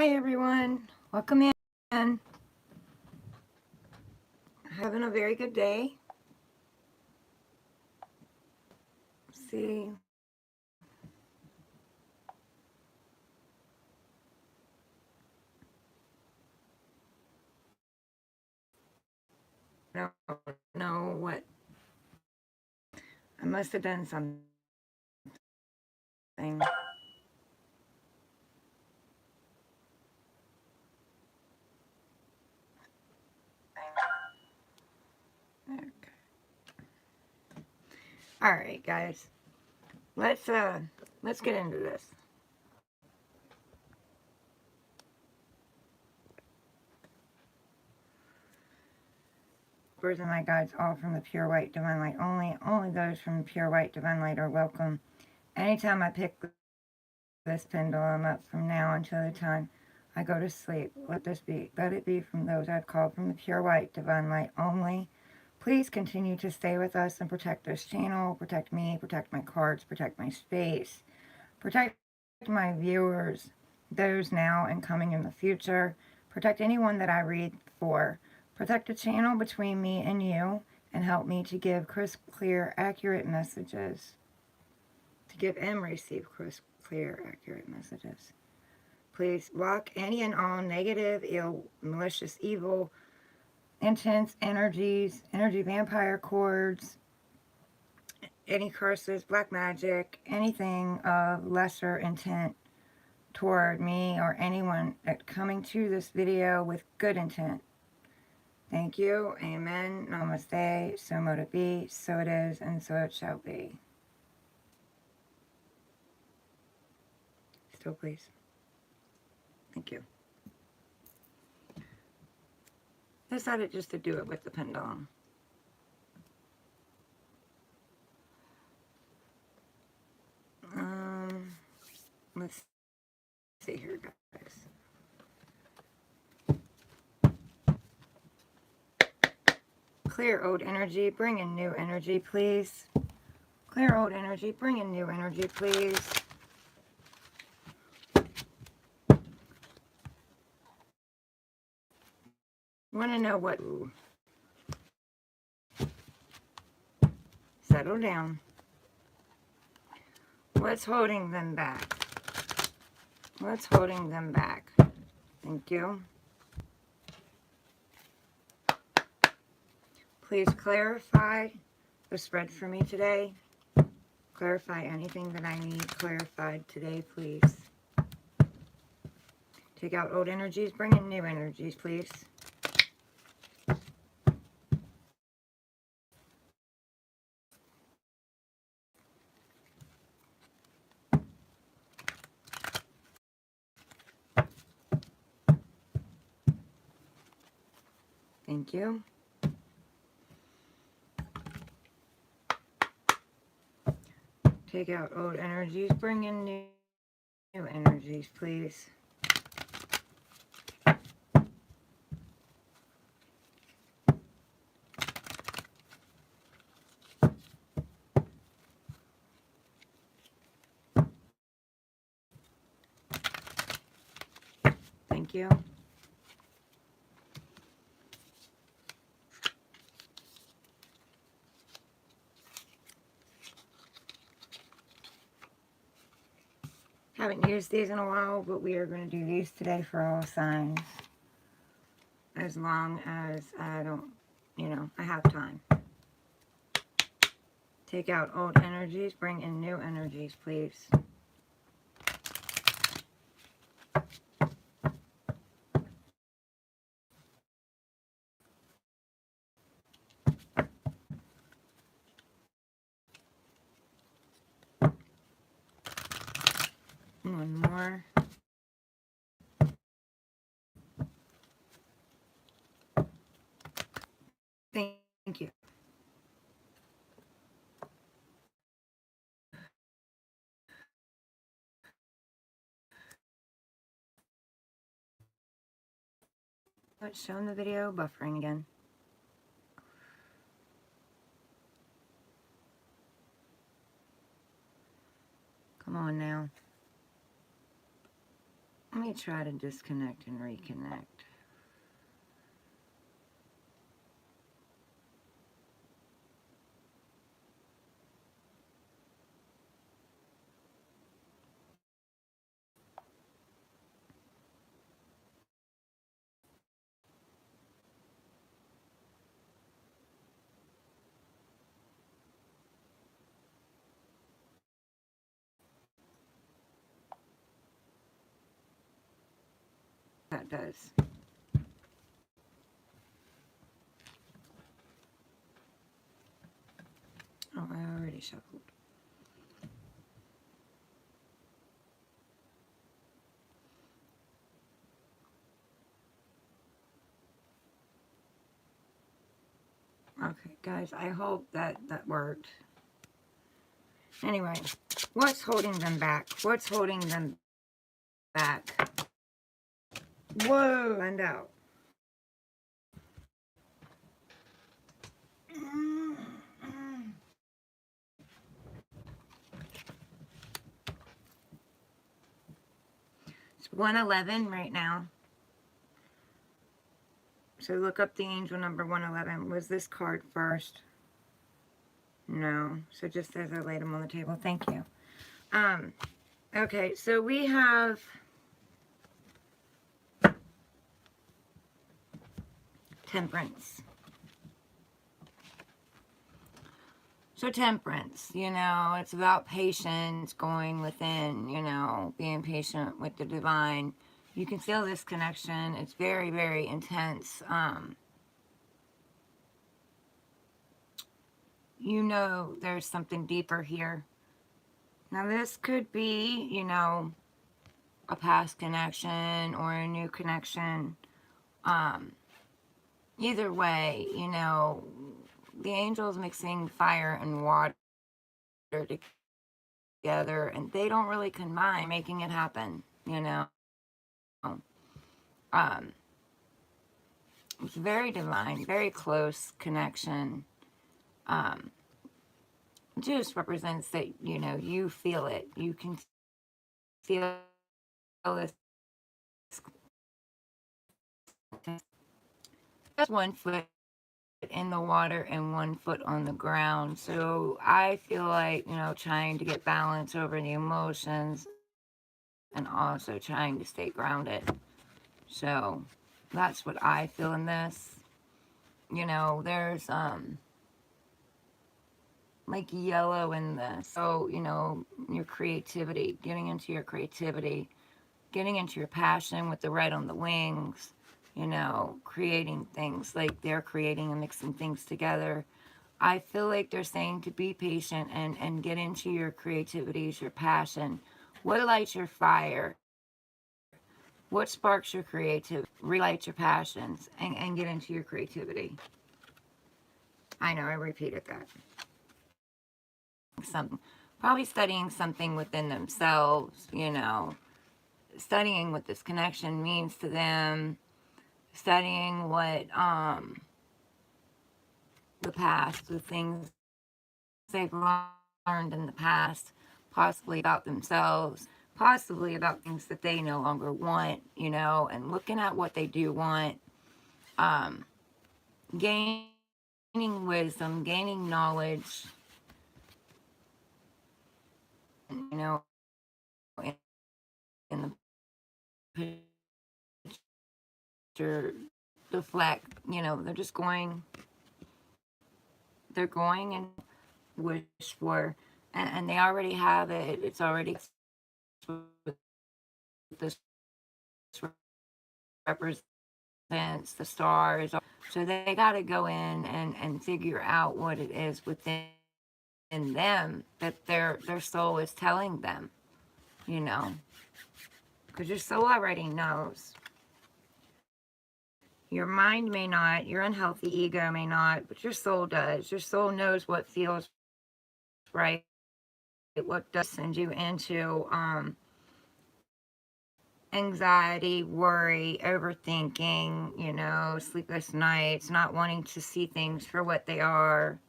Hi everyone, welcome in. Having a very good day. Let's see. I don't know what. I must have done something. Okay. All right, guys. Let's get into this. Birds and my guides, all from the pure white divine light. Only those from the pure white divine light are welcome. Anytime I pick this pendulum up from now until the time I go to sleep, let it be from those I've called from the pure white divine light only. Please continue to stay with us and protect this channel, protect me, protect my cards, protect my space, protect my viewers, those now and coming in the future, protect anyone that I read for, protect the channel between me and you, and help me to give crisp, clear, accurate messages, to give and receive crisp, clear, accurate messages. Please block any and all negative, ill, malicious, evil, intense energies, energy vampire cords, any curses, black magic, anything of lesser intent toward me or anyone coming to this video with good intent. Thank you. Amen. Namaste. So mote it be. So it is, and so it shall be. Still, please. Thank you. I decided just to do it with the pendulum. Let's see here, guys. Clear old energy, bring in new energy, please. Clear old energy, bring in new energy, please. Want to know what? Settle down. What's holding them back? What's holding them back? Thank you. Please clarify the spread for me today. Clarify anything that I need clarified today, please. Take out old energies, bring in new energies, please. Thank you. Take out old energies, bring in new energies, please. Thank you. Haven't used these in a while, but we are going to do these today for all signs. As long as I don't, I have time. Take out old energies, bring in new energies, please. One more. Thank you. What's showing the video? Buffering again. Come on now. Let me try to disconnect and reconnect. That does. Oh, I already shuffled. Okay, guys, I hope that worked. Anyway, what's holding them back? What's holding them back? Whoa, and out. It's 111 right now. So look up the angel number 111. Was this card first? No. So just as I laid them on the table. Thank you. Okay, so we have Temperance. So Temperance, you know, it's about patience, going within, you know, being patient with the divine. You can feel this connection. It's very, very intense. You know there's something deeper here. Now this could be, you know, a past connection or a new connection. Either way, you know, the angels mixing fire and water together, and they don't really combine, making it happen, you know. Um, it's very divine, very close connection. Just represents that, you know, you feel it. You can feel this. Just 1 foot in the water and 1 foot on the ground. So I feel like, you know, trying to get balance over the emotions and also trying to stay grounded. So that's what I feel in this. You know, there's like yellow in this. So, you know, your creativity, getting into your creativity, getting into your passion with the red on the wings, you know, creating things like they're creating and mixing things together. I feel like they're saying to be patient and get into your creativities, your passion. What lights your fire? What sparks your creativity? Relight your passions and get into your creativity. I know I repeated that. Something, probably studying something within themselves, you know, studying what this connection means to them, studying what the past, the things they've learned in the past, possibly about themselves, possibly about things that they no longer want, you know, and looking at what they do want, gaining wisdom, gaining knowledge, you know, in, in the picture, deflect, you know, they're going and wish for, and they already have it. It's already this represents the stars. So they got to go in and figure out what it is within them that their soul is telling them, you know, because your soul already knows. Your mind may not, your unhealthy ego may not, but your soul does. Your soul knows what feels right, what does send you into anxiety, worry, overthinking, you know, sleepless nights, not wanting to see things for what they are.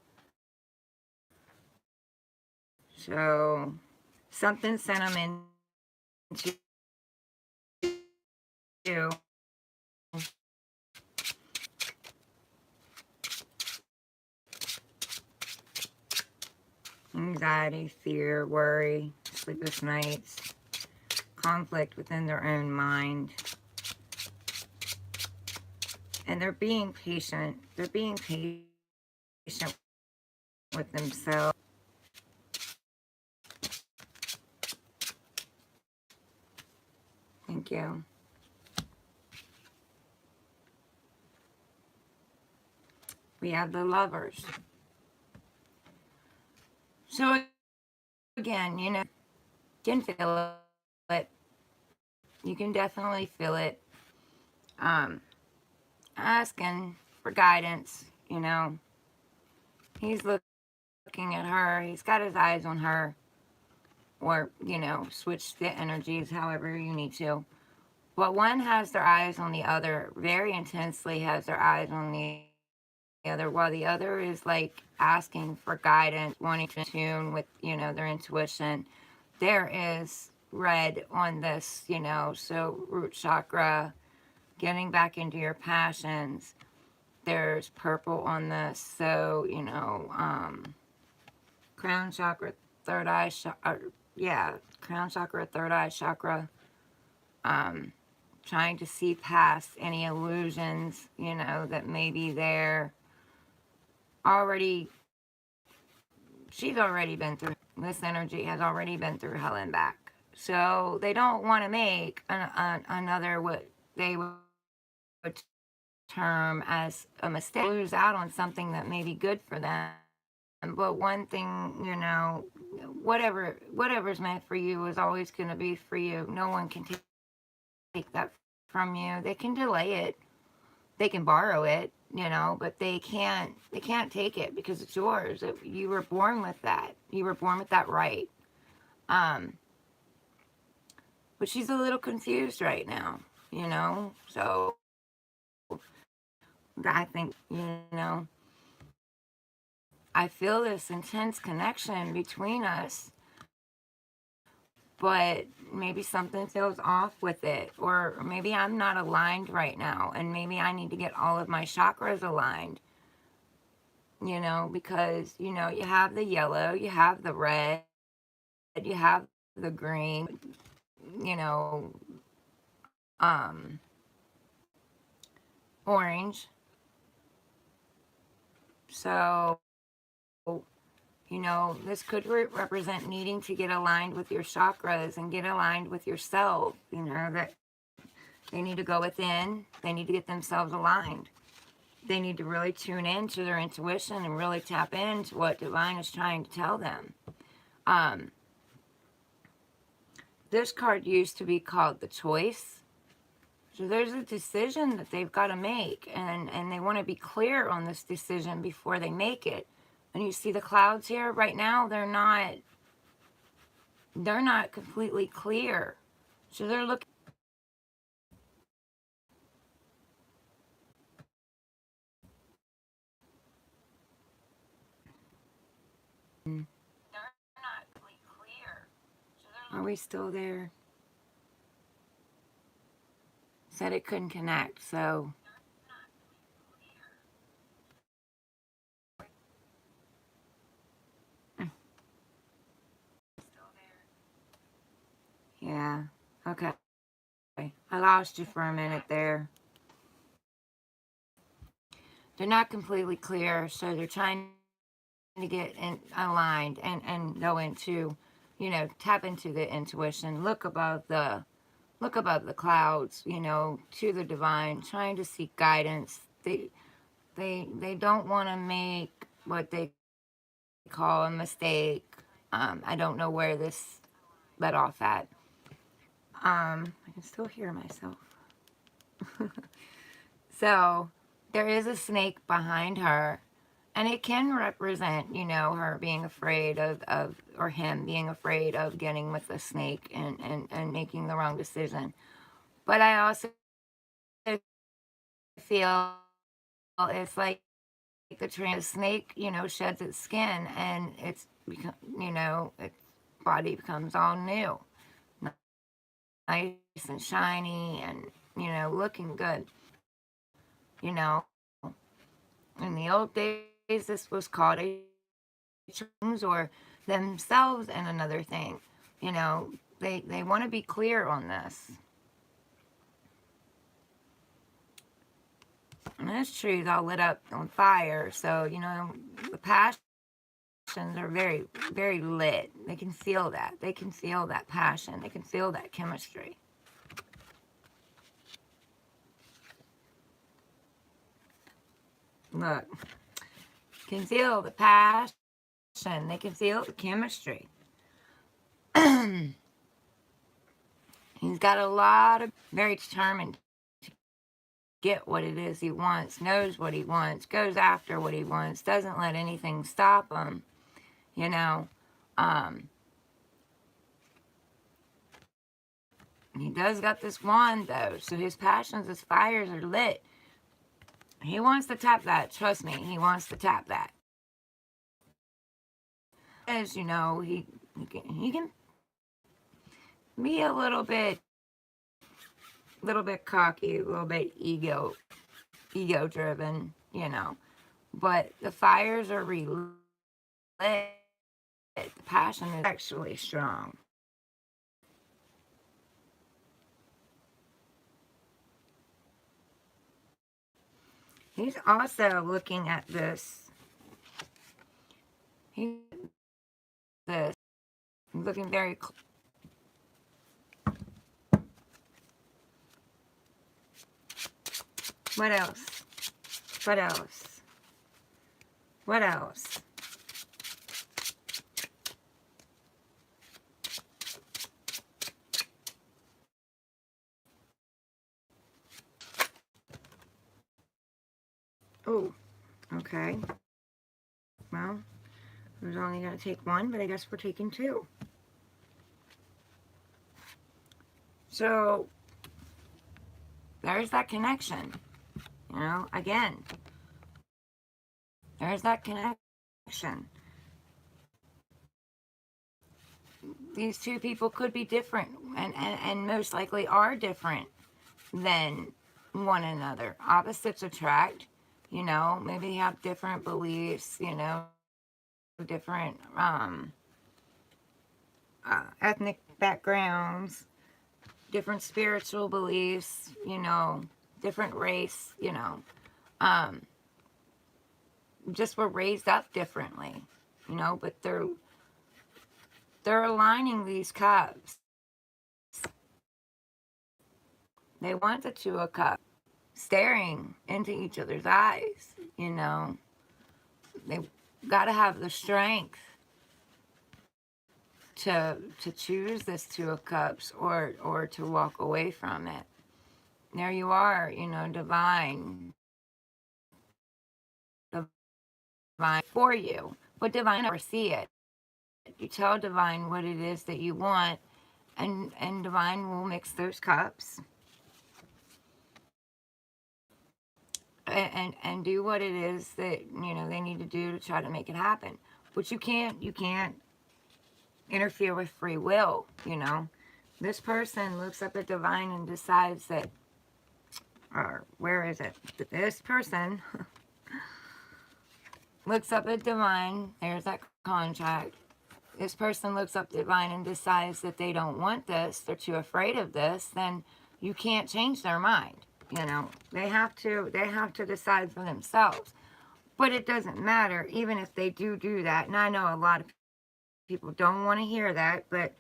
So something sent them into you. Anxiety, fear, worry, sleepless nights, conflict within their own mind. And they're being patient. They're being patient with themselves. Thank you. We have the Lovers. So again, you can feel it. You can definitely feel it. Asking for guidance, He's looking at her. He's got his eyes on her. Or, switch the energies however you need to. But one has their eyes on the other, very intensely has their eyes on the other, while the other is like asking for guidance, wanting to tune with, their intuition. There is red on this, so root chakra, getting back into your passions. There's purple on this, so, crown chakra, third eye chakra, crown chakra, third eye chakra, trying to see past any illusions, that may be there. She's already been through, this energy has already been through hell and back. So they don't want to make another, what they would term as a mistake, lose out on something that may be good for them. But one thing, whatever's meant for you is always going to be for you. No one can take that from you. They can delay it, they can borrow it, but they can't take it because it's yours. You were born with that. You were born with that right. But she's a little confused right now, so I think, I feel this intense connection between us, but maybe something feels off with it, or maybe I'm not aligned right now, and maybe I need to get all of my chakras aligned, because, you have the yellow, you have the red, you have the green, orange. So, this could represent needing to get aligned with your chakras and get aligned with yourself, that they need to go within, they need to get themselves aligned. They need to really tune in to their intuition and really tap into what divine is trying to tell them. This card used to be called the Choice. So there's a decision that they've got to make, and they want to be clear on this decision before they make it. And you see the clouds here right now, they're not completely clear. So they're looking. They're not completely clear. So are we still there? Said it couldn't connect, so. Yeah, okay. I lost you for a minute there. They're not completely clear, so they're trying to get aligned and go into, tap into the intuition, look above the clouds, to the divine, trying to seek guidance. They don't want to make what they call a mistake. I don't know where this let off at. I can still hear myself. So there is a snake behind her, and it can represent, her being afraid of or him being afraid of getting with the snake and making the wrong decision. But I also feel it's like the snake, sheds its skin, and its body becomes all new, nice and shiny, and know, looking good. You know, in the old days, this was called a or themselves and another thing. You know, they want to be clear on this. And this tree's all lit up on fire, so, you know, the passions are very, very lit. They can feel that. They can feel that passion. They can feel that chemistry. Look, can feel the passion. They can feel the chemistry. He's got a lot of, very determined to get what it is he wants, knows what he wants, goes after what he wants, doesn't let anything stop him, you know. He does got this wand, though, so his passions, his fires are lit. He wants to tap that. Trust me, he wants to tap that. As you know, he can be a little bit cocky, a little bit ego driven, you know. But the fires are relit. The passion is actually strong. He's also looking at this. He's looking very What else? What else? What else? Oh, okay. Well, I was only going to take one, but I guess we're taking two. So, there's that connection. You know, again, there's that connection. These two people could be different, and most likely are different than one another. Opposites attract, you know, maybe they have different beliefs, you know, different ethnic backgrounds, different spiritual beliefs, you know, different race, you know, just were raised up differently, you know, but they're aligning these cups. They want the Two of Cups staring into each other's eyes, you know. They've got to have the strength to choose this Two of Cups or to walk away from it. There you are, you know, divine for you, but divine never see it. You tell divine what it is that you want, and divine will mix those cups and do what it is that, you know, they need to do to try to make it happen. But you can't interfere with free will, you know. This person looks up at divine and decides that, or where is it? This person looks up at divine, there's that contract. This person looks up divine and decides that they don't want this, they're too afraid of this, then you can't change their mind. You know, they have to decide for themselves. But it doesn't matter, even if they do that. And I know a lot of people don't want to hear that, but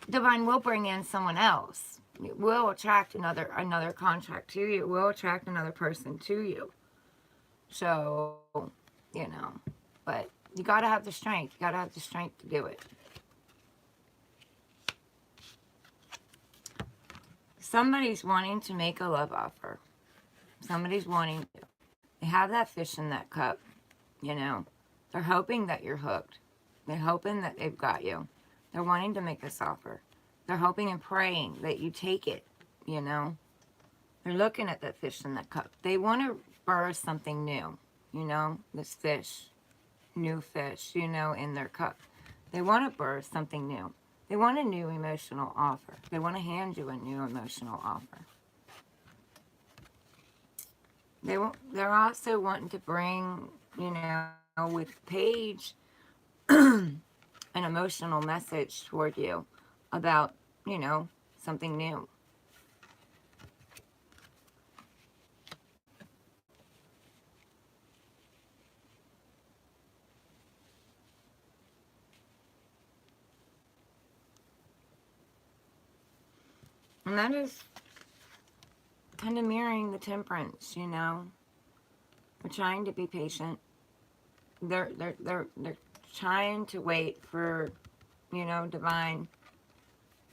divine will bring in someone else. It will attract another contract to you. It will attract another person to you. So, you know, but you got to have the strength. You got to have the strength to do it. Somebody's wanting to make a love offer. Somebody's wanting to. They have that fish in that cup, you know. They're hoping that you're hooked. They're hoping that they've got you. They're wanting to make this offer. They're hoping and praying that you take it, you know. They're looking at that fish in that cup. They want to birth something new, you know, this fish, new fish, you know, in their cup. They want to birth something new. They want a new emotional offer. They want to hand you a new emotional offer. They're also wanting to bring, you know, with Paige, an emotional message toward you about, you know, something new. And that is kind of mirroring the temperance, you know. We're trying to be patient. They're trying to wait for, you know, divine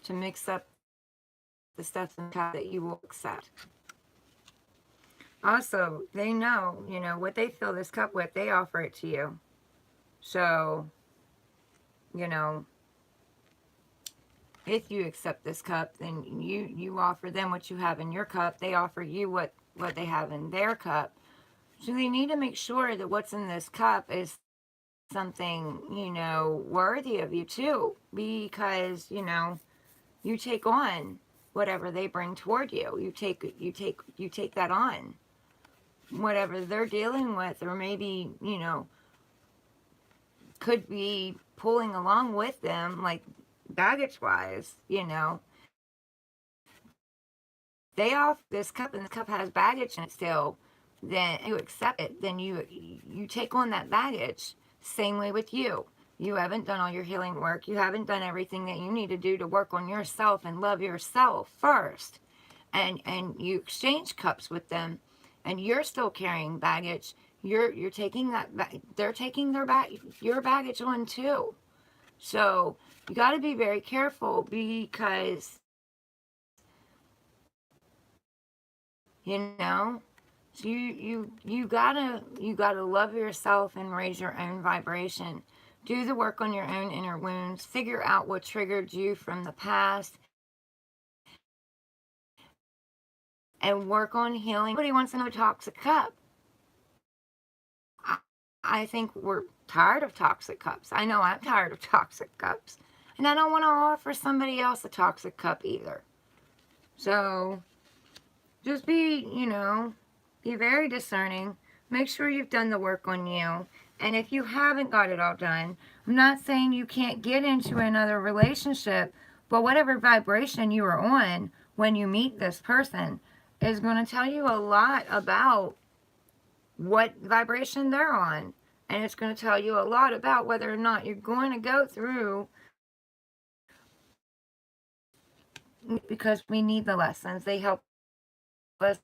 to mix up the stuff that you will accept. Also, they know, you know, what they fill this cup with, they offer it to you. So, you know, if you accept this cup, then you offer them what you have in your cup. They offer you what they have in their cup. So they need to make sure that what's in this cup is something, you know, worthy of you too, because, you know, you take on whatever they bring toward you. You take that on. Whatever they're dealing with, or maybe, you know, could be pulling along with them, like baggage wise, you know. They off this cup, and the cup has baggage in it still, then you accept it, then you take on that baggage. Same way with you. You haven't done all your healing work. You haven't done everything that you need to do to work on yourself and love yourself first. And you exchange cups with them, and you're still carrying baggage. You're taking that, they're taking your baggage on too. So you got to be very careful, because, you know, so you gotta love yourself and raise your own vibration. Do the work on your own inner wounds. Figure out what triggered you from the past, and work on healing. Nobody wants another toxic cup. I, I think we're tired of toxic cups. I know I'm tired of toxic cups, and I don't want to offer somebody else a toxic cup either. So just be, you know, be very discerning. Make sure you've done the work on you. And if you haven't got it all done, I'm not saying you can't get into another relationship, but whatever vibration you are on when you meet this person is going to tell you a lot about what vibration they're on. And it's going to tell you a lot about whether or not you're going to go through, because we need the lessons. They help us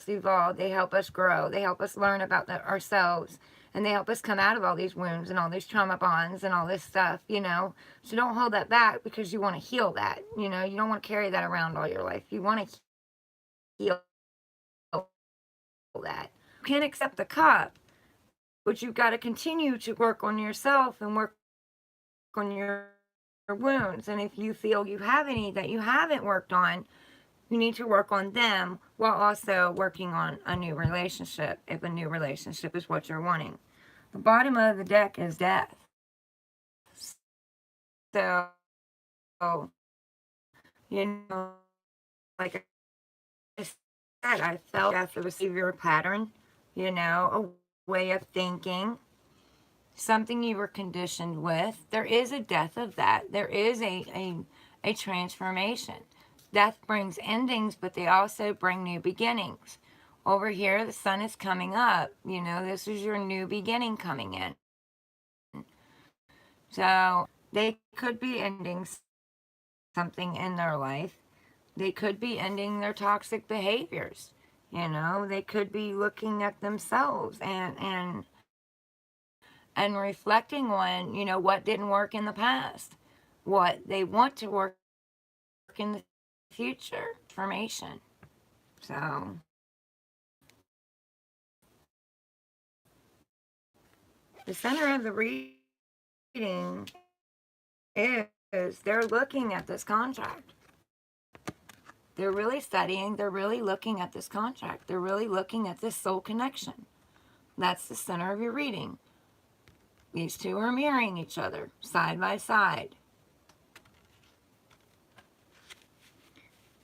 evolve, they help us grow, they help us learn about ourselves, and they help us come out of all these wounds and all these trauma bonds and all this stuff, you know. So don't hold that back, because you want to heal that, you know. You don't want to carry that around all your life. You want to heal that. You can't accept the cup, but you've got to continue to work on yourself and work on your wounds. And if you feel you have any that you haven't worked on, you need to work on them while also working on a new relationship, if a new relationship is what you're wanting. The bottom of the deck is death. So, you know, like I said, I felt death was a behavior pattern, you know, a way of thinking, something you were conditioned with. There is a death of that. There is a transformation. Death brings endings, but they also bring new beginnings. Over here, the sun is coming up. You know, this is your new beginning coming in. So they could be ending something in their life. They could be ending their toxic behaviors. You know, they could be looking at themselves and reflecting on, you know, what didn't work in the past, what they want to work in the future, transformation. So the center of the reading is they're looking at this contract. They're really studying, they're really looking at this contract. They're really looking at this soul connection. That's the center of your reading. These two are mirroring each other, side by side.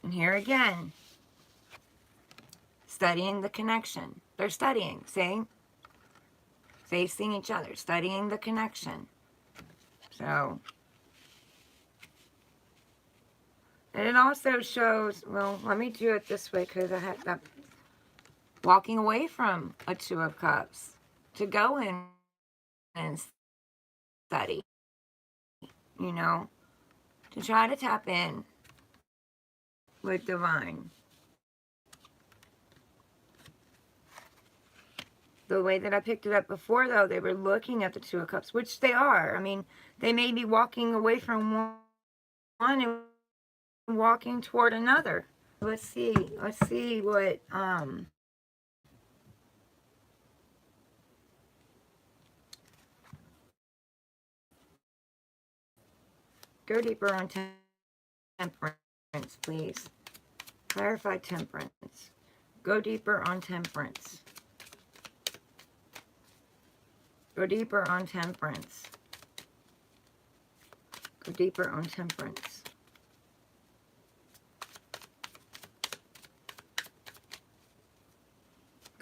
And here again, studying the connection. They're studying, see? Facing each other, studying the connection. So, and it also shows, well, let me do it this way because I had that walking away from a Two of Cups to go in and study, you know, to try to tap in with divine. The way that I picked it up before, though, they were looking at the Two of Cups, which they are. I mean, they may be walking away from one and walking toward another. Let's see what, go deeper on temperance, please. Clarify temperance. Go deeper on temperance. Go deeper on temperance. Go deeper on temperance.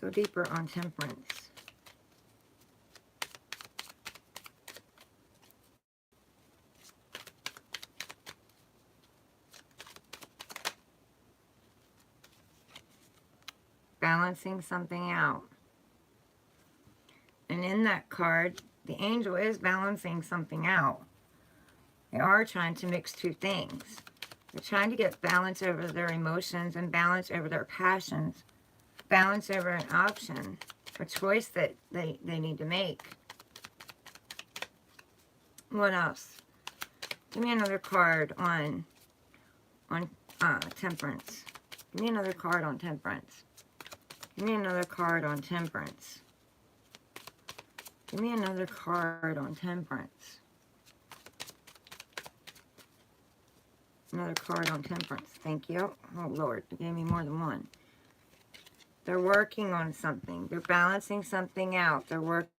Go deeper on temperance. Balancing something out. And in that card, the angel is balancing something out. They are trying to mix two things. They're trying to get balance over their emotions and balance over their passions. Balance over an option, a choice that they need to make. What else? Give me another card on temperance. Give me another card on temperance. Give me another card on temperance. Give me another card on temperance. Another card on temperance. Thank you. Oh, Lord. You gave me more than one. They're working on something. They're balancing something out. They're working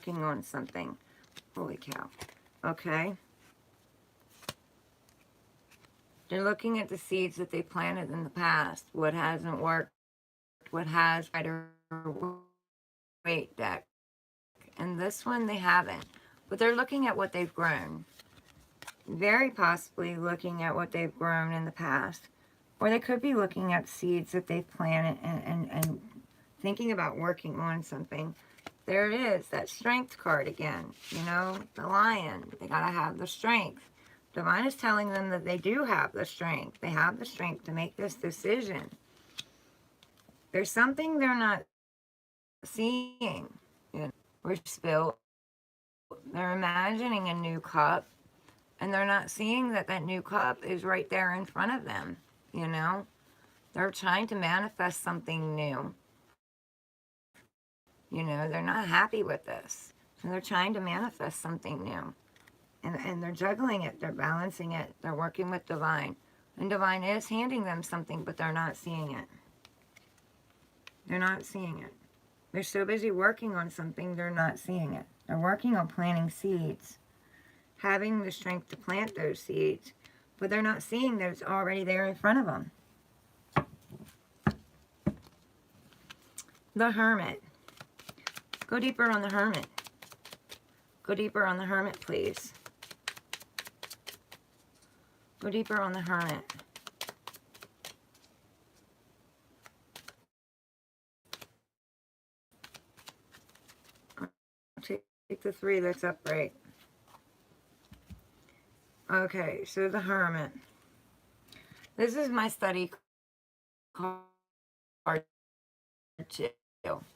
on something. Holy cow. Okay. They're looking at the seeds that they planted in the past. What hasn't worked. What has. Wait, deck. And this one they haven't. But they're looking at what they've grown. Very possibly looking at what they've grown in the past. Or they could be looking at seeds that they've planted and thinking about working on something. There it is, that strength card again. You know, the lion. They got to have the strength. Divine is telling them that they do have the strength. They have the strength to make this decision. There's something they're not seeing. You know, we're spilled. They're imagining a new cup. And they're not seeing that that new cup is right there in front of them. You know, they're trying to manifest something new. You know, they're not happy with this. And they're trying to manifest something new. And they're juggling it. They're balancing it. They're working with divine. And divine is handing them something, but they're not seeing it. They're not seeing it. They're so busy working on something, they're not seeing it. They're working on planting seeds. Having the strength to plant those seeds. But they're not seeing that it's already there in front of them. The Hermit. Go deeper on the Hermit. Go deeper on the Hermit, please. Go deeper on the Hermit. Take the 3 that's upright. Okay, so the Hermit. This is my study card too.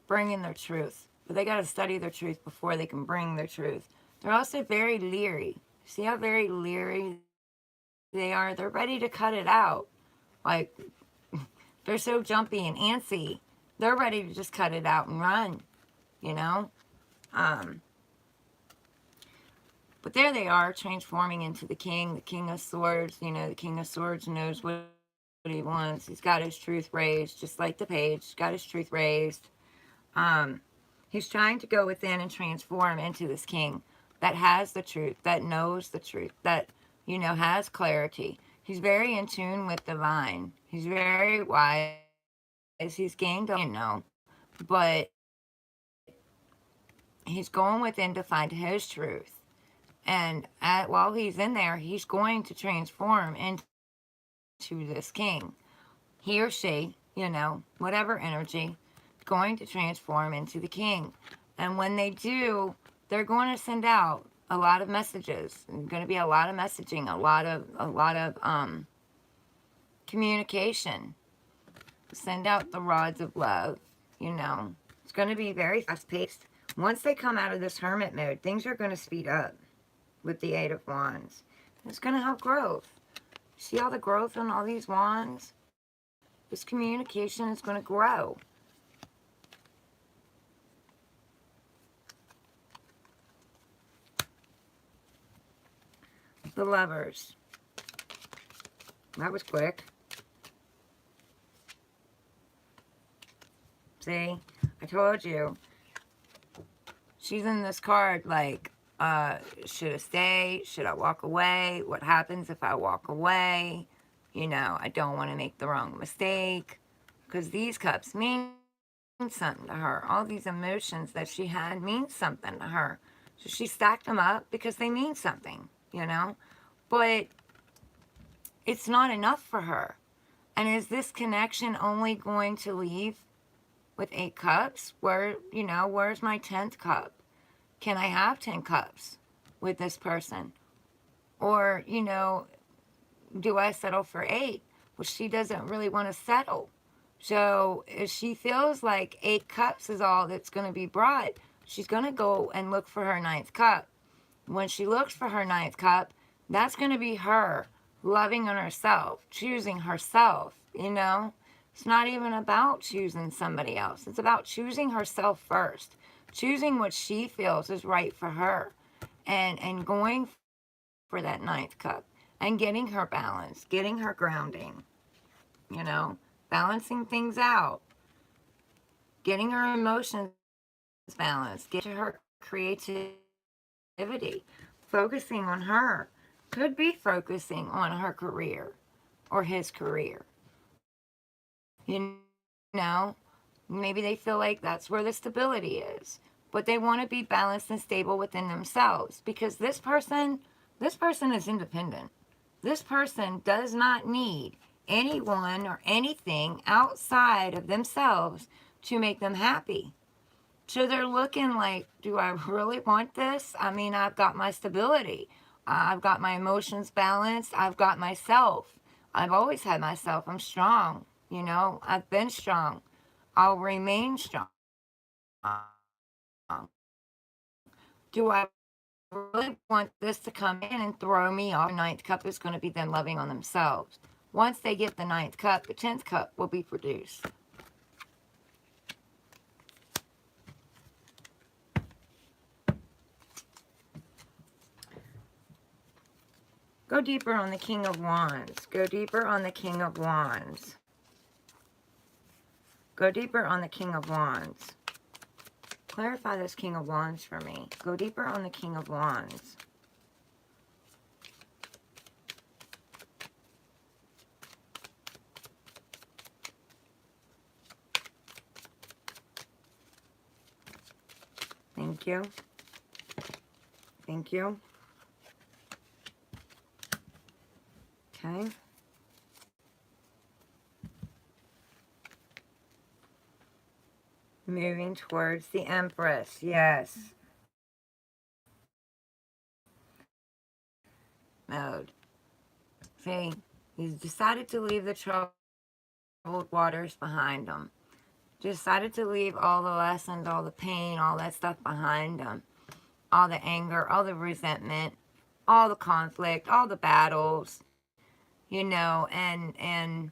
Bringing their truth. But they got to study their truth before they can bring their truth. They're also very leery. See how very leery they are? They're ready to cut it out. Like, they're so jumpy and antsy. They're ready to just cut it out and run, you know? But there they are, transforming into the King of Swords. You know, the King of Swords knows what he wants. He's got his truth raised, just like the Page. He's got his truth raised. He's trying to go within and transform into this king that has the truth, that knows the truth, that, you know, has clarity. He's very in tune with divine. He's very wise he's gained, but he's going within to find his truth. And while he's in there, he's going to transform into this king. He or she, whatever energy, going to transform into the king. And when they do, they're going to send out a lot of messages. There's going to be a lot of messaging, a lot of communication. Send out the rods of love, It's going to be very fast-paced. Once they come out of this hermit mode, things are going to speed up with the Eight of Wands. It's going to help growth. See all the growth on all these wands? This communication is going to grow. The Lovers. That was quick. See? I told you. She's in this card like, should I stay? Should I walk away? What happens if I walk away? I don't want to make the wrong mistake. Because these cups mean something to her. All these emotions that she had mean something to her. So she stacked them up because they mean something, But it's not enough for her. And is this connection only going to leave with 8 cups? Where's my 10th cup? Can I have 10 cups with this person? Or, do I settle for 8? Well, she doesn't really want to settle. So if she feels like 8 cups is all that's going to be brought, she's going to go and look for her 9th cup. When she looks for her 9th cup, that's going to be her loving on herself, choosing herself, It's not even about choosing somebody else. It's about choosing herself first, choosing what she feels is right for her, and going for that 9th cup and getting her balance, getting her grounding, balancing things out, getting her emotions balanced, getting her creativity, focusing on her. Could be focusing on her career or his career. Maybe they feel like that's where the stability is. But they want to be balanced and stable within themselves, because this person is independent. This person does not need anyone or anything outside of themselves to make them happy. So they're looking like, do I really want this? I mean, I've got my stability. I've got my emotions balanced. I've got myself. I've always had myself. I'm strong. I've been strong. I'll remain strong. Do I really want this to come in and throw me off? The 9th cup is going to be them loving on themselves. Once they get the 9th cup, the 10th cup will be produced. Go deeper on the King of Wands. Go deeper on the King of Wands. Go deeper on the King of Wands. Clarify this King of Wands for me. Go deeper on the King of Wands. Thank you. Thank you. Okay. Moving towards the Empress. Yes. Mode. See, he's decided to leave the troubled waters behind him. Decided to leave all the lessons, all the pain, all that stuff behind him. All the anger, all the resentment, all the conflict, all the battles, and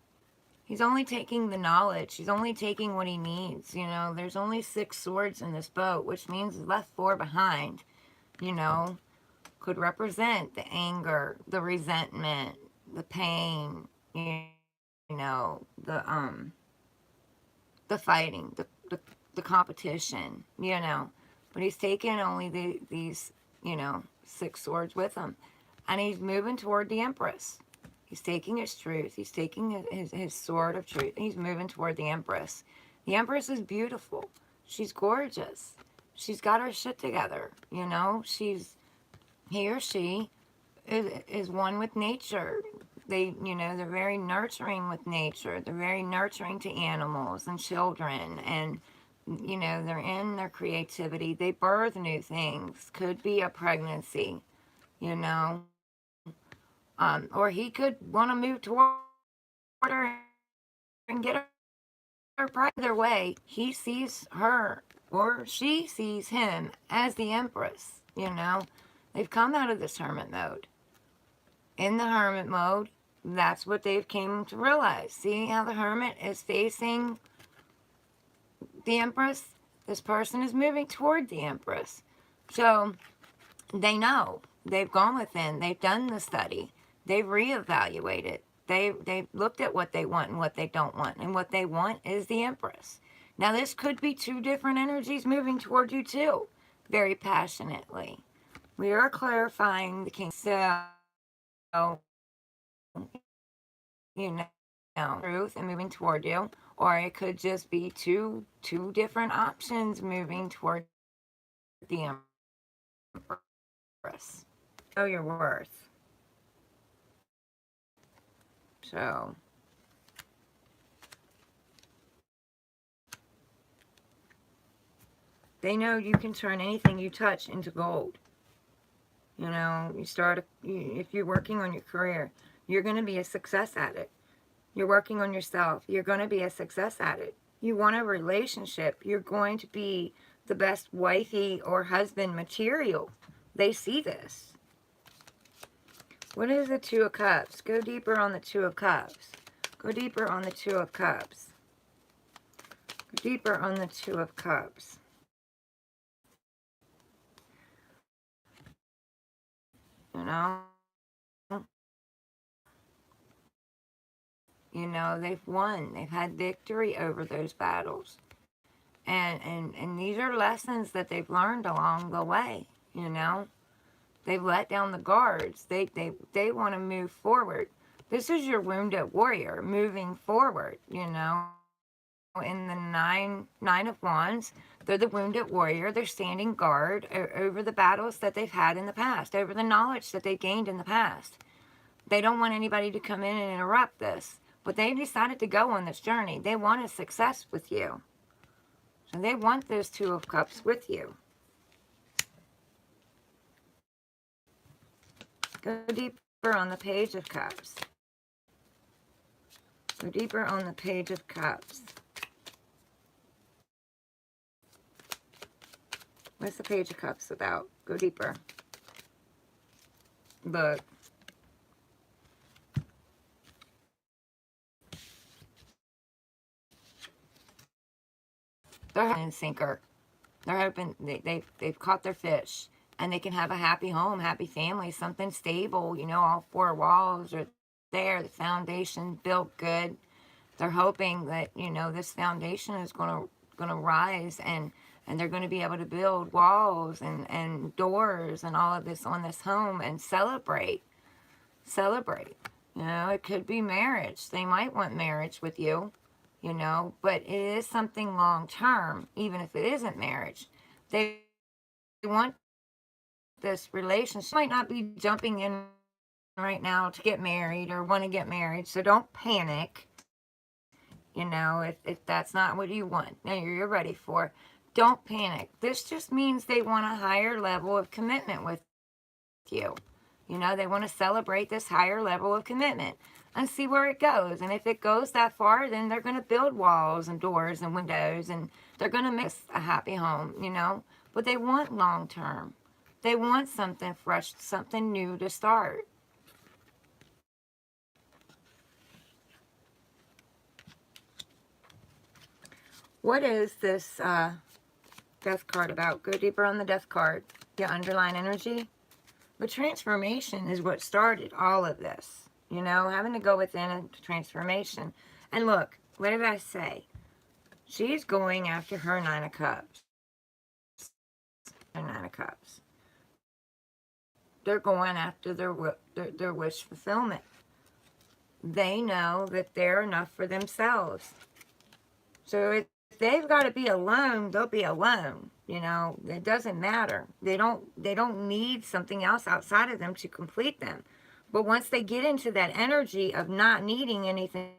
he's only taking the knowledge. He's only taking what he needs, There's only 6 swords in this boat, which means he's left 4 behind, Could represent the anger, the resentment, the pain, the fighting, the competition, But he's taken only these, 6 swords with him. And he's moving toward the Empress. He's taking his truth. He's taking his sword of truth. And he's moving toward the Empress. The Empress is beautiful. She's gorgeous. She's got her shit together. You know, he or she is one with nature. They're very nurturing with nature. They're very nurturing to animals and children. And, they're in their creativity. They birth new things. Could be a pregnancy, you know. Or he could want to move toward her and get her pregnant. Either way, he sees her or she sees him as the Empress, you know. They've come out of this hermit mode. In the hermit mode, that's what they've came to realize. See how the hermit is facing the Empress? This person is moving toward the Empress. So they know. They've gone within. They've done the study. They've reevaluated. They've looked at what they want and what they don't want. And what they want is the Empress. Now, this could be two different energies moving toward you, too. Very passionately. We are clarifying the king. So, truth and moving toward you. Or it could just be two different options moving toward the Empress. Know your worth. So, they know you can turn anything you touch into gold. You know, if you're working on your career, you're going to be a success at it. You're working on yourself, you're going to be a success at it. You want a relationship, you're going to be the best wifey or husband material. They see this. What is the Two of Cups? Go deeper on the Two of Cups. Go deeper on the Two of Cups. Go deeper on the Two of Cups. They've won. They've had victory over those battles. And these are lessons that they've learned along the way, They've let down the guards. They want to move forward. This is your wounded warrior moving forward, In the nine of wands, they're the wounded warrior. They're standing guard over the battles that they've had in the past, over the knowledge that they gained in the past. They don't want anybody to come in and interrupt this. But they've decided to go on this journey. They want a success with you. So they want those Two of Cups with you. Go deeper on the Page of Cups. Go deeper on the Page of Cups. What's the Page of Cups about? Go deeper. Look. They're hoping sinker. They're hoping they've caught their fish. And they can have a happy home, happy family, something stable. All four walls are there. The foundation built good. They're hoping that, this foundation is going to rise and they're going to be able to build walls and doors and all of this on this home and celebrate. Celebrate. It could be marriage. They might want marriage with you, but it is something long term, even if it isn't marriage. They want this relationship. Might not be jumping in right now to get married or want to get married, so don't panic. If that's not what you want, now you're ready for, don't panic. This just means they want a higher level of commitment with you. They want to celebrate this higher level of commitment and see where it goes. And if it goes that far, then they're going to build walls and doors and windows and they're going to make a happy home, But they want long term. They want something fresh, something new to start. What is this Death card about? Go deeper on the Death card. Your underlying energy. The transformation is what started all of this. Having to go within a transformation. And look, what did I say? She's going after her Nine of Cups. Her Nine of Cups. They're going after their wish fulfillment. they know that they're enough for themselves. So if they've got to be alone, they'll be alone. You know, it doesn't matter. They don't need something else outside of them to complete them. But once they get into that energy of not needing anything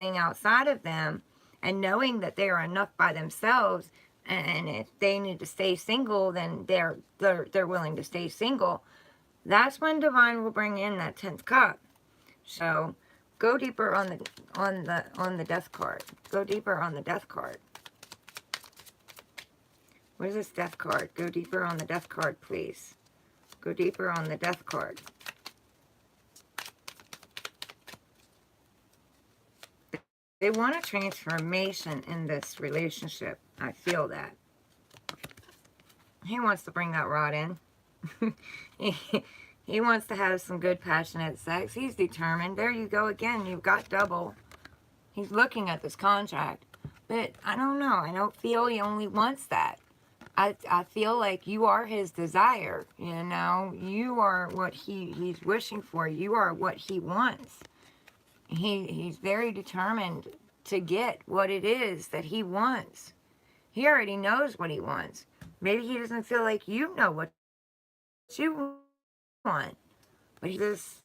outside of them and knowing that they are enough by themselves, and if they need to stay single, then they're willing to stay single. That's when divine will bring in that 10th cup. So go deeper on the death card. Go deeper on the death card. What is this death card? Go deeper on the death card, please. Go deeper on the death card. They want a transformation in this relationship. I feel that. He wants to bring that rod in. He wants to have some good, passionate sex. He's determined. There you go again. You've got double. He's looking at this contract. But I don't know. I don't feel he only wants that. I feel like you are his desire. You know, you are what he's wishing for. You are what he wants. He's very determined to get what it is that he wants. He already knows what he wants. Maybe he doesn't feel like you know what you want. But this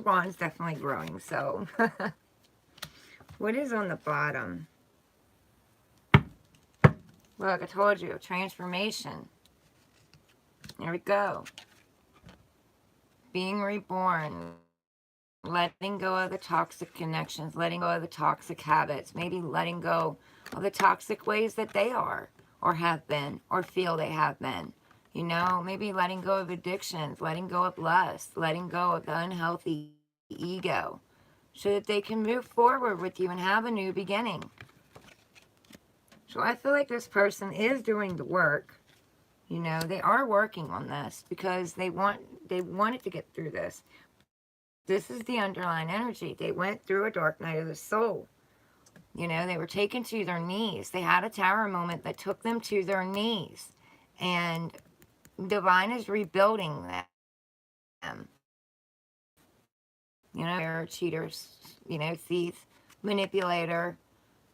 wand's definitely growing, so. What is on the bottom? Look, I told you, transformation. There we go. Being reborn. Letting go of the toxic connections. Letting go of the toxic habits. Maybe letting go of the toxic ways that they are, or have been, or feel they have been. You know, maybe letting go of addictions. Letting go of lust. Letting go of the unhealthy ego. So that they can move forward with you and have a new beginning. So I feel like this person is doing the work. You know, they are working on this because they wanted to get through this. This is the underlying energy. They went through a dark night of the soul. You know, they were taken to their knees. They had a tower moment that took them to their knees. And divine is rebuilding them. You know, they're cheaters, you know, thief, manipulator.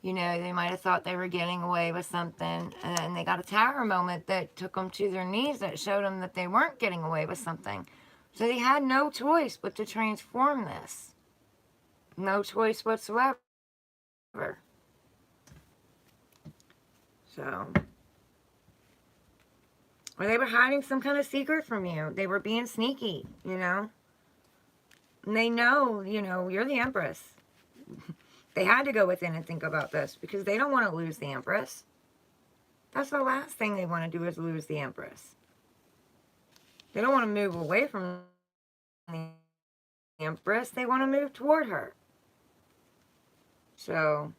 You know, they might have thought they were getting away with something, and they got a tower moment that took them to their knees that showed them that they weren't getting away with something. So they had no choice but to transform this. No choice whatsoever. So, or they were hiding some kind of secret from you. They were being sneaky, you know. And they know, you know, you're the Empress. They had to go within and think about this because they don't want to lose the Empress. That's the last thing they want to do is lose the Empress. They don't want to move away from the Empress. They want to move toward her. So,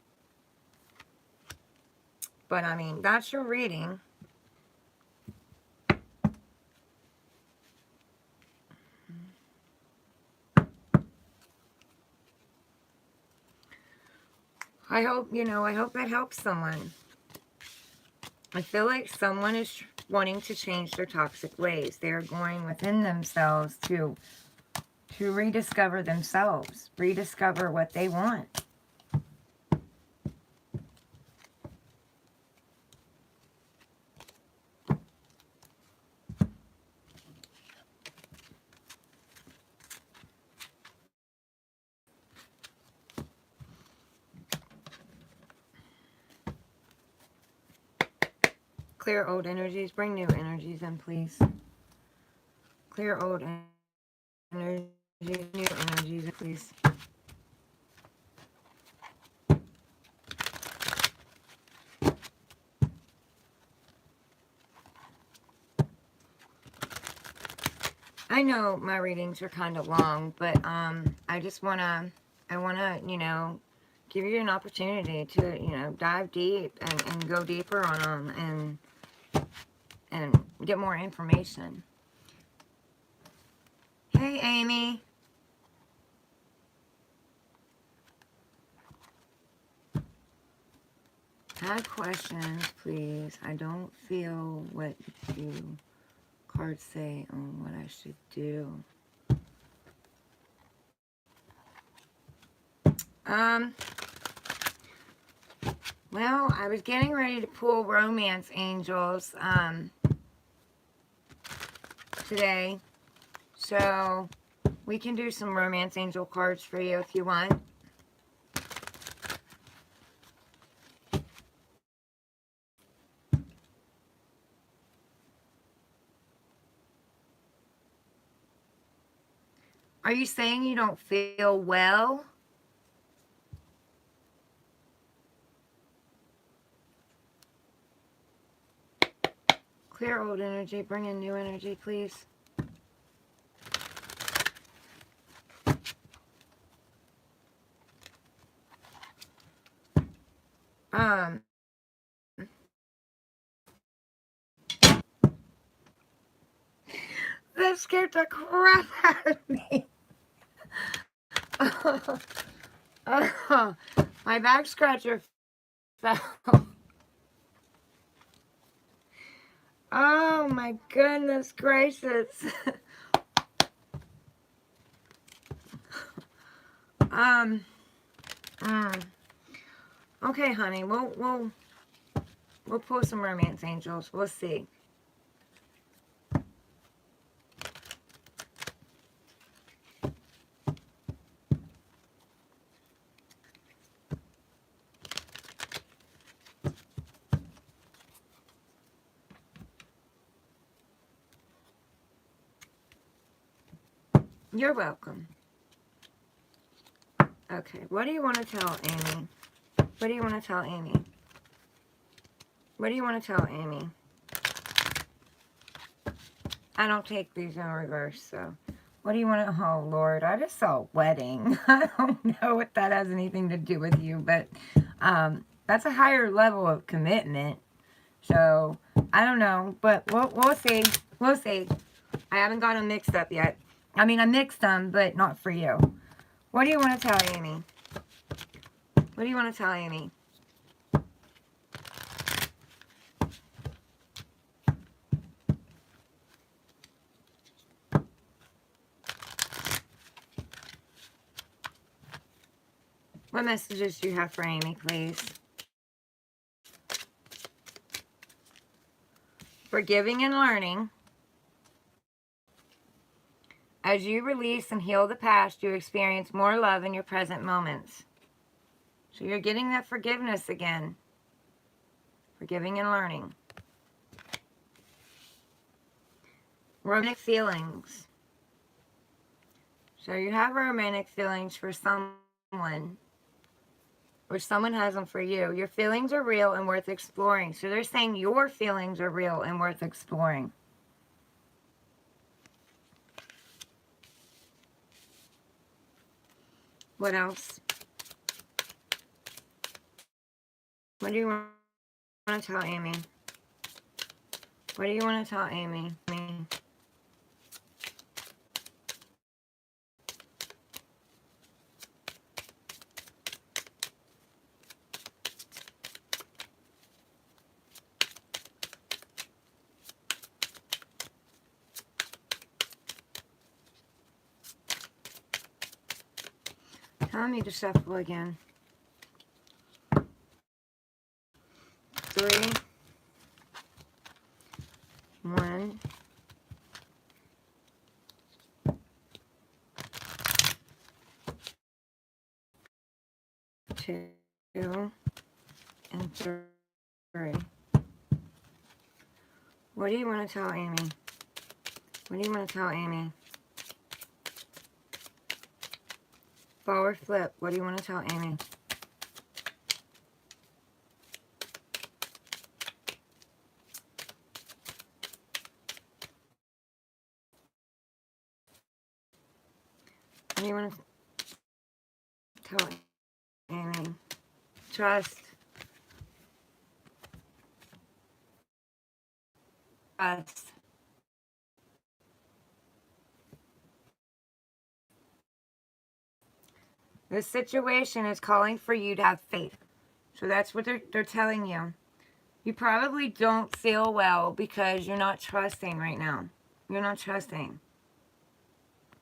but I mean, that's your reading. I hope, you know, I hope that helps someone. I feel like someone is wanting to change their toxic ways. They're going within themselves to rediscover themselves, rediscover what they want. Clear old energies, bring new energies in, please. Clear old energies, new energies in, please. I know my readings are kind of long, but I just want to, you know, give you an opportunity to, you know, dive deep and go deeper on them and get more information. Hey, Amy. Add questions, please. I don't feel what you cards say on what I should do? Well, I was getting ready to pull romance angels today, so we can do some romance angel cards for you if you want. Are you saying you don't feel well? Clear old energy, bring in new energy, please. That scared the crap out of me. My back scratcher fell. Oh my goodness gracious. Okay, honey, we'll pull some romance angels. We'll see. You're welcome. Okay, what do you want to tell Amy? What do you want to tell Amy? What do you want to tell Amy? I don't take these in reverse, so. What do you want to... Oh, Lord, I just saw a wedding. I don't know what that has anything to do with you, but that's a higher level of commitment. So, I don't know, but we'll see. We'll see. I haven't got them mixed up yet. I mean, I mixed them, but not for you. What do you want to tell Amy? What do you want to tell Amy? What messages do you have for Amy, please? Forgiving and learning. As you release and heal the past, you experience more love in your present moments. So you're getting that forgiveness again. Forgiving and learning. Romantic feelings. So you have romantic feelings for someone, or someone has them for you. Your feelings are real and worth exploring. So they're saying your feelings are real and worth exploring. What else? What do you want to tell Amy? What do you want to tell Amy? Tell me to shuffle again. 3, 1, 2, and 3. What do you want to tell Amy? What do you want to tell Amy? Forward flip. What do you want to tell Amy? What do you want to tell Amy? Trust. Trust. This situation is calling for you to have faith. So that's what they're telling you. You probably don't feel well because you're not trusting right now. You're not trusting.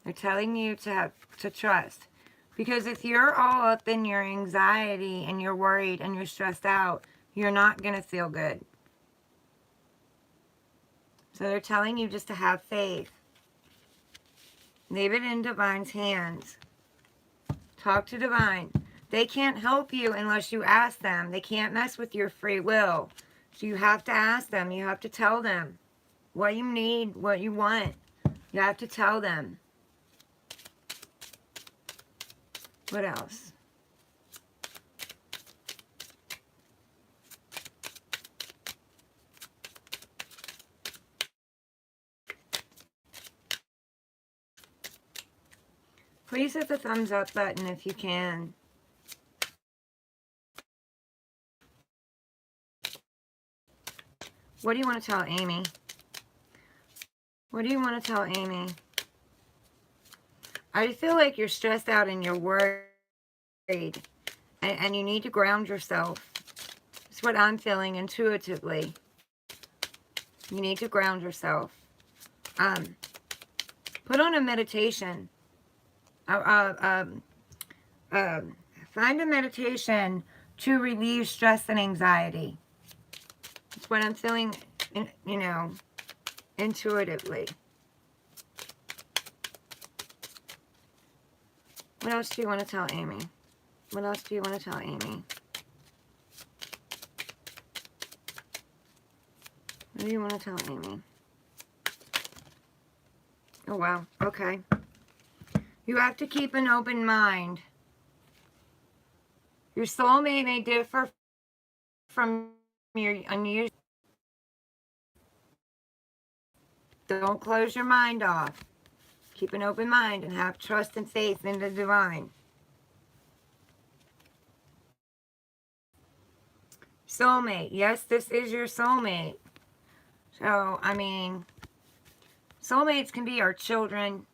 They're telling you to trust. Because if you're all up in your anxiety and you're worried and you're stressed out, you're not going to feel good. So they're telling you just to have faith. Leave it in Divine's hands. Talk to Divine. They can't help you unless you ask them. They can't mess with your free will. So you have to ask them. You have to tell them what you need, what you want. You have to tell them. What else? Please hit the thumbs up button if you can. What do you want to tell Amy? What do you want to tell Amy? I feel like you're stressed out and you're worried. And you need to ground yourself. That's what I'm feeling intuitively. You need to ground yourself. Put on a meditation. Find a meditation to relieve stress and anxiety. That's what I'm feeling, you know, intuitively. What else do you want to tell Amy? What else do you want to tell Amy? What do you want to tell Amy? Oh, wow. Okay. You have to keep an open mind. Your soulmate may differ from your unusual. Don't close your mind off. Keep an open mind and have trust and faith in the divine. Soulmate. Yes, this is your soulmate. So, I mean, soulmates can be our children.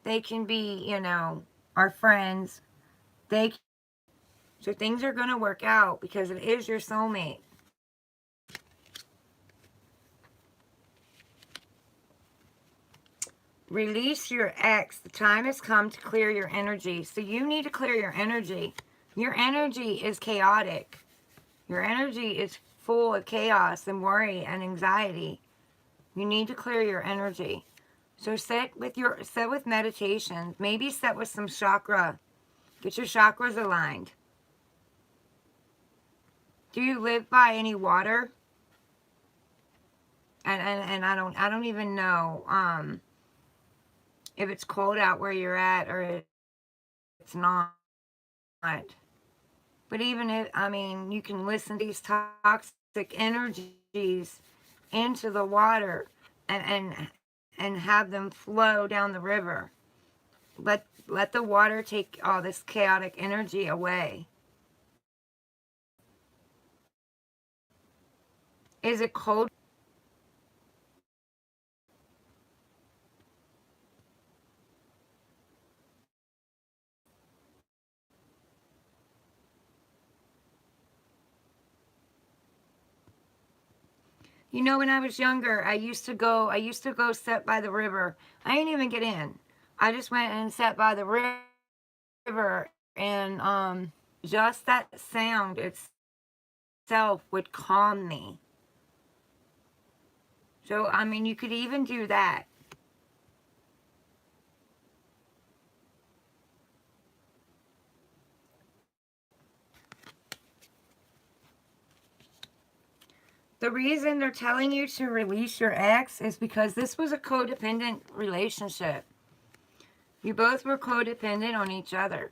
They can be, you know, our friends. So things are going to work out because it is your soulmate. Release your ex. The time has come to clear your energy. So you need to clear your energy. Your energy is chaotic. Your energy is full of chaos and worry and anxiety. You need to clear your energy. So set with meditations. Maybe set with some chakra. Get your chakras aligned. Do you live by any water? And I don't even know if it's cold out where you're at or it's not. But even if, I mean, you can listen to these toxic energies into the water and have them flow down the river. Let the water take all this chaotic energy away. Is it cold? You know, when I was younger, I used to go sit by the river. I didn't even get in. I just went and sat by the river, and just that sound itself would calm me. So, I mean, you could even do that. The reason they're telling you to release your ex is because this was a codependent relationship. You both were codependent on each other.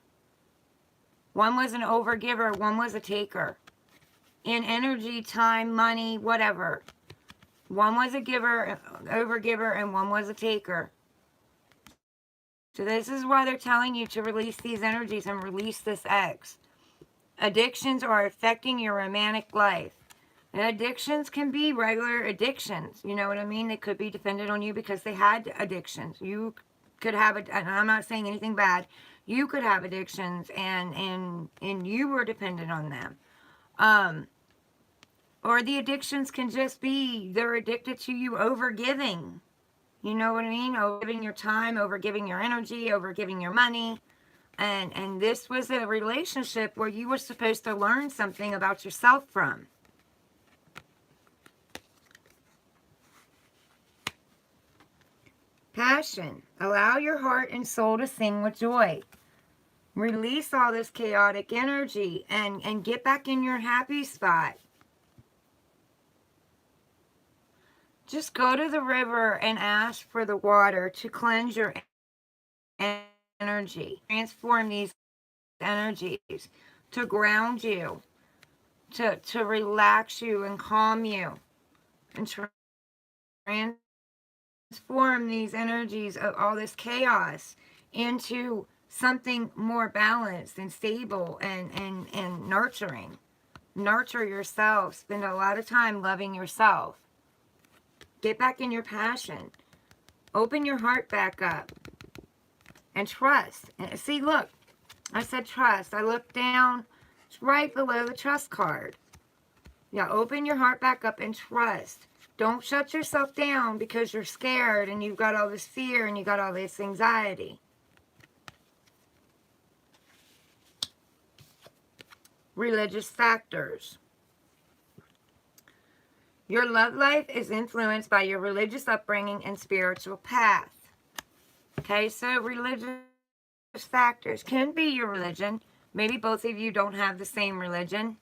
One was an overgiver, one was a taker. In energy, time, money, whatever. One was a giver, overgiver, and one was a taker. So this is why they're telling you to release these energies and release this ex. Addictions are affecting your romantic life. And addictions can be regular addictions. You know what I mean? They could be dependent on you because they had addictions. You could have, and I'm not saying anything bad, you could have addictions and you were dependent on them. Or the addictions can just be they're addicted to you over giving. You know what I mean? Over giving your time, over giving your energy, over giving your money. And this was a relationship where you were supposed to learn something about yourself from. Passion. Allow your heart and soul to sing with joy. Release all this chaotic energy and get back in your happy spot. Just go to the river and ask for the water to cleanse your energy. Transform these energies to ground you, to relax you and calm you, and transform these energies of all this chaos into something more balanced and stable and nurturing. Nurture yourself. Spend a lot of time loving yourself. Get back in your passion. Open your heart back up. And trust. And see, look, I said trust. I looked down. It's right below the trust card. Yeah, open your heart back up and trust. Don't shut yourself down because you're scared and you've got all this fear and you've got all this anxiety. Religious factors. Your love life is influenced by your religious upbringing and spiritual path. Okay, so religious factors can be your religion. Maybe both of you don't have the same religion.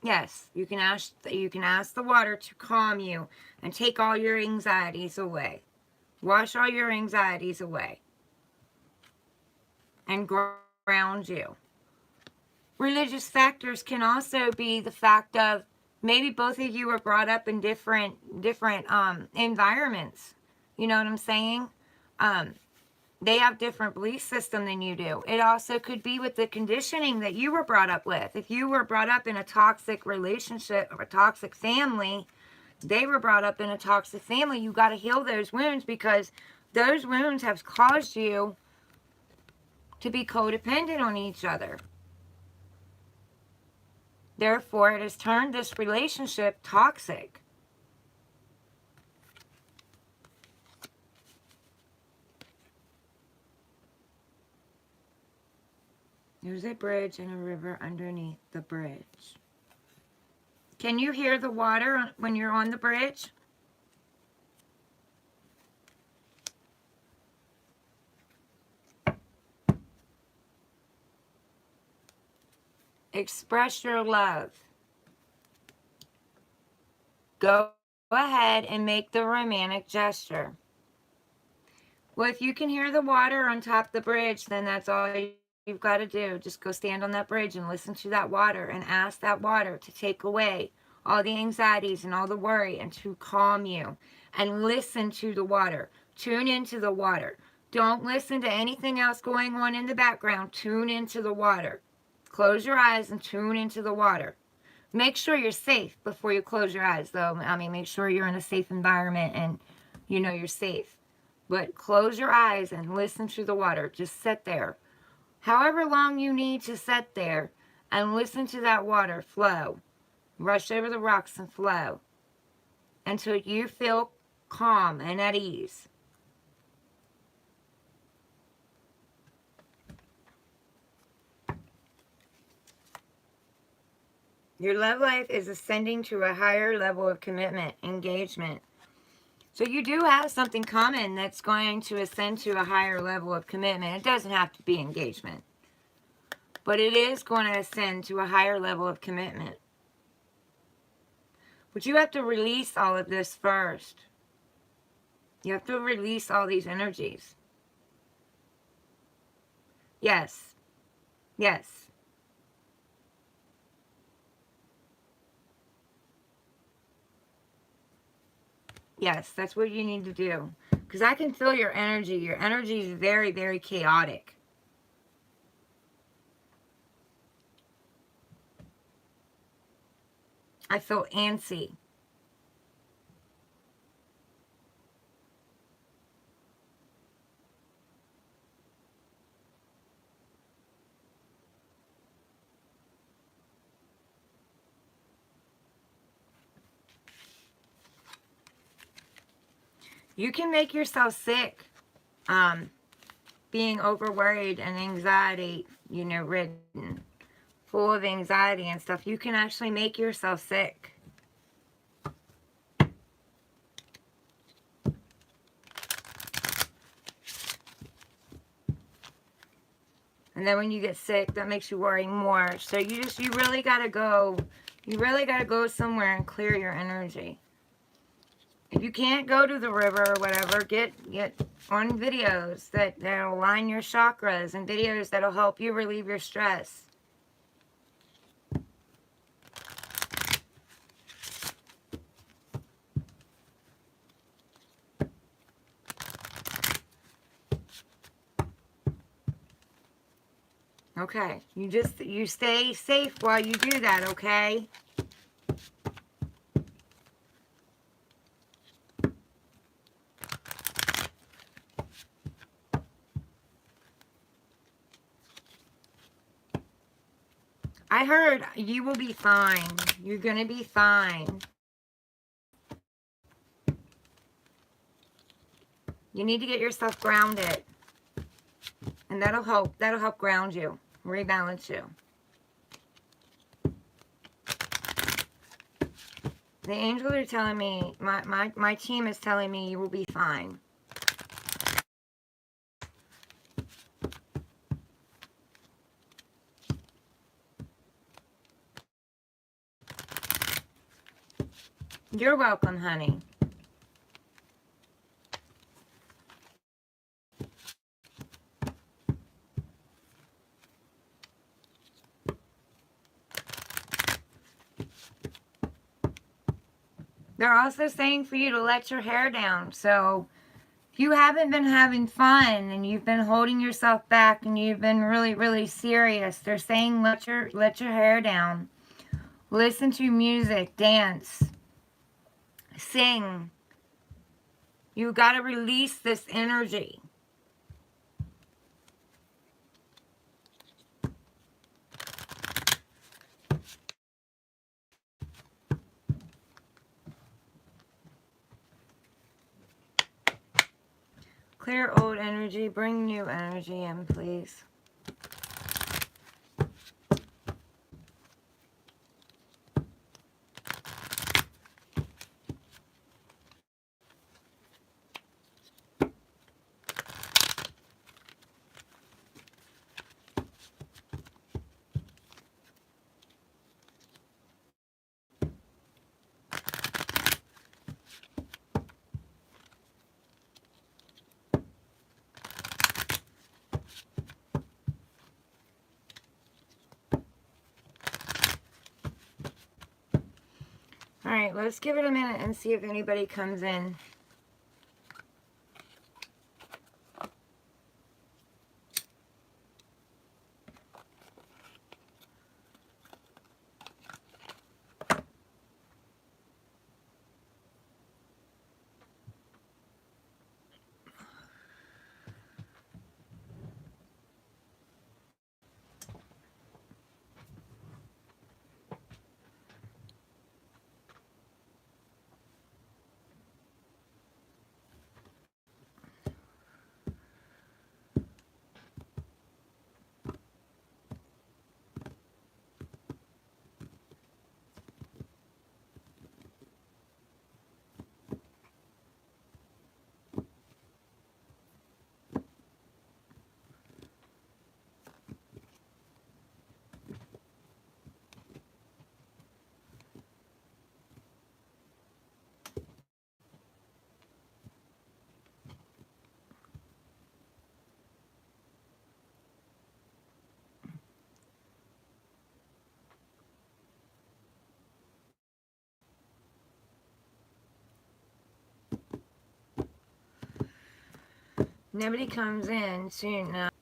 Yes, you can ask the water to calm you and take all your anxieties away. Wash all your anxieties away. And ground you. Religious factors can also be the fact of maybe both of you were brought up in different environments. You know what I'm saying? They have different belief system than you do. It also could be with the conditioning that you were brought up with. If you were brought up in a toxic relationship or a toxic family, they were brought up in a toxic family. You got to heal those wounds because those wounds have caused you to be codependent on each other. Therefore, it has turned this relationship toxic. There's a bridge and a river underneath the bridge. Can you hear the water when you're on the bridge? Express your love. Go ahead and make the romantic gesture. Well, if you can hear the water on top of the bridge, then that's all you've got to do. Just go stand on that bridge and listen to that water and ask that water to take away all the anxieties and all the worry and to calm you. And listen to the water. Tune into the water. Don't listen to anything else going on in the background. Tune into the water. Close your eyes and tune into the water. Make sure you're safe before you close your eyes, though. I mean, make sure you're in a safe environment and you know you're safe. But close your eyes and listen to the water. Just sit there. However long you need to sit there and listen to that water flow. Rush over the rocks and flow until you feel calm and at ease. Your love life is ascending to a higher level of commitment, engagement. So you do have something common that's going to ascend to a higher level of commitment. It doesn't have to be engagement. But it is going to ascend to a higher level of commitment. But you have to release all of this first. You have to release all these energies. Yes. Yes. Yes, that's what you need to do. Because I can feel your energy. Your energy is very, very chaotic. I feel antsy. You can make yourself sick being over worried and anxiety, you know, ridden, full of anxiety and stuff. You can actually make yourself sick. And then when you get sick, that makes you worry more. So you really got to go, somewhere and clear your energy. If you can't go to the river or whatever, get on videos that'll align your chakras and videos that'll help you relieve your stress. Okay, you stay safe while you do that, okay? I heard you will be fine. You're going to be fine. You need to get yourself grounded. And that'll help ground you, rebalance you. The angels are telling me, my team is telling me you will be fine. You're welcome, honey. They're also saying for you to let your hair down. So if you haven't been having fun and you've been holding yourself back and you've been really, really serious, they're saying let your hair down. Listen to music, dance, sing. You got to release this energy. Clear old energy, bring new energy in, please. All right, let's give it a minute and see if anybody comes in. Nobody comes in soon enough.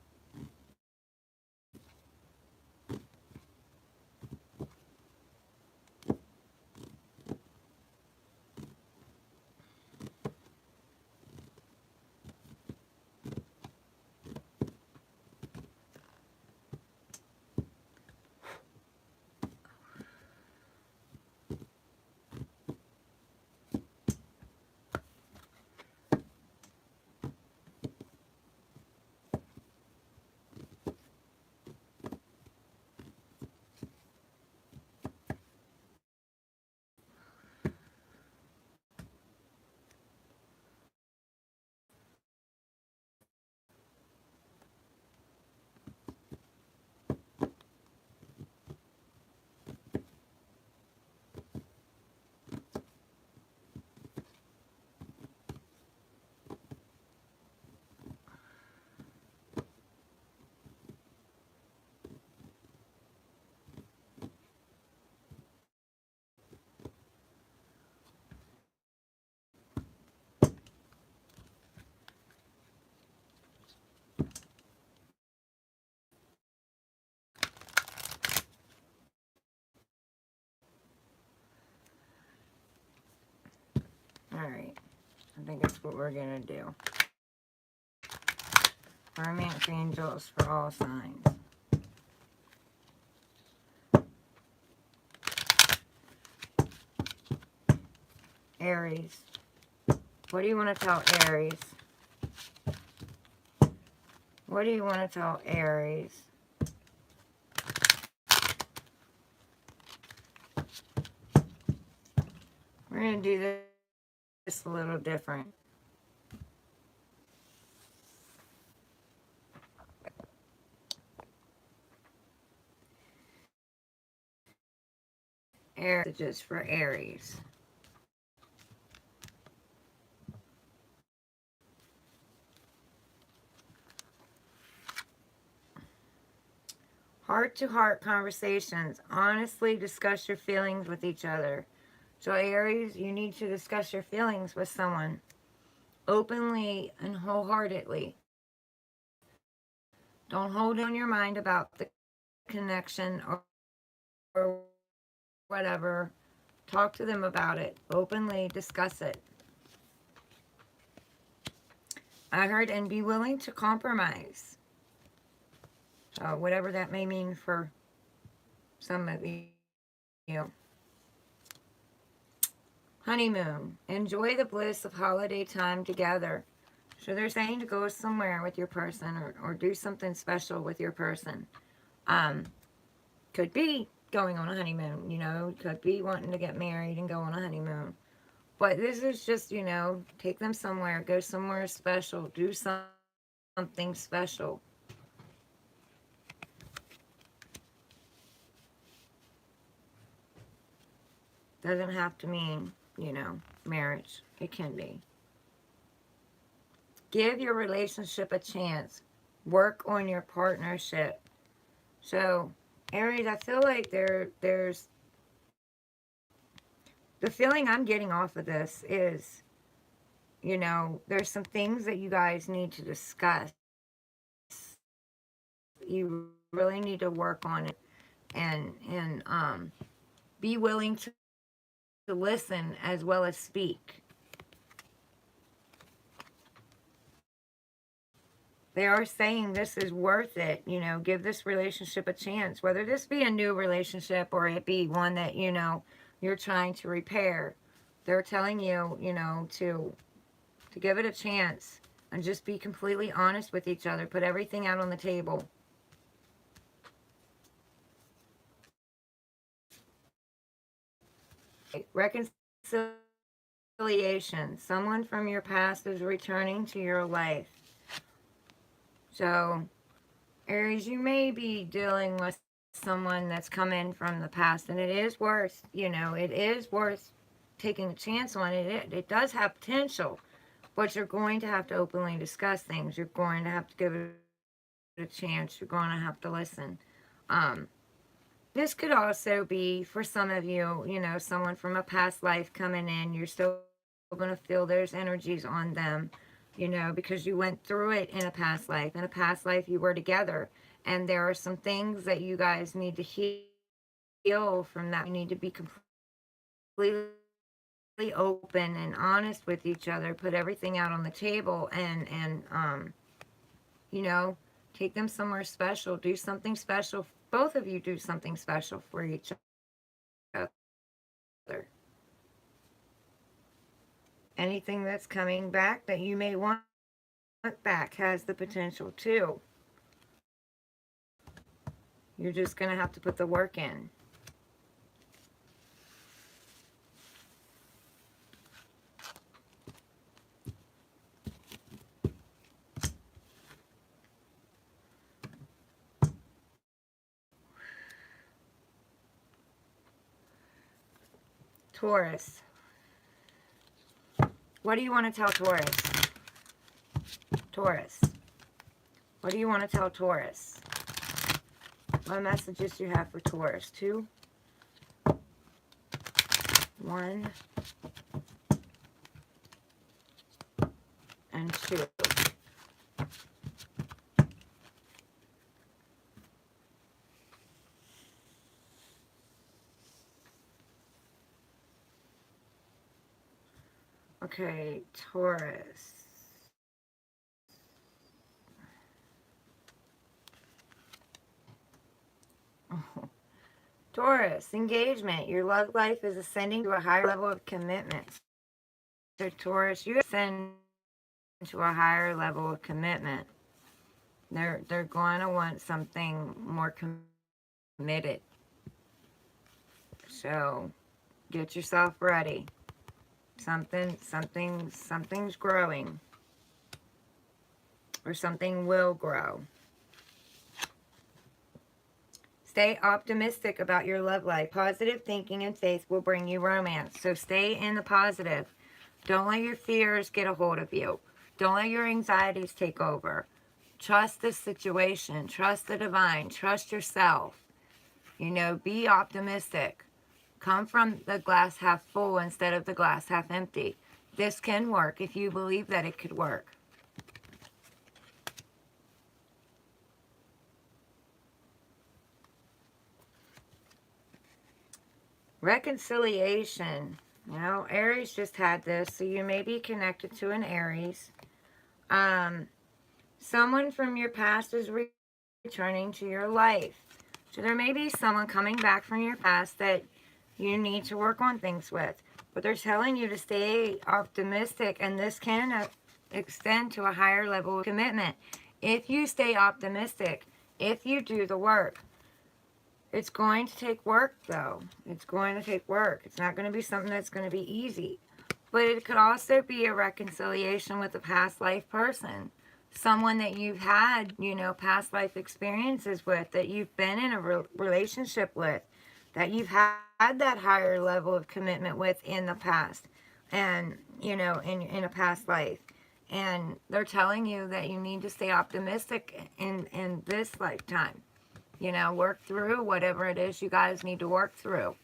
think it's what we're going to do. Romance angels for all signs. Aries. What do you want to tell Aries? What do you want to tell Aries? We're going to do this a little different. Messages for Aries. Heart-to-heart conversations. Honestly discuss your feelings with each other. So Aries, you need to discuss your feelings with someone openly and wholeheartedly. Don't hold on your mind about the connection or whatever. Talk to them about it. Openly discuss it. I heard, and be willing to compromise. Whatever that may mean for some of you. Honeymoon. Enjoy the bliss of holiday time together. So they're saying to go somewhere with your person, or do something special with your person. Could be going on a honeymoon, could be wanting to get married and go on a honeymoon. But this is just, take them somewhere, go somewhere special, do something special. Doesn't have to mean, marriage. It can be. Give your relationship a chance. Work on your partnership. So, Aries, I feel like there's the feeling I'm getting off of this is, there's some things that you guys need to discuss. You really need to work on it and be willing to listen as well as speak. They are saying this is worth it, give this relationship a chance, whether this be a new relationship or it be one that, you're trying to repair. They're telling you, to give it a chance and just be completely honest with each other. Put everything out on the table. Reconciliation. Someone from your past is returning to your life. So, Aries, you may be dealing with someone that's come in from the past, and it is worth, it is worth taking a chance on it. It does have potential, but you're going to have to openly discuss things. You're going to have to give it a chance. You're going to have to listen. This could also be, for some of you, someone from a past life coming in. You're still going to feel those energies on them, because you went through it in a past life. In a past life, you were together. And there are some things that you guys need to heal from that. You need to be completely open and honest with each other. Put everything out on the table and take them somewhere special. Do something special. Both of you do something special for each other. Anything that's coming back that you may want back has the potential too. You're just going to have to put the work in. Taurus. What do you want to tell Taurus? Taurus. What do you want to tell Taurus? What messages do you have for Taurus? 2, 1, and 2. Okay, Taurus. Taurus, engagement. Your love life is ascending to a higher level of commitment. So Taurus, you ascend to a higher level of commitment. They're going to want something more committed. So get yourself ready. Something's growing. Or something will grow. Stay optimistic about your love life. Positive thinking and faith will bring you romance. So stay in the positive. Don't let your fears get a hold of you. Don't let your anxieties take over. Trust the situation. Trust the divine. Trust yourself. You know, be optimistic. Come from the glass half full instead of the glass half empty. This can work if you believe that it could work. Reconciliation. You know, Aries just had this, so you may be connected to an Aries. Someone from your past is returning to your life. So there may be someone coming back from your past that you need to work on things with. But they're telling you to stay optimistic, and this can extend to a higher level of commitment. If you stay optimistic, if you do the work. It's going to take work, though. It's going to take work. It's not going to be something that's going to be easy. But it could also be a reconciliation with a past life person. Someone that you've had, you know, past life experiences with, that you've been in a relationship with, that you've had that higher level of commitment with in the past. And, you know, in a past life. And they're telling you that you need to stay optimistic in this lifetime. You know, work through whatever it is you guys need to work through.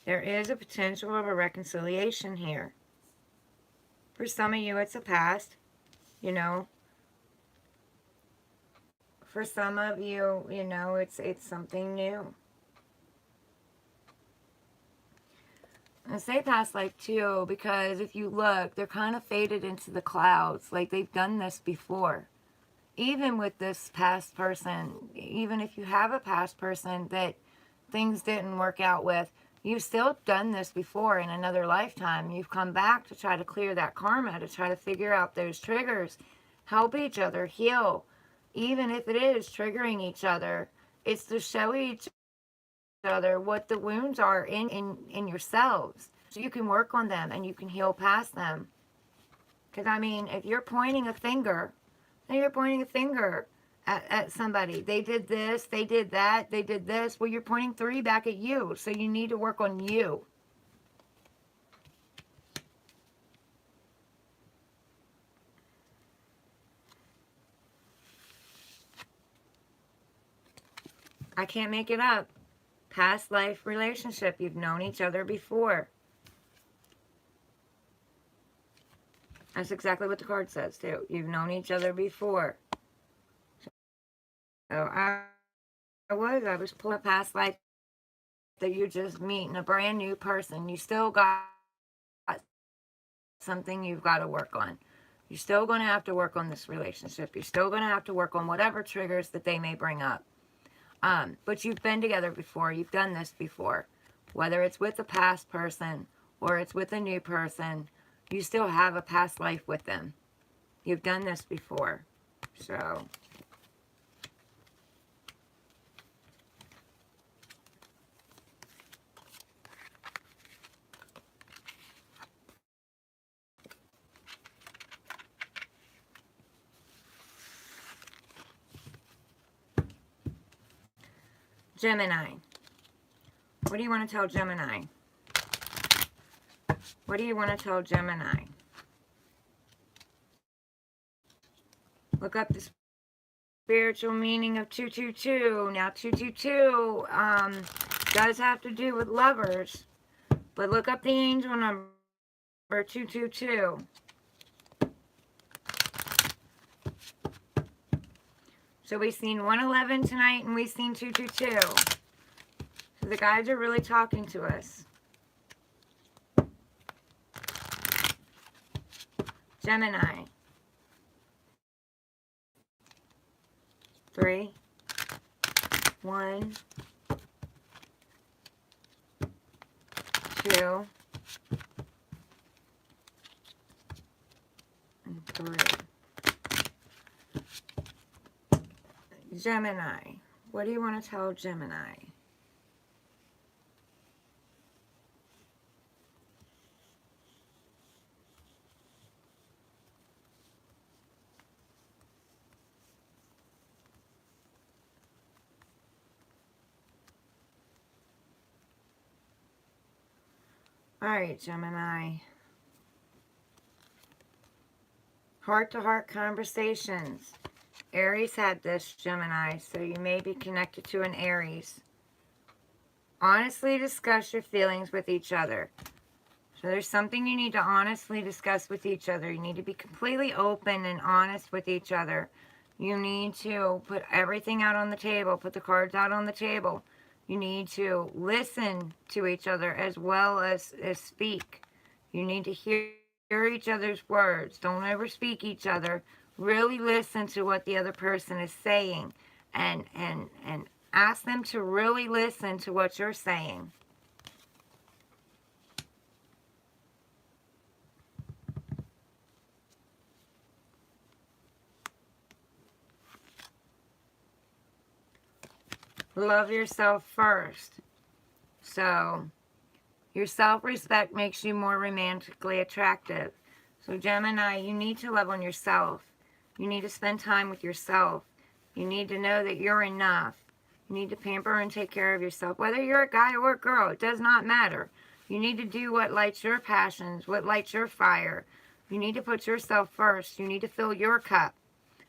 There is a potential of a reconciliation here. For some of you, it's a past, you know. For some of you, you know, it's something new. I say past life too, because if you look, they're kind of faded into the clouds. Like they've done this before. Even with this past person, even if you have a past person that things didn't work out with, you've still done this before in another lifetime. You've come back to try to clear that karma, to try to figure out those triggers, help each other heal. Even if it is triggering each other, it's to show each other what the wounds are in yourselves. So you can work on them and you can heal past them. Because, I mean, if you're pointing a finger, then you're pointing a finger at somebody. They did this, they did that, they did this. Well, you're pointing 3 back at you. So you need to work on you. I can't make it up. Past life relationship. You've known each other before. That's exactly what the card says, too. You've known each other before. So I was pulling a past life that you're just meeting a brand new person. You still got something you've got to work on. You're still going to have to work on this relationship. You're still going to have to work on whatever triggers that they may bring up. But you've been together before. You've done this before. Whether it's with a past person or it's with a new person, you still have a past life with them. You've done this before. So Gemini. What do you want to tell Gemini? What do you want to tell Gemini? Look up the spiritual meaning of 222. Now 222 does have to do with lovers. But look up the angel number 222. So we've seen 111 tonight and we've seen 222. So the guides are really talking to us. Gemini. 3, 1, 2, and 3. Gemini. What do you want to tell Gemini? Alright, Gemini. Heart-to-heart conversations. Aries had this, Gemini, so you may be connected to an Aries. Honestly discuss your feelings with each other. So there's something you need to honestly discuss with each other. You need to be completely open and honest with each other. You need to put everything out on the table, put the cards out on the table. You need to listen to each other as well as speak. You need to hear each other's words. Don't overspeak each other. Really listen to what the other person is saying, and ask them to really listen to what you're saying. Love yourself first. So your self-respect makes you more romantically attractive. So Gemini, you need to love on yourself. You need to spend time with yourself. You need to know that you're enough. You need to pamper and take care of yourself. Whether you're a guy or a girl, it does not matter. You need to do what lights your passions, what lights your fire. You need to put yourself first. You need to fill your cup,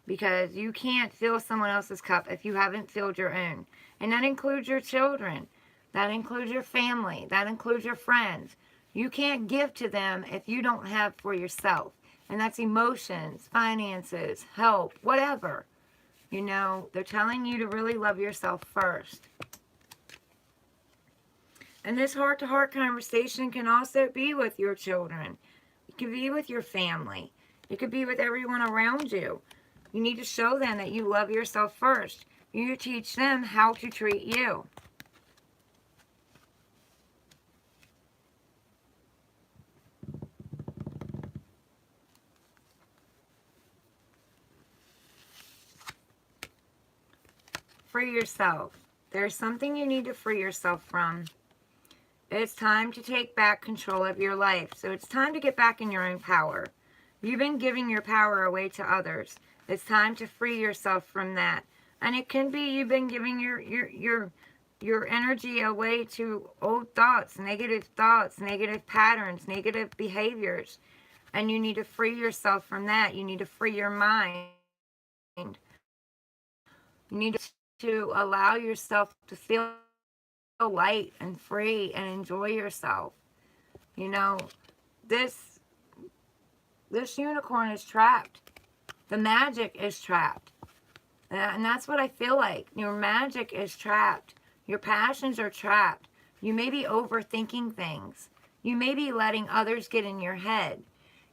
because you can't fill someone else's cup if you haven't filled your own. And that includes your children. That includes your family. That includes your friends. You can't give to them if you don't have for yourself. And that's emotions, finances, help, whatever. You know, they're telling you to really love yourself first. And this heart-to-heart conversation can also be with your children. It could be with your family. It could be with everyone around you. You need to show them that you love yourself first. You teach them how to treat you. Free yourself. There's something you need to free yourself from. It's time to take back control of your life. So it's time to get back in your own power. You've been giving your power away to others. It's time to free yourself from that. And it can be you've been giving your energy away to old thoughts, negative patterns, negative behaviors. And you need to free yourself from that. You need to free your mind. You need to allow yourself to feel light and free and enjoy yourself. You know, this unicorn is trapped. The magic is trapped. And that's what I feel like. Your magic is trapped. Your passions are trapped. You may be overthinking things. You may be letting others get in your head.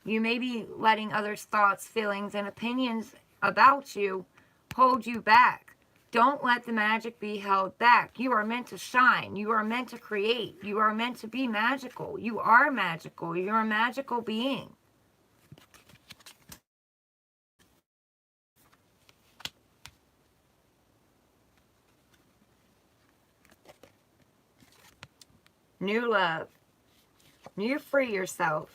You may be letting others' thoughts, feelings, and opinions about you hold you back. Don't let the magic be held back. You are meant to shine. You are meant to create. You are meant to be magical. You are magical. You're a magical being. New love. You free yourself.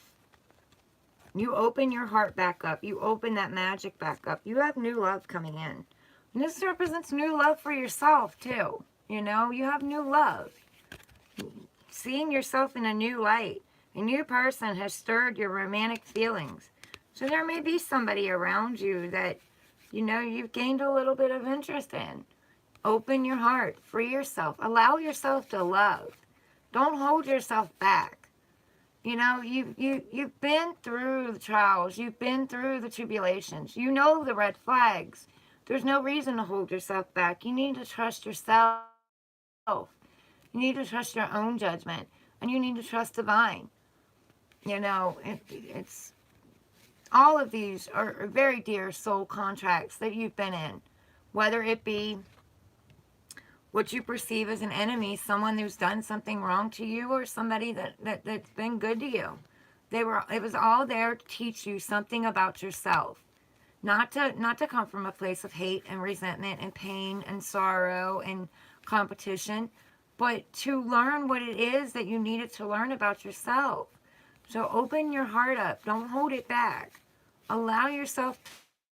You open your heart back up. You open that magic back up. You have new love coming in. And this represents new love for yourself, too. You know, you have new love. Seeing yourself in a new light. A new person has stirred your romantic feelings. So there may be somebody around you that, you know, you've gained a little bit of interest in. Open your heart. Free yourself. Allow yourself to love. Don't hold yourself back. You know, you've been through the trials. You've been through the tribulations. You know the red flags. There's no reason to hold yourself back. You need to trust yourself. You need to trust your own judgment. And you need to trust divine. You know, it's All of these are very dear soul contracts that you've been in, whether it be what you perceive as an enemy, someone who's done something wrong to you, or somebody that's been good to you. It was all there to teach you something about yourself. Not to come from a place of hate and resentment and pain and sorrow and competition, but to learn what it is that you needed to learn about yourself. So open your heart up. Don't hold it back. Allow yourself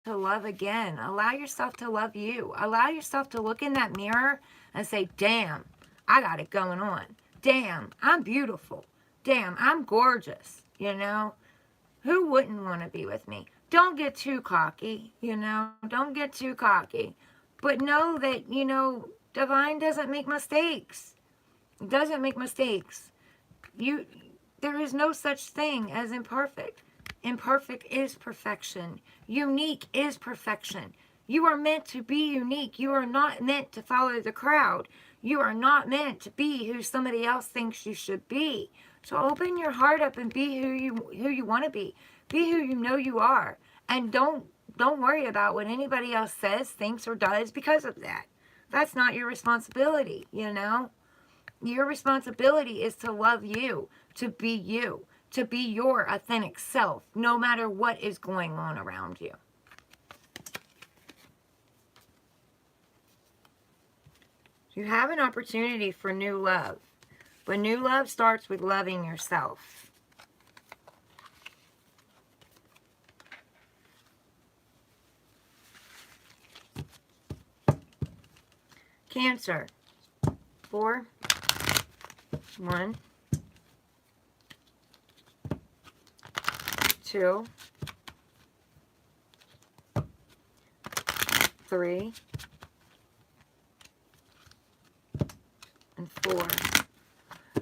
to love again. Allow yourself to love you. Allow yourself to look in that mirror and say, damn, I got it going on. Damn, I'm beautiful. Damn, I'm gorgeous. You know, who wouldn't want to be with me? Don't get too cocky, you know, don't get too cocky. But know that, you know, divine doesn't make mistakes. It doesn't make mistakes. There is no such thing as imperfect. Imperfect is perfection. Unique is perfection. You are meant to be unique. You are not meant to follow the crowd. You are not meant to be who somebody else thinks you should be. So open your heart up and be who you want to be. Be who you know you are. And don't worry about what anybody else says, thinks, or does because of that. That's not your responsibility, you know? Your responsibility is to love you, to be your authentic self, no matter what is going on around you. You have an opportunity for new love, but new love starts with loving yourself. Cancer. 4, 1, 2, 3, and 4.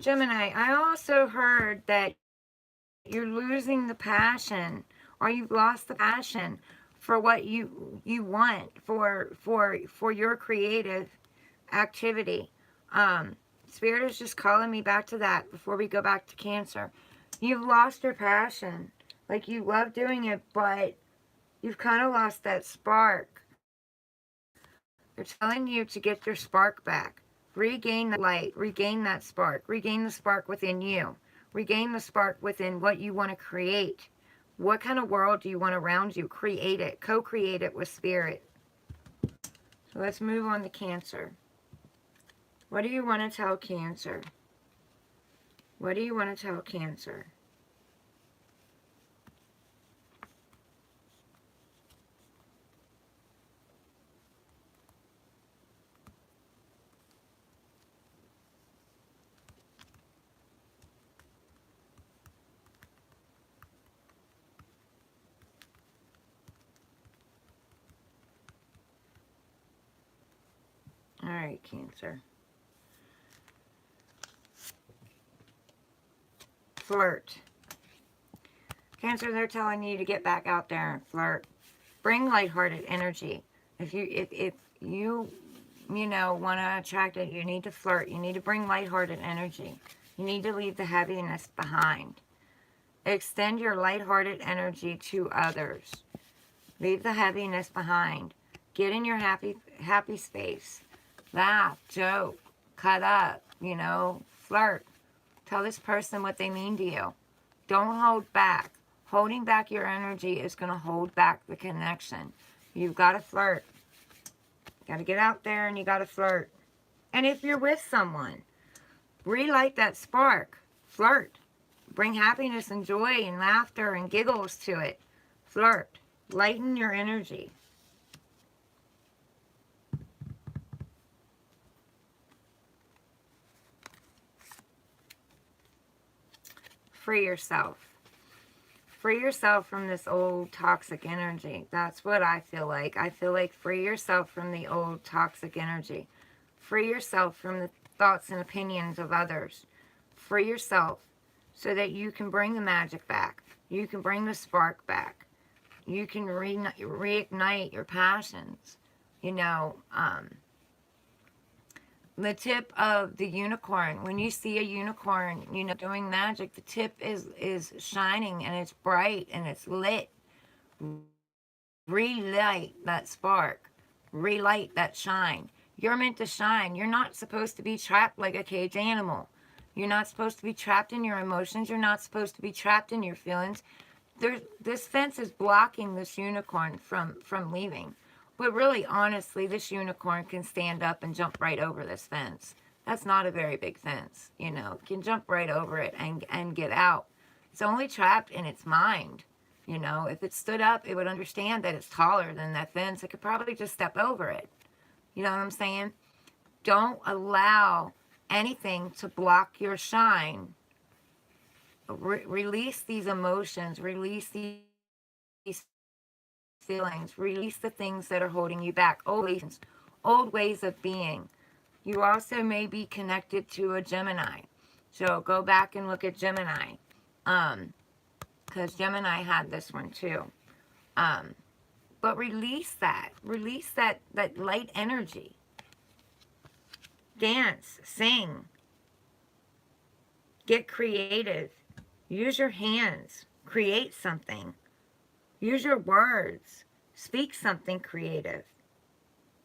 Gemini, I also heard that you're losing the passion, or you've lost the passion for what you want for your creative activity. Spirit is just calling me back to that before we go back to Cancer. You've lost your passion. Like, you love doing it, but you've kind of lost that spark. They're telling you to get your spark back. Regain the light. Regain that spark. Regain the spark within you. Regain the spark within what you want to create. What kind of world do you want around you? Create it. Co-create it with Spirit. So let's move on to Cancer. What do you want to tell Cancer? What do you want to tell Cancer? All right, Cancer. Flirt. Cancer, they're telling you to get back out there and flirt. Bring lighthearted energy. If you know, want to attract it, you need to flirt. You need to bring lighthearted energy. You need to leave the heaviness behind. Extend your lighthearted energy to others. Leave the heaviness behind. Get in your happy space. Laugh, joke, cut up, you know, flirt. Tell this person what they mean to you. Don't hold back. Holding back your energy is going to hold back the connection. You've got to flirt. You got to get out there and you got to flirt. And if you're with someone, relight that spark. Flirt. Bring happiness and joy and laughter and giggles to it. Flirt. Lighten your energy. Free yourself. Free yourself from this old toxic energy. That's what I feel like. I feel like free yourself from the old toxic energy. Free yourself from the thoughts and opinions of others. Free yourself so that you can bring the magic back. You can bring the spark back. You can reignite your passions. You know, the tip of the unicorn, when you see a unicorn, you know, doing magic, the tip is shining and it's bright and it's lit. Relight that spark. Relight that shine. You're meant to shine. You're not supposed to be trapped like a caged animal. You're not supposed to be trapped in your emotions. You're not supposed to be trapped in your feelings. This fence is blocking this unicorn from leaving. But really, honestly, this unicorn can stand up and jump right over this fence. That's not a very big fence, you know. It can jump right over it and get out. It's only trapped in its mind. You know, if it stood up, it would understand that it's taller than that fence. It could probably just step over it. You know what I'm saying? Don't allow anything to block your shine. Release these emotions. Release these feelings. Release the things that are holding you back. Old ways of being. You also may be connected to a Gemini. So go back and look at Gemini. Because Gemini had this one too. But release that. Release that light energy. Dance, sing, get creative. Use your hands. Create something. Use your words. Speak something creative.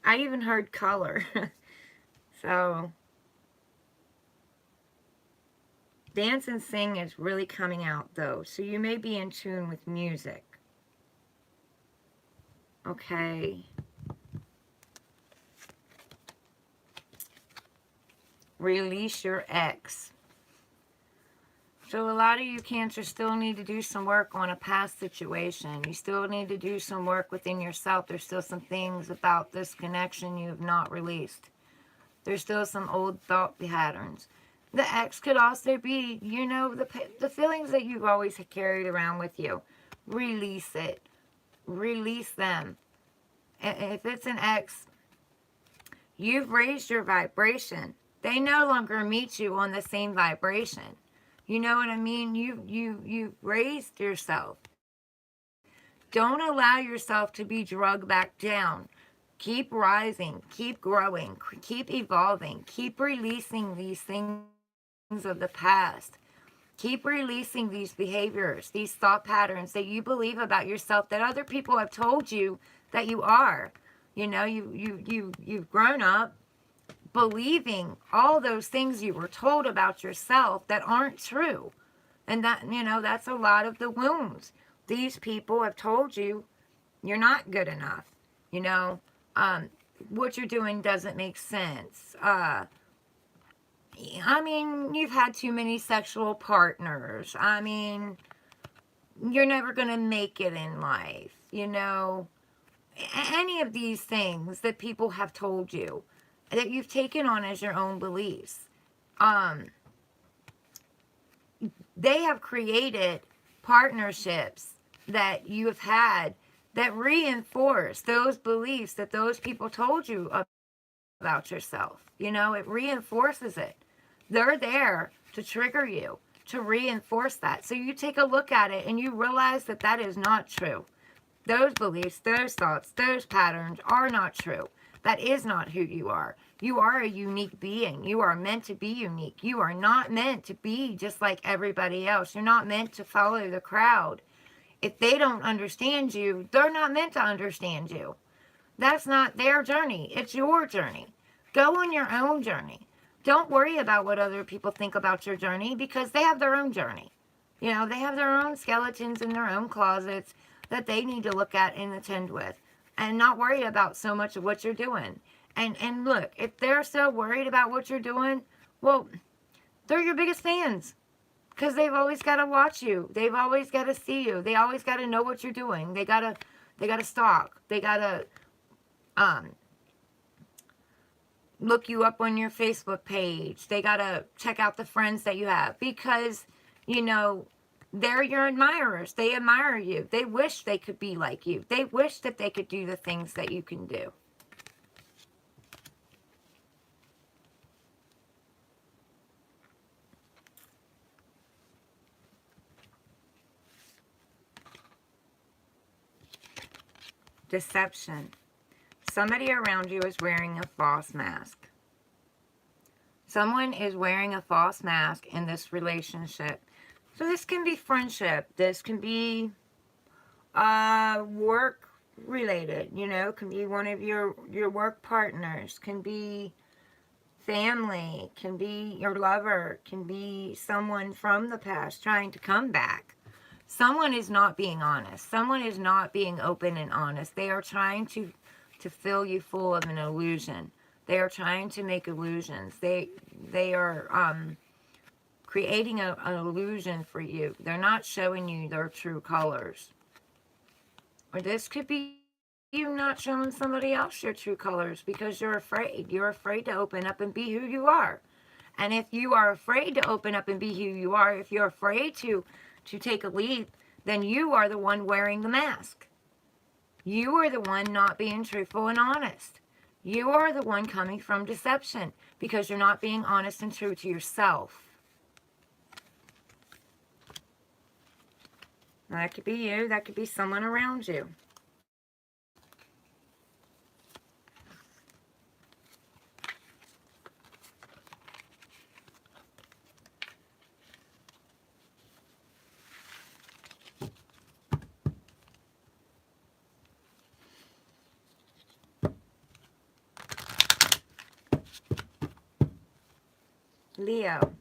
I even heard color. So, dance and sing is really coming out though. So you may be in tune with music. Okay. Release your ex. So a lot of you Cancer still need to do some work on a past situation. You still need to do some work within yourself. There's still some things about this connection you have not released. There's still some old thought patterns. The ex could also be, you know, the feelings that you've always carried around with you. Release it. Release them. If it's an ex, you've raised your vibration. They no longer meet you on the same vibration. You know what I mean? You've raised yourself. Don't allow yourself to be drugged back down. Keep rising, keep growing, keep evolving, keep releasing these things of the past. Keep releasing these behaviors, these thought patterns that you believe about yourself that other people have told you that you are. You know, you've grown up believing all those things you were told about yourself that aren't true. And that, you know, that's a lot of the wounds. These people have told you you're not good enough. You know, what you're doing doesn't make sense. I mean, you've had too many sexual partners. I mean, you're never going to make it in life. You know, any of these things that people have told you that you've taken on as your own beliefs. They have created partnerships that you have had that reinforce those beliefs that those people told you about yourself. You know, it reinforces it. They're there to trigger you, to reinforce that. So you take a look at it and you realize that that is not true. Those beliefs, those thoughts, those patterns are not true. That is not who you are. You are a unique being. You are meant to be unique. You are not meant to be just like everybody else. You're not meant to follow the crowd. If they don't understand you, they're not meant to understand you. That's not their journey. It's your journey. Go on your own journey. Don't worry about what other people think about your journey because they have their own journey. You know, they have their own skeletons in their own closets that they need to look at and attend with. And not worry about so much of what you're doing. And look, if they're so worried about what you're doing, well, they're your biggest fans. Because they've always got to watch you. They've always got to see you. They always got to know what you're doing. They got to stalk. They got to look you up on your Facebook page. They got to check out the friends that you have. Because, you know, they're your admirers. They admire you. They wish they could be like you. They wish that they could do the things that you can do. Deception. Somebody around you is wearing a false mask. Someone is wearing a false mask in this relationship. So this can be friendship. This can be Work related, can be one of your work partners, can be family, can be your lover, can be someone from the past trying to come back. Someone is not being honest. Someone is not being open and honest. They are trying to fill you full of an illusion. They are trying to make illusions. They are creating an illusion for you. They're not showing you their true colors. Or this could be you not showing somebody else your true colors because you're afraid. You're afraid to open up and be who you are. And if you are afraid to open up and be who you are, if you're afraid to take a leap, then you are the one wearing the mask. You are the one not being truthful and honest. You are the one coming from deception because you're not being honest and true to yourself. That could be you. That could be someone around you. Leo.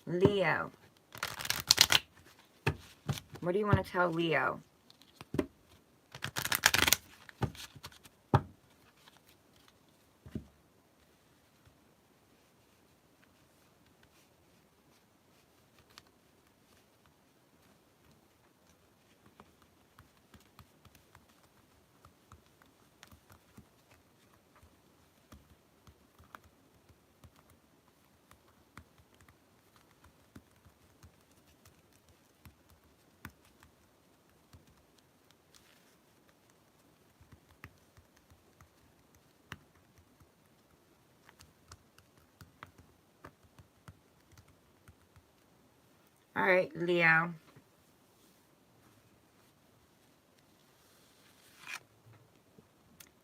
Leo. What do you want to tell Leo? All right, Leo.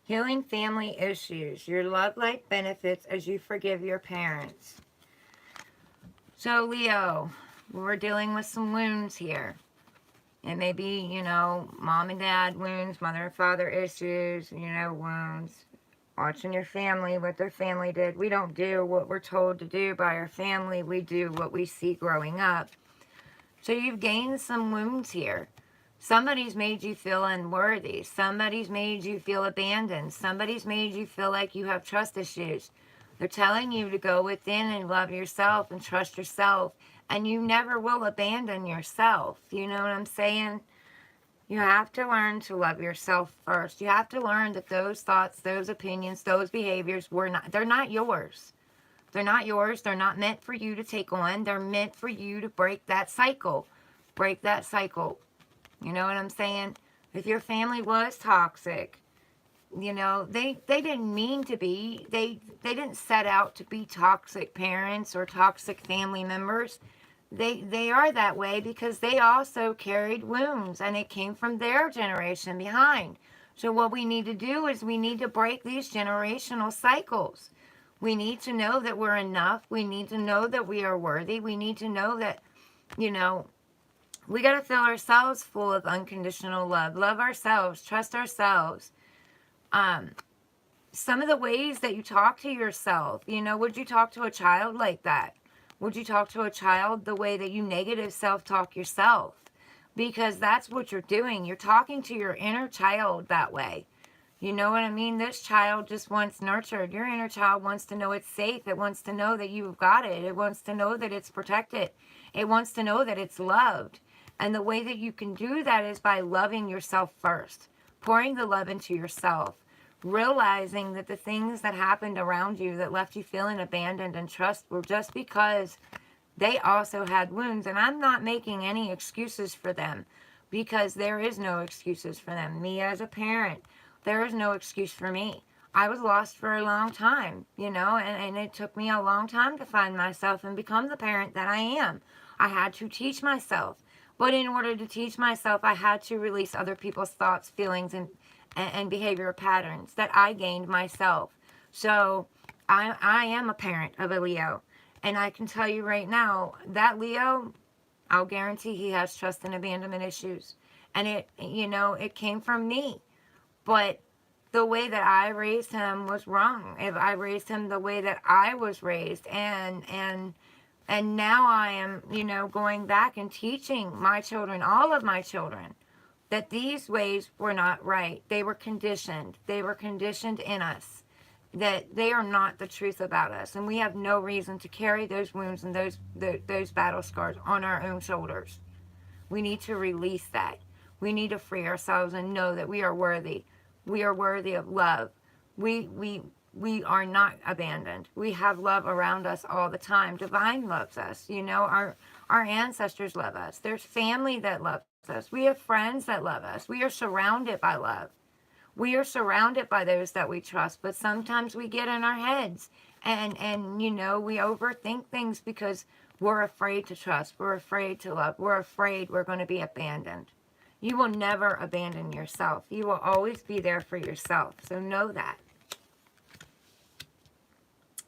Healing family issues. Your love life benefits as you forgive your parents. So, Leo, we're dealing with some wounds here. It may be, mom and dad wounds, mother and father issues, wounds. Watching your family, what their family did. We don't do what we're told to do by our family. We do what we see growing up. So you've gained some wounds here. Somebody's made you feel unworthy. Somebody's made you feel abandoned. Somebody's made you feel like you have trust issues. They're telling you to go within and love yourself and trust yourself. And you never will abandon yourself. You know what I'm saying? You have to learn to love yourself first. You have to learn that those thoughts, those opinions, those behaviors they're not yours. They're not yours. They're not meant for you to take on. They're meant for you to break that cycle. Break that cycle. You know what I'm saying? If your family was toxic, they didn't mean to be. They didn't set out to be toxic parents or toxic family members. They are that way because they also carried wounds and it came from their generation behind. So what we need to do is we need to break these generational cycles. We need to know that we're enough. We need to know that we are worthy. We need to know that, we got to fill ourselves full of unconditional love. Love ourselves. Trust ourselves. Some of the ways that you talk to yourself, would you talk to a child like that? Would you talk to a child the way that you negative self-talk yourself? Because that's what you're doing. You're talking to your inner child that way. You know what I mean? This child just wants nurtured. Your inner child wants to know it's safe. It wants to know that you've got it. It wants to know that it's protected. It wants to know that it's loved. And the way that you can do that is by loving yourself first. Pouring the love into yourself. Realizing that the things that happened around you that left you feeling abandoned and trust were just because they also had wounds. And I'm not making any excuses for them because there is no excuses for them. Me as a parent, there is no excuse for me. I was lost for a long time, and it took me a long time to find myself and become the parent that I am. I had to teach myself. But in order to teach myself, I had to release other people's thoughts, feelings, and behavior patterns that I gained myself. So I am a parent of a Leo. And I can tell you right now, that Leo, I'll guarantee he has trust and abandonment issues. And it came from me. But the way that I raised him was wrong. If I raised him the way that I was raised, and now I am, going back and teaching my children, all of my children, that these ways were not right. They were conditioned. They were conditioned in us. That they are not the truth about us, and we have no reason to carry those wounds and those battle scars on our own shoulders. We need to release that. We need to free ourselves and know that we are worthy. We are worthy of love. We are not abandoned. We have love around us all the time. Divine loves us. Our ancestors love us. There's family that loves us. We have friends that love us. We are surrounded by love. We are surrounded by those that we trust, but sometimes we get in our heads and we overthink things because we're afraid to trust. We're afraid to love. We're afraid we're going to be abandoned. You will never abandon yourself. You will always be there for yourself. So know that.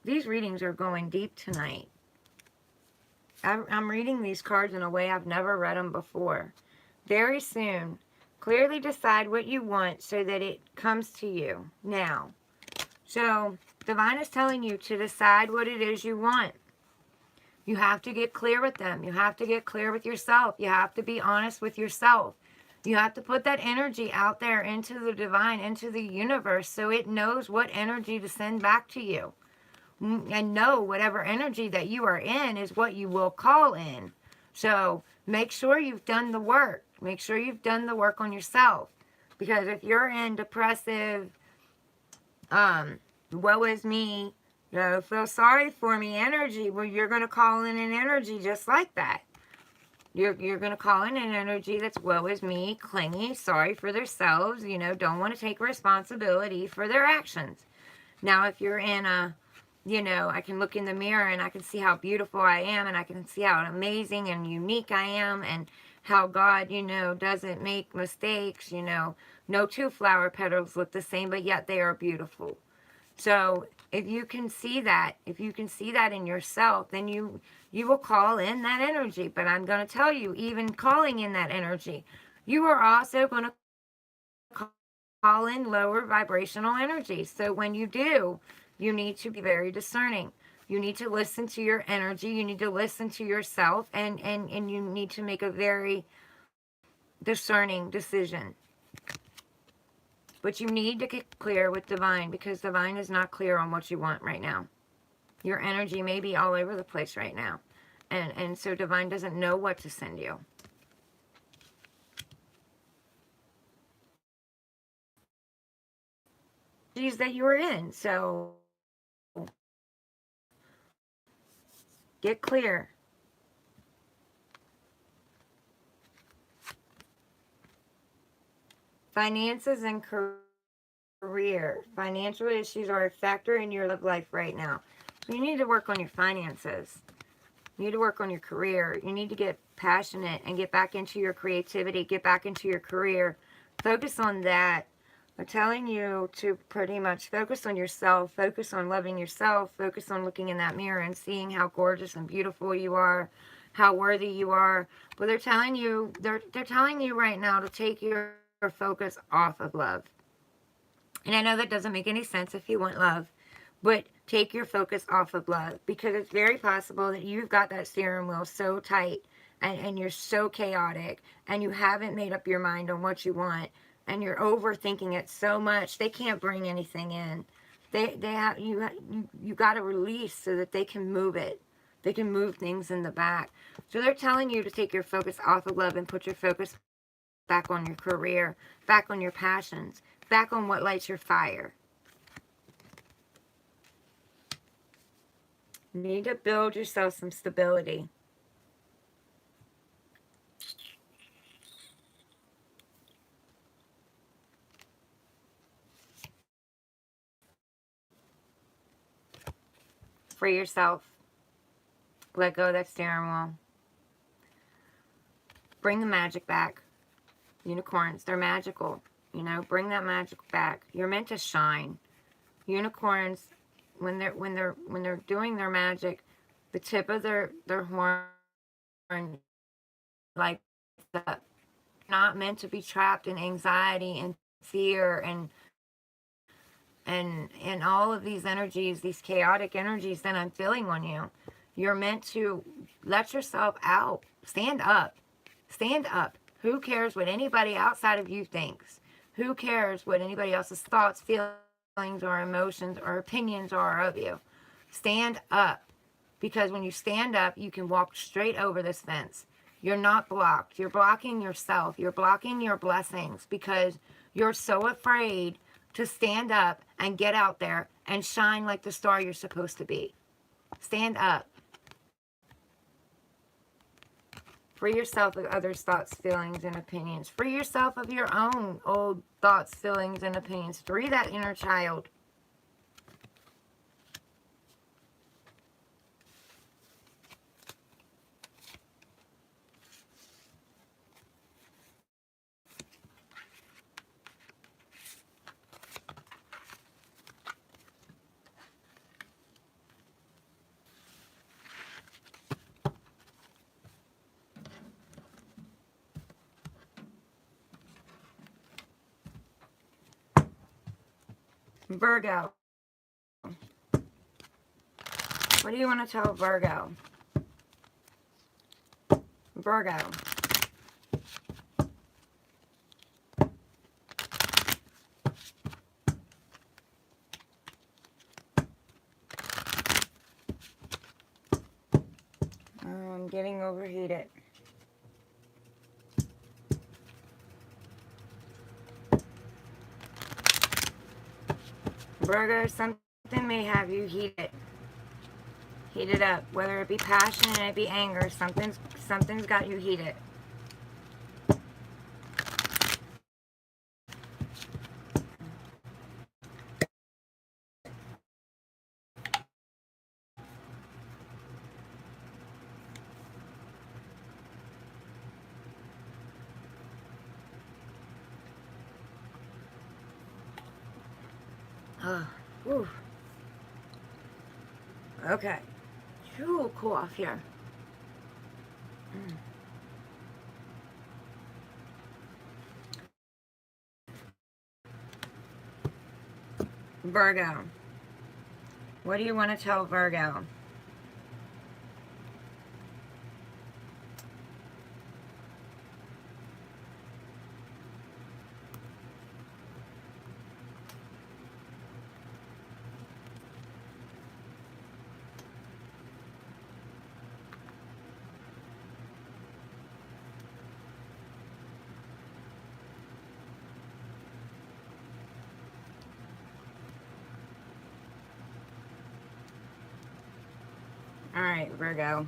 These readings are going deep tonight. I'm reading these cards in a way I've never read them before. Very soon, clearly decide what you want so that it comes to you now. So, Divine is telling you to decide what it is you want. You have to get clear with them. You have to get clear with yourself. You have to be honest with yourself. You have to put that energy out there into the divine, into the universe, so it knows what energy to send back to you. And know whatever energy that you are in is what you will call in. So make sure you've done the work. Make sure you've done the work on yourself. Because if you're in depressive, woe is me, feel sorry for me energy, well, you're going to call in an energy just like that. You're going to call in an energy that's woe is me, clingy, sorry for themselves, don't want to take responsibility for their actions. Now, if you're in a, I can look in the mirror and I can see how beautiful I am, and I can see how amazing and unique I am, and how God, doesn't make mistakes, no two flower petals look the same, but yet they are beautiful. So if you can see that, in yourself, then you will call in that energy. But I'm going to tell you, even calling in that energy, you are also going to call in lower vibrational energy. So when you do, you need to be very discerning. You need to listen to your energy. You need to listen to yourself, and you need to make a very discerning decision. But you need to get clear with Divine, because Divine is not clear on what you want right now. Your energy may be all over the place right now. And so Divine doesn't know what to send you. That you were in. So get clear. Finances and career. Financial issues are a factor in your love life right now. So you need to work on your finances. You need to work on your career. You need to get passionate and get back into your creativity. Get back into your career. Focus on that. I'm telling you to pretty much focus on yourself. Focus on loving yourself. Focus on looking in that mirror and seeing how gorgeous and beautiful you are. How worthy you are. But they're telling you right now to take your focus off of love. And I know that doesn't make any sense if you want love, but take your focus off of love, because it's very possible that you've got that steering wheel so tight and you're so chaotic and you haven't made up your mind on what you want, and you're overthinking it so much they can't bring anything in. You got to release so that they can move it. They can move things in the back. So they're telling you to take your focus off of love and put your focus back on your career, back on your passions, back on what lights your fire. You need to build yourself some stability. Free yourself. Let go of that steering wheel. Bring the magic back. Unicorns, they're magical. Bring that magic back. You're meant to shine. Unicorns, when they're doing their magic, the tip of their horn like that. Not meant to be trapped in anxiety and fear and all of these energies, these chaotic energies that I'm feeling on you. You're meant to let yourself out. Stand up. Stand up. Who cares what anybody outside of you thinks? Who cares what anybody else's thoughts, feelings, or emotions or opinions are of you? Stand up. Because when you stand up, you can walk straight over this fence. You're not blocked. You're blocking yourself. You're blocking your blessings because you're so afraid to stand up and get out there and shine like the star you're supposed to be. Stand up. Free yourself of others' thoughts, feelings, and opinions. Free yourself of your own old thoughts, feelings, and opinions. Free that inner child. Virgo. What do you want to tell Virgo? Virgo. I'm getting overheated. Virgo, something may have you heated up, whether it be passion and it be anger. Something's got you heated. Whew. Okay. Ooh, cool off here. Virgo. What do you want to tell Virgo? All right, Virgo.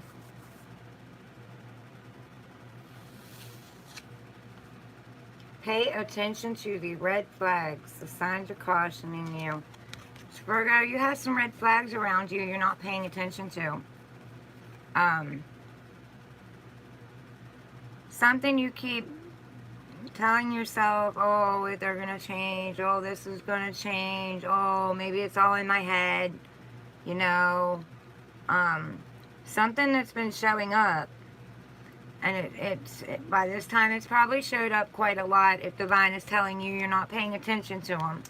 Pay attention to the red flags. The signs are cautioning you. So Virgo, you have some red flags around you you're not paying attention to. Something you keep telling yourself, oh, they're going to change. Oh, this is going to change. Oh, maybe it's all in my head. You know, something that's been showing up. And by this time, it's probably showed up quite a lot if Divine is telling you you're not paying attention to them.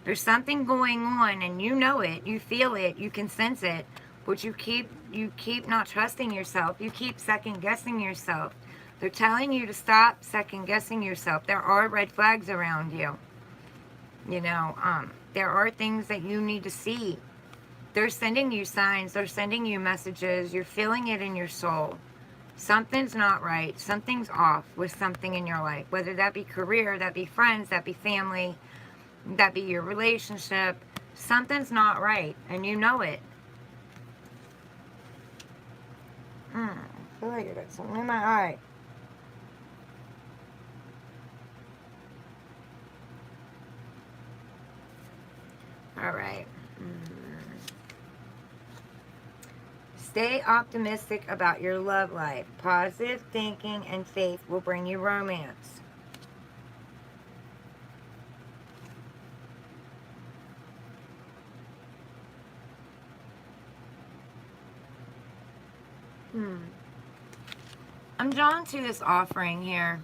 There's something going on, and you know it, you feel it, you can sense it, but you keep not trusting yourself. You keep second-guessing yourself. They're telling you to stop second-guessing yourself. There are red flags around you. You know, there are things that you need to see. They're sending you signs. They're sending you messages. You're feeling it in your soul. Something's not right. Something's off with something in your life. Whether that be career, that be friends, that be family, that be your relationship. Something's not right, and you know it. I feel like I got something in my eye. All right. Stay optimistic about your love life. Positive thinking and faith will bring you romance. I'm drawn to this offering here.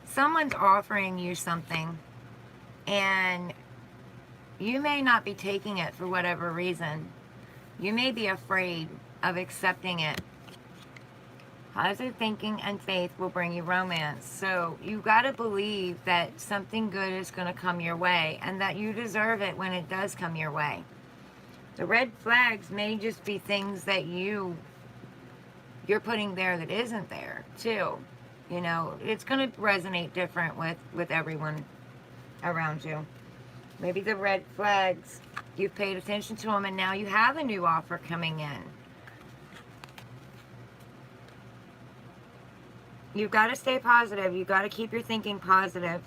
Someone's offering you something, and you may not be taking it for whatever reason. You may be afraid of accepting it. Positive thinking and faith will bring you romance. So you got to believe that something good is going to come your way, and that you deserve it when it does come your way. The red flags may just be things that you're putting there that isn't there too. You know, it's going to resonate different with everyone around you. Maybe the red flags, you've paid attention to them, and now you have a new offer coming in. You've got to stay positive. You've got to keep your thinking positive.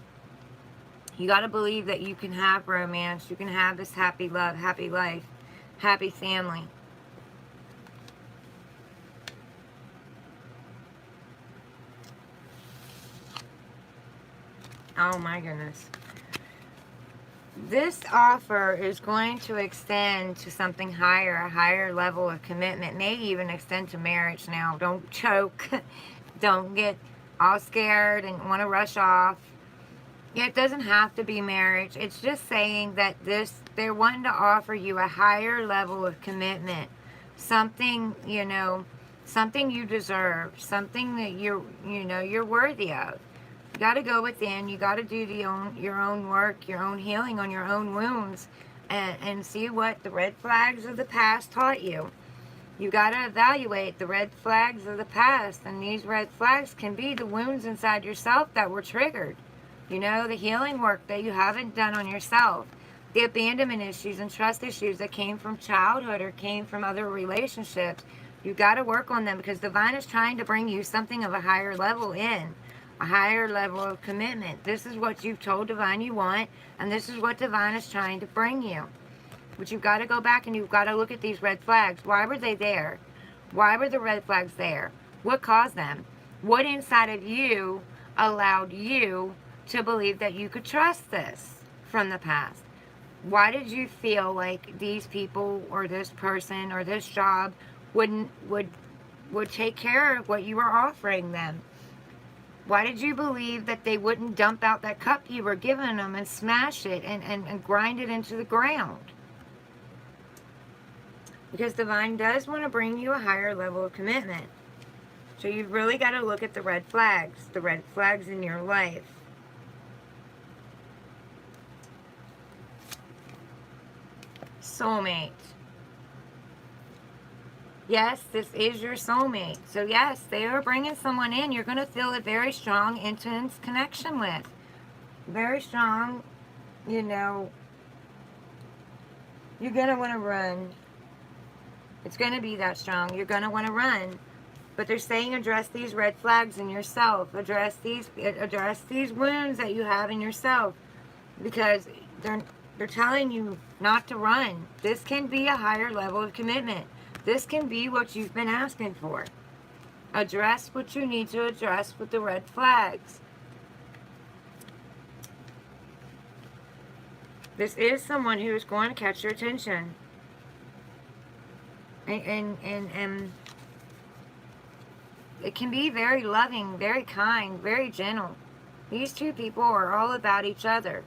You got to believe that you can have romance. You can have this happy love, happy life, happy family. Oh my goodness. This offer is going to extend to something higher, a higher level of commitment. May even extend to marriage now. Don't choke. Don't get all scared and want to rush off. It doesn't have to be marriage. It's just saying that they're wanting to offer you a higher level of commitment. Something, you know, something you deserve. Something that you're worthy of. You got to go within. You got to do your own work, your own healing on your own wounds, and see what the red flags of the past taught you. You got to evaluate the red flags of the past, and these red flags can be the wounds inside yourself that were triggered. You know, the healing work that you haven't done on yourself, the abandonment issues and trust issues that came from childhood or came from other relationships. You got to work on them, because Divine is trying to bring you something of a higher level in. A higher level of commitment. This is what you've told Divine you want, and this is what Divine is trying to bring you. But you've got to go back and you've got to look at these red flags. Why were they there? Why were the red flags there? What caused them? What inside of you allowed you to believe that you could trust this from the past? Why did you feel like these people or this person or this job would take care of what you were offering them? Why did you believe that they wouldn't dump out that cup you were giving them and smash it and grind it into the ground? Because Divine does want to bring you a higher level of commitment. So you've really got to look at the red flags in your life. Soulmate. Yes, this is your soulmate. So yes, they are bringing someone in you're going to feel a very strong, intense connection with. Very strong, you know, you're going to want to run. It's going to be that strong. You're going to want to run. But they're saying address these red flags in yourself. Address these wounds that you have in yourself. Because they're telling you not to run. This can be a higher level of commitment. This can be what you've been asking for. Address what you need to address with the red flags. This is someone who is going to catch your attention. And it can be very loving, very kind, very gentle. These two people are all about each other.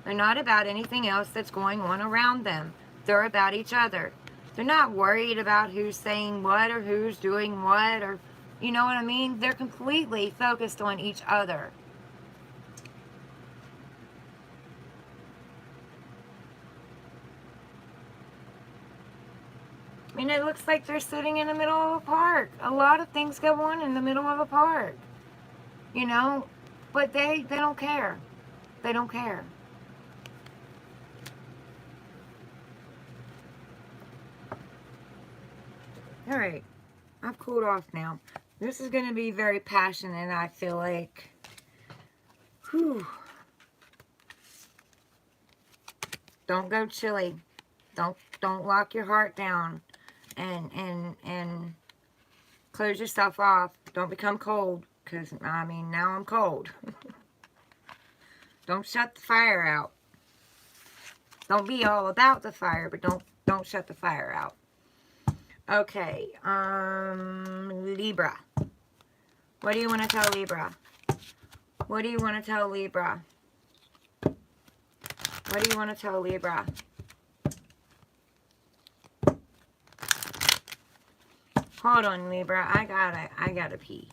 They're not about anything else that's going on around them. They're about each other. They're not worried about who's saying what or who's doing what, or, you know what I mean? They're completely focused on each other. I mean, it looks like they're sitting in the middle of a park. A lot of things go on in the middle of a park, you know, but they don't care. They don't care. All right, I've cooled off now. This is going to be very passionate, I feel like. Whew. Don't go chilly. Don't lock your heart down and close yourself off. Don't become cold, because, I mean, now I'm cold. Don't shut the fire out. Don't be all about the fire, but don't shut the fire out. Okay, Libra. What do you want to tell Libra? What do you want to tell Libra? What do you want to tell Libra? Hold on, Libra. I gotta pee.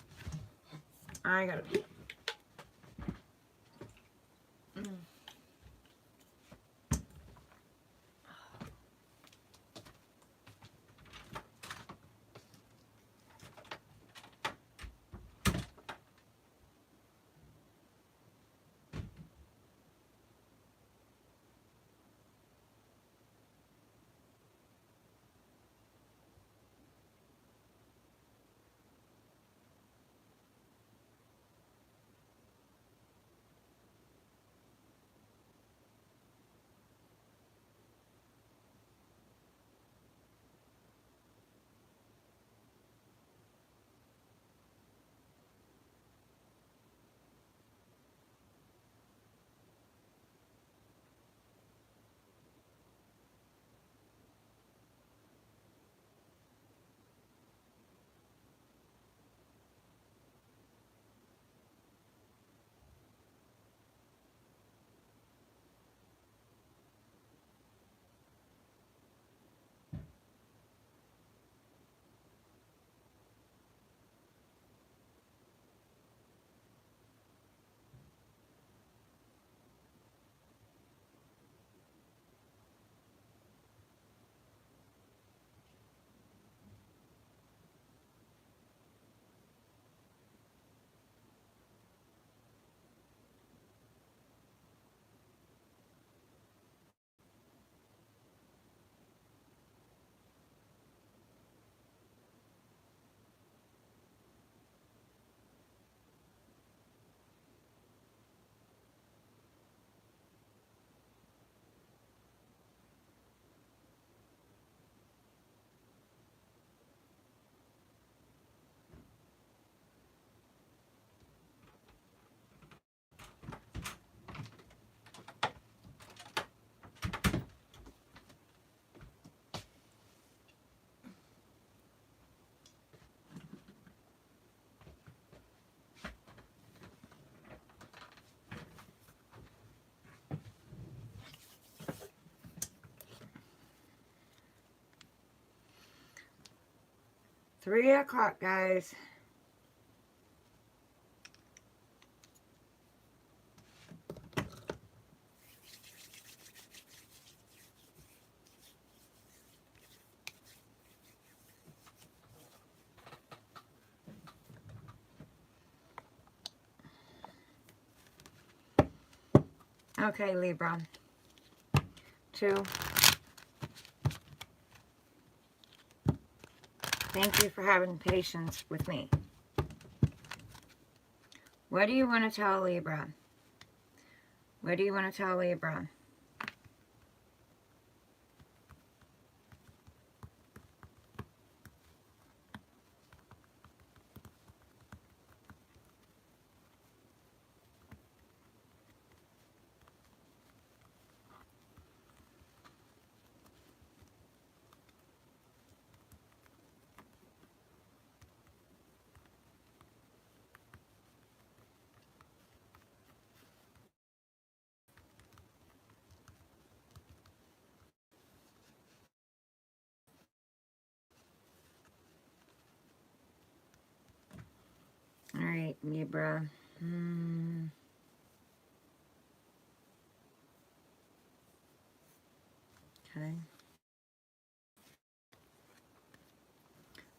I gotta pee. Mm. 3 o'clock, guys. Okay, Libra. 2. Thank you for having patience with me. What do you want to tell Libra? What do you want to tell Libra? All right, Libra. Okay.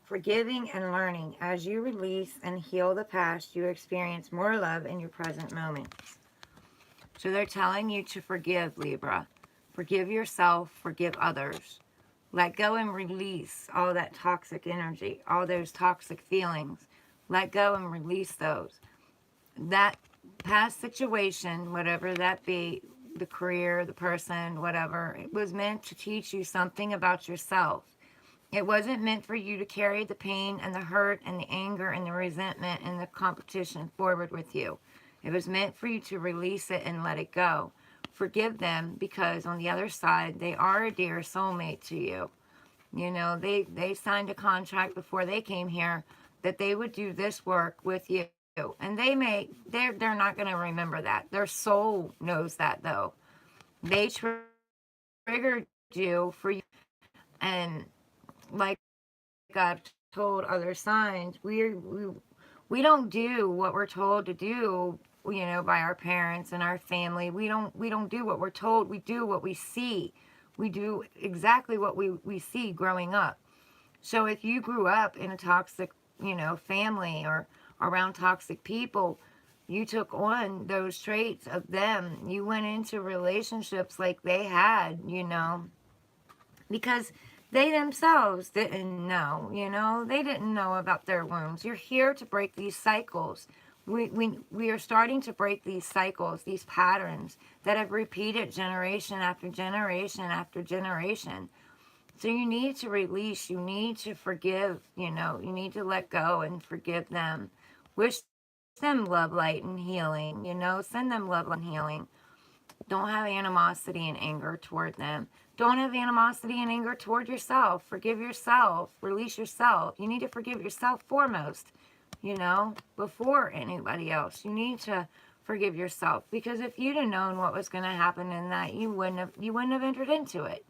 Forgiving and learning. As you release and heal the past, you experience more love in your present moments. So they're telling you to forgive, Libra. Forgive yourself, forgive others. Let go and release all that toxic energy, all those toxic feelings. Let go and release those. That past situation, whatever that be, the career, the person, whatever, it was meant to teach you something about yourself. It wasn't meant for you to carry the pain and the hurt and the anger and the resentment and the competition forward with you. It was meant for you to release it and let it go. Forgive them, because on the other side, they are a dear soulmate to you. You know, they signed a contract before they came here that they would do this work with you. And they're not going to remember that. Their soul knows that, though. They triggered you for you. And like I've told other signs, we don't do what we're told to do, by our parents and our family. We don't do what we're told. We do what we see. We do exactly what we see growing up. So if you grew up in a toxic, family or around toxic people, you took on those traits of them. You went into relationships like they had, because they themselves didn't know, they didn't know about their wounds. You're here to break these cycles. We are starting to break these cycles, these patterns that have repeated generation after generation after generation. So you need to release, you need to forgive, you need to let go and forgive them. Wish them love, light, and healing, send them love and healing. Don't have animosity and anger toward them. Don't have animosity and anger toward yourself. Forgive yourself, release yourself. You need to forgive yourself foremost, before anybody else. You need to forgive yourself, because if you'd have known what was going to happen in that, you wouldn't have entered into it.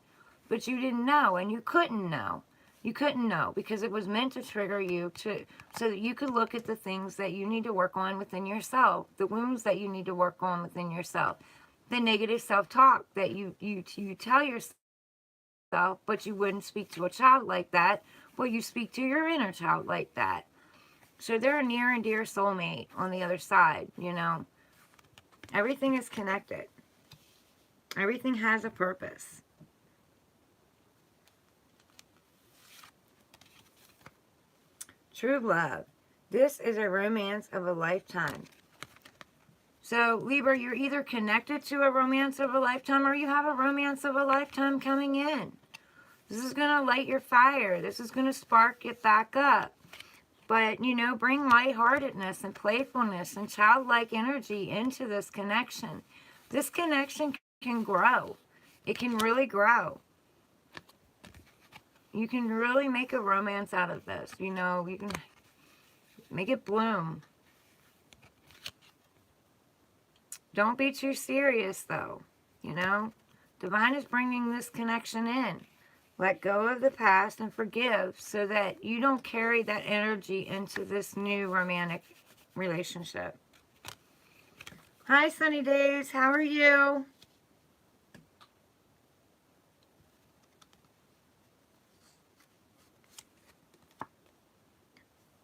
But you didn't know, and you couldn't know. You couldn't know because it was meant to trigger you so that you could look at the things that you need to work on within yourself, the wounds that you need to work on within yourself, the negative self-talk that you tell yourself, but you wouldn't speak to a child like that. Well, you speak to your inner child like that. So they're a near and dear soulmate on the other side, Everything is connected. Everything has a purpose. True love. This is a romance of a lifetime. So, Libra, you're either connected to a romance of a lifetime or you have a romance of a lifetime coming in. This is going to light your fire. This is going to spark it back up. But, bring lightheartedness and playfulness and childlike energy into this connection. This connection can grow. It can really grow. You can really make a romance out of this. You can make it bloom. Don't be too serious, though. Divine is bringing this connection in. Let go of the past and forgive so that you don't carry that energy into this new romantic relationship. Hi, Sunny Days. How are you?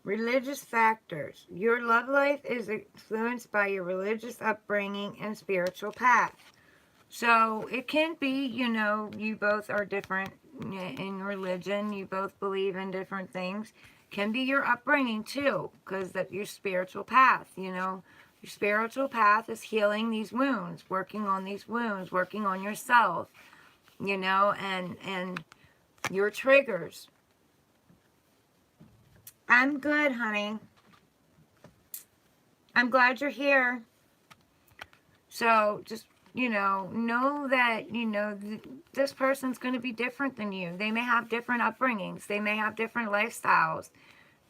Religious factors. Your love life is influenced by your religious upbringing and spiritual path. So it can be, you both are different in religion. You both believe in different things. Can be your upbringing too, because that's your spiritual path, Your spiritual path is healing these wounds, working on these wounds, working on yourself, and your triggers. I'm good, honey. I'm glad you're here. So just, know that, this person's going to be different than you. They may have different upbringings. They may have different lifestyles.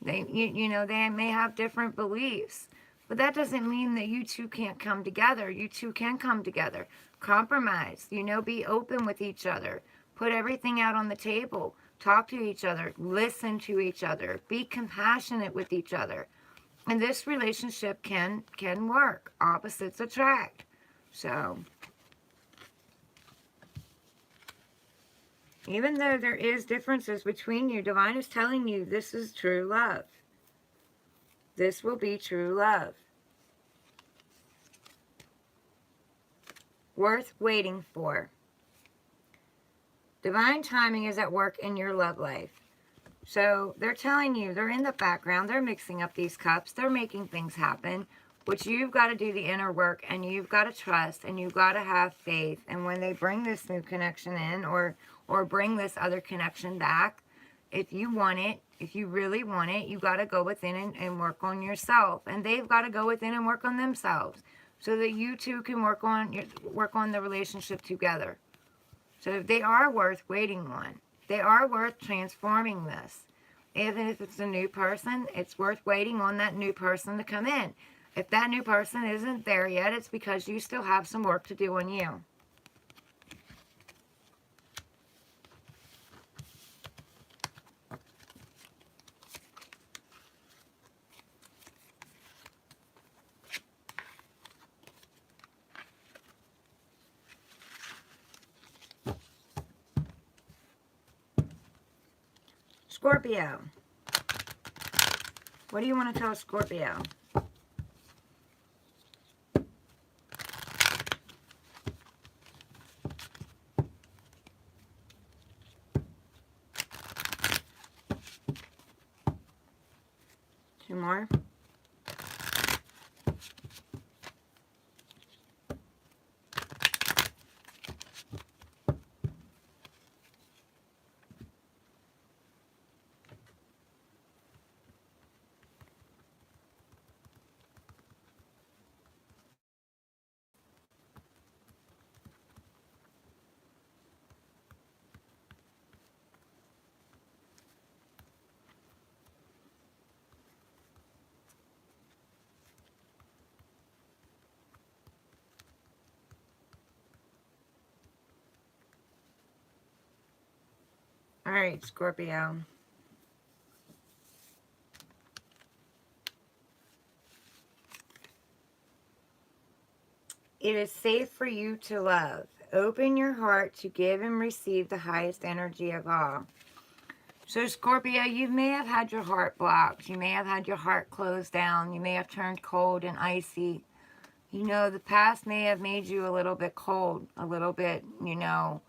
They may have different beliefs. But that doesn't mean that you two can't come together. You two can come together. Compromise. Be open with each other. Put everything out on the table. Talk to each other. Listen to each other. Be compassionate with each other. And this relationship can work. Opposites attract. So, even though there is differences between you, Divine is telling you this is true love. This will be true love. Worth waiting for. Divine timing is at work in your love life. So they're telling you, they're in the background, they're mixing up these cups, they're making things happen, but you've got to do the inner work, and you've got to trust, and you've got to have faith. And when they bring this new connection in, or bring this other connection back, if you want it, if you really want it, you got to go within and work on yourself. And they've got to go within and work on themselves, so that you two can work on the relationship together. So they are worth waiting on. They are worth transforming this. Even if it's a new person, it's worth waiting on that new person to come in. If that new person isn't there yet, it's because you still have some work to do on you. Scorpio. What do you want to tell Scorpio? Two more. All right, Scorpio. It is safe for you to love. Open your heart to give and receive the highest energy of all. So, Scorpio, you may have had your heart blocked. You may have had your heart closed down. You may have turned cold and icy. You know, the past may have made you a little bit cold, a little bit, you know,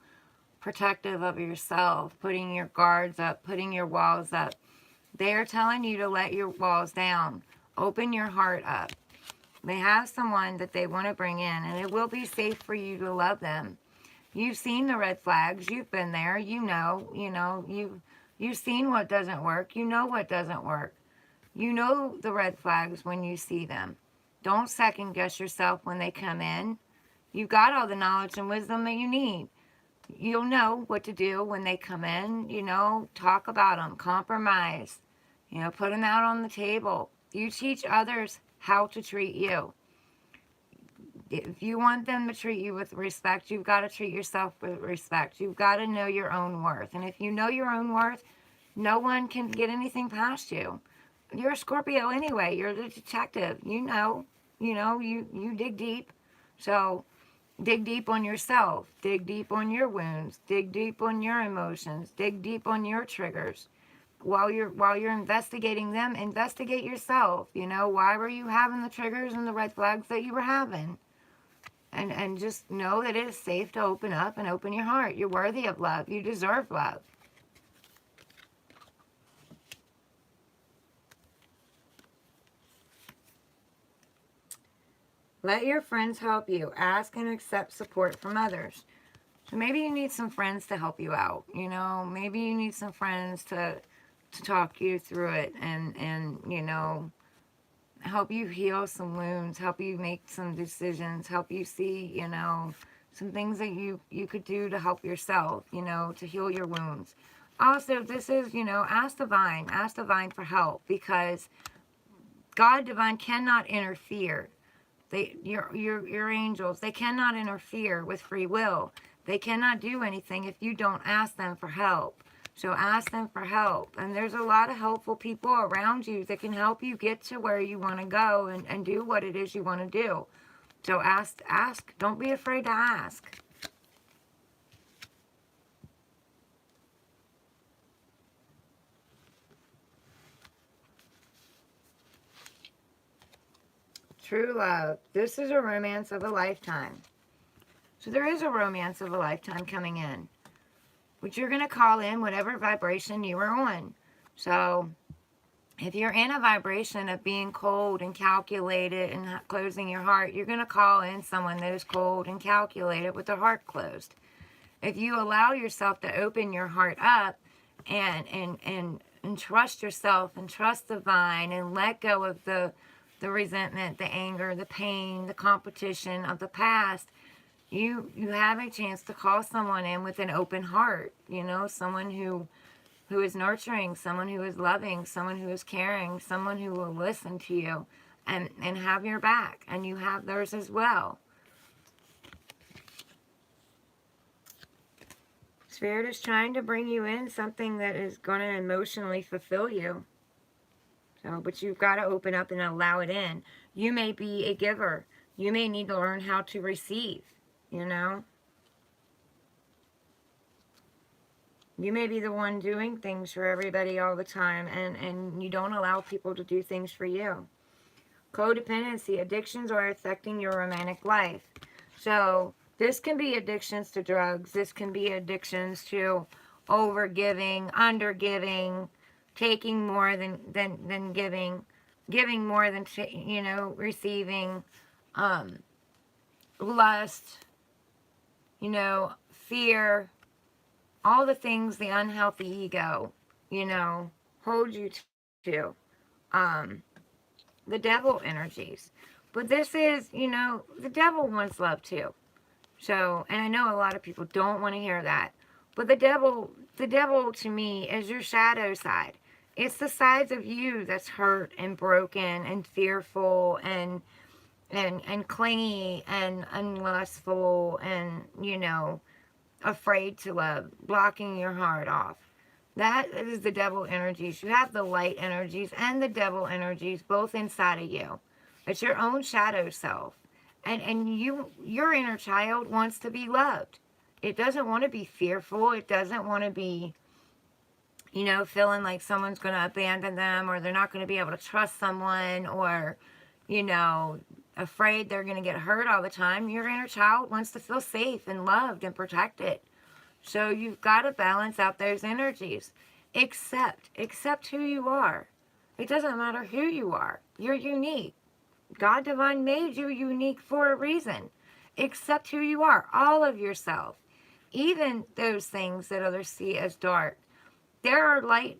protective of yourself, putting your guards up, putting your walls up. They are telling you to let your walls down. Open your heart up. They have someone that they want to bring in, and it will be safe for you to love them. You've seen the red flags. You've been there. You've seen what doesn't work. You know what doesn't work. You know the red flags when you see them. Don't second guess yourself when they come in. You've got all the knowledge and wisdom that you need. You'll know what to do when they come in. You know, talk about them, compromise, you know, put them out on the table. You teach others how to treat you. If you want them to treat you with respect, you've got to treat yourself with respect. You've got to know your own worth. And if you know your own worth, no one can get anything past you. You're a Scorpio anyway. You're the detective. You dig deep. So dig deep on yourself. Dig deep on your wounds. Dig deep on your emotions. Dig deep on your triggers. While you're investigating them, investigate yourself. You know, why were you having the triggers and the red flags that you were having? And just know that it is safe to open up and open your heart. You're worthy of love. You deserve love. Let your friends help you. Ask and accept support from others. So maybe you need some friends to help you out. You know, maybe you need some friends to talk you through it and you know, help you heal some wounds, help you make some decisions, help you see, you know, some things that you could do to help yourself, you know, to heal your wounds. Also, this is, you know, ask divine for help, because God divine cannot interfere. Your angels, they cannot interfere with free will. They cannot do anything if you don't ask them for help. So ask them for help. And there's a lot of helpful people around you that can help you get to where you want to go and do what it is you want to do. So ask. Don't be afraid to ask. True love. This is a romance of a lifetime. So there is a romance of a lifetime coming in, which you're going to call in whatever vibration you are on. So if you're in a vibration of being cold and calculated and closing your heart, you're going to call in someone that is cold and calculated with their heart closed. If you allow yourself to open your heart up and trust yourself and trust the divine and let go of the resentment, the anger, the pain, the competition of the past, you have a chance to call someone in with an open heart, you know, someone who who is nurturing, someone who is loving, someone who is caring, someone who will listen to you and have your back, and you have theirs as well. Spirit is trying to bring you in something that is going to emotionally fulfill you. So, but you've got to open up and allow it in. You may be a giver. You may need to learn how to receive, you know. You may be the one doing things for everybody all the time, and you don't allow people to do things for you. Codependency. Addictions are affecting your romantic life. So this can be addictions to drugs. This can be addictions to overgiving, undergiving, taking more than giving more than, you know, receiving, lust, you know, fear, all the things the unhealthy ego, you know, holds you to. The devil energies. But this is, you know, the devil wants love too. So, and I know a lot of people don't want to hear that. But the devil to me is your shadow side. It's the sides of you that's hurt and broken and fearful and clingy and unlustful and, you know, afraid to love, blocking your heart off. That is the devil energies. You have the light energies and the devil energies both inside of you. It's your own shadow self. And your inner child wants to be loved. It doesn't want to be fearful. It doesn't want to be, you know, feeling like someone's going to abandon them, or they're not going to be able to trust someone, or, you know, afraid they're going to get hurt all the time. Your inner child wants to feel safe and loved and protected. So you've got to balance out those energies. Accept who you are. It doesn't matter who you are. You're unique. God Divine made you unique for a reason. Accept who you are, all of yourself. Even those things that others see as dark. There are light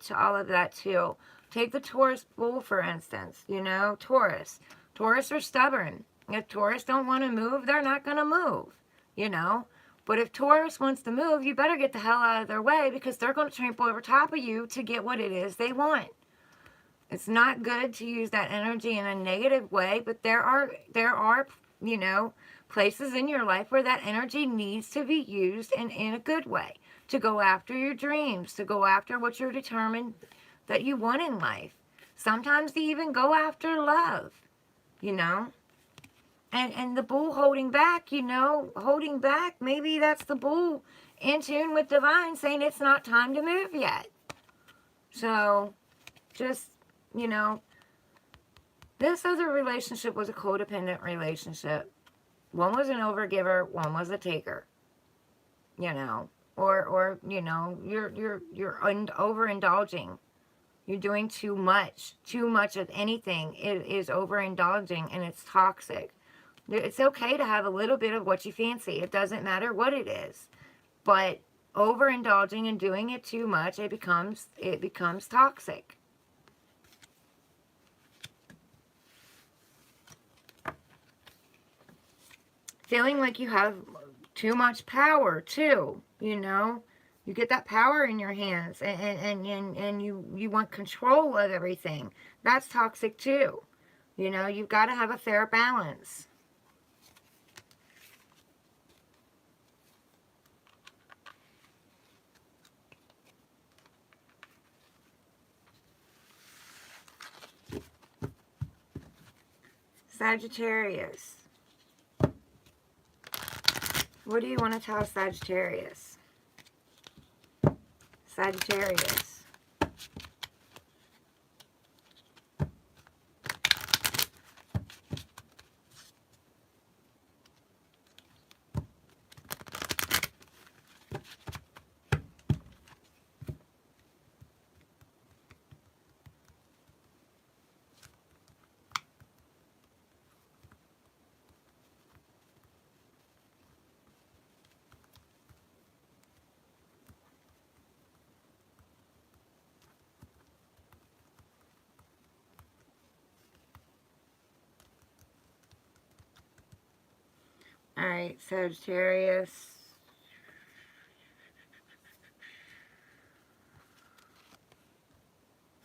to all of that too. Take the Taurus bull, for instance. You know, Taurus. Taurus are stubborn. If Taurus don't want to move, they're not going to move. You know. But if Taurus wants to move, you better get the hell out of their way, because they're going to trample over top of you to get what it is they want. It's not good to use that energy in a negative way, but there are, you know, places in your life where that energy needs to be used in a good way. To go after your dreams, to go after what you're determined that you want in life. Sometimes to even go after love, you know. And the bull holding back, you know, holding back, maybe that's the bull in tune with divine saying it's not time to move yet. So, just, you know, this other relationship was a codependent relationship. One was an overgiver, one was a taker. You know, or you know, you're overindulging. You're doing too much. Too much of anything is overindulging, and it's toxic. It's okay to have a little bit of what you fancy. It doesn't matter what it is. But overindulging and doing it too much, it becomes toxic. Feeling like you have too much power too, you know. You get that power in your hands, and you want control of everything. That's toxic too. You know, you've got to have a fair balance. Sagittarius. What do you want to tell Sagittarius? Sagittarius. Alright, Sagittarius.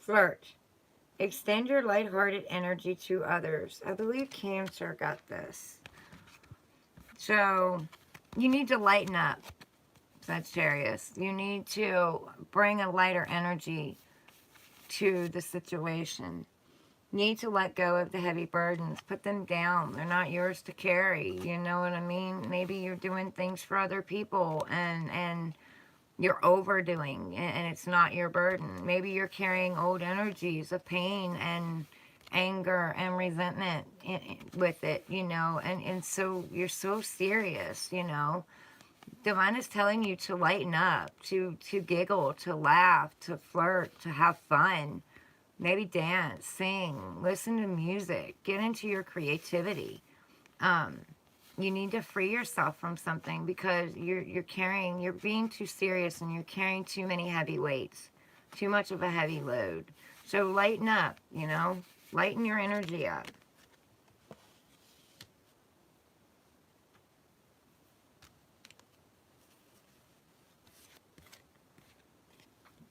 Flirt. Extend your lighthearted energy to others. I believe Cancer got this. So, you need to lighten up, Sagittarius. You need to bring a lighter energy to the situation. You need to let go of the heavy burdens. Put them down. They're not yours to carry. You know what I mean? Maybe you're doing things for other people and you're overdoing and it's not your burden. Maybe you're carrying old energies of pain and anger and resentment with it, you know, and so you're so serious, you know. Divine is telling you to lighten up, to giggle, to laugh, to flirt, to have fun. Maybe dance, sing, listen to music, get into your creativity. You need to free yourself from something because you're being too serious and you're carrying too many heavy weights, too much of a heavy load. So lighten up, you know, lighten your energy up.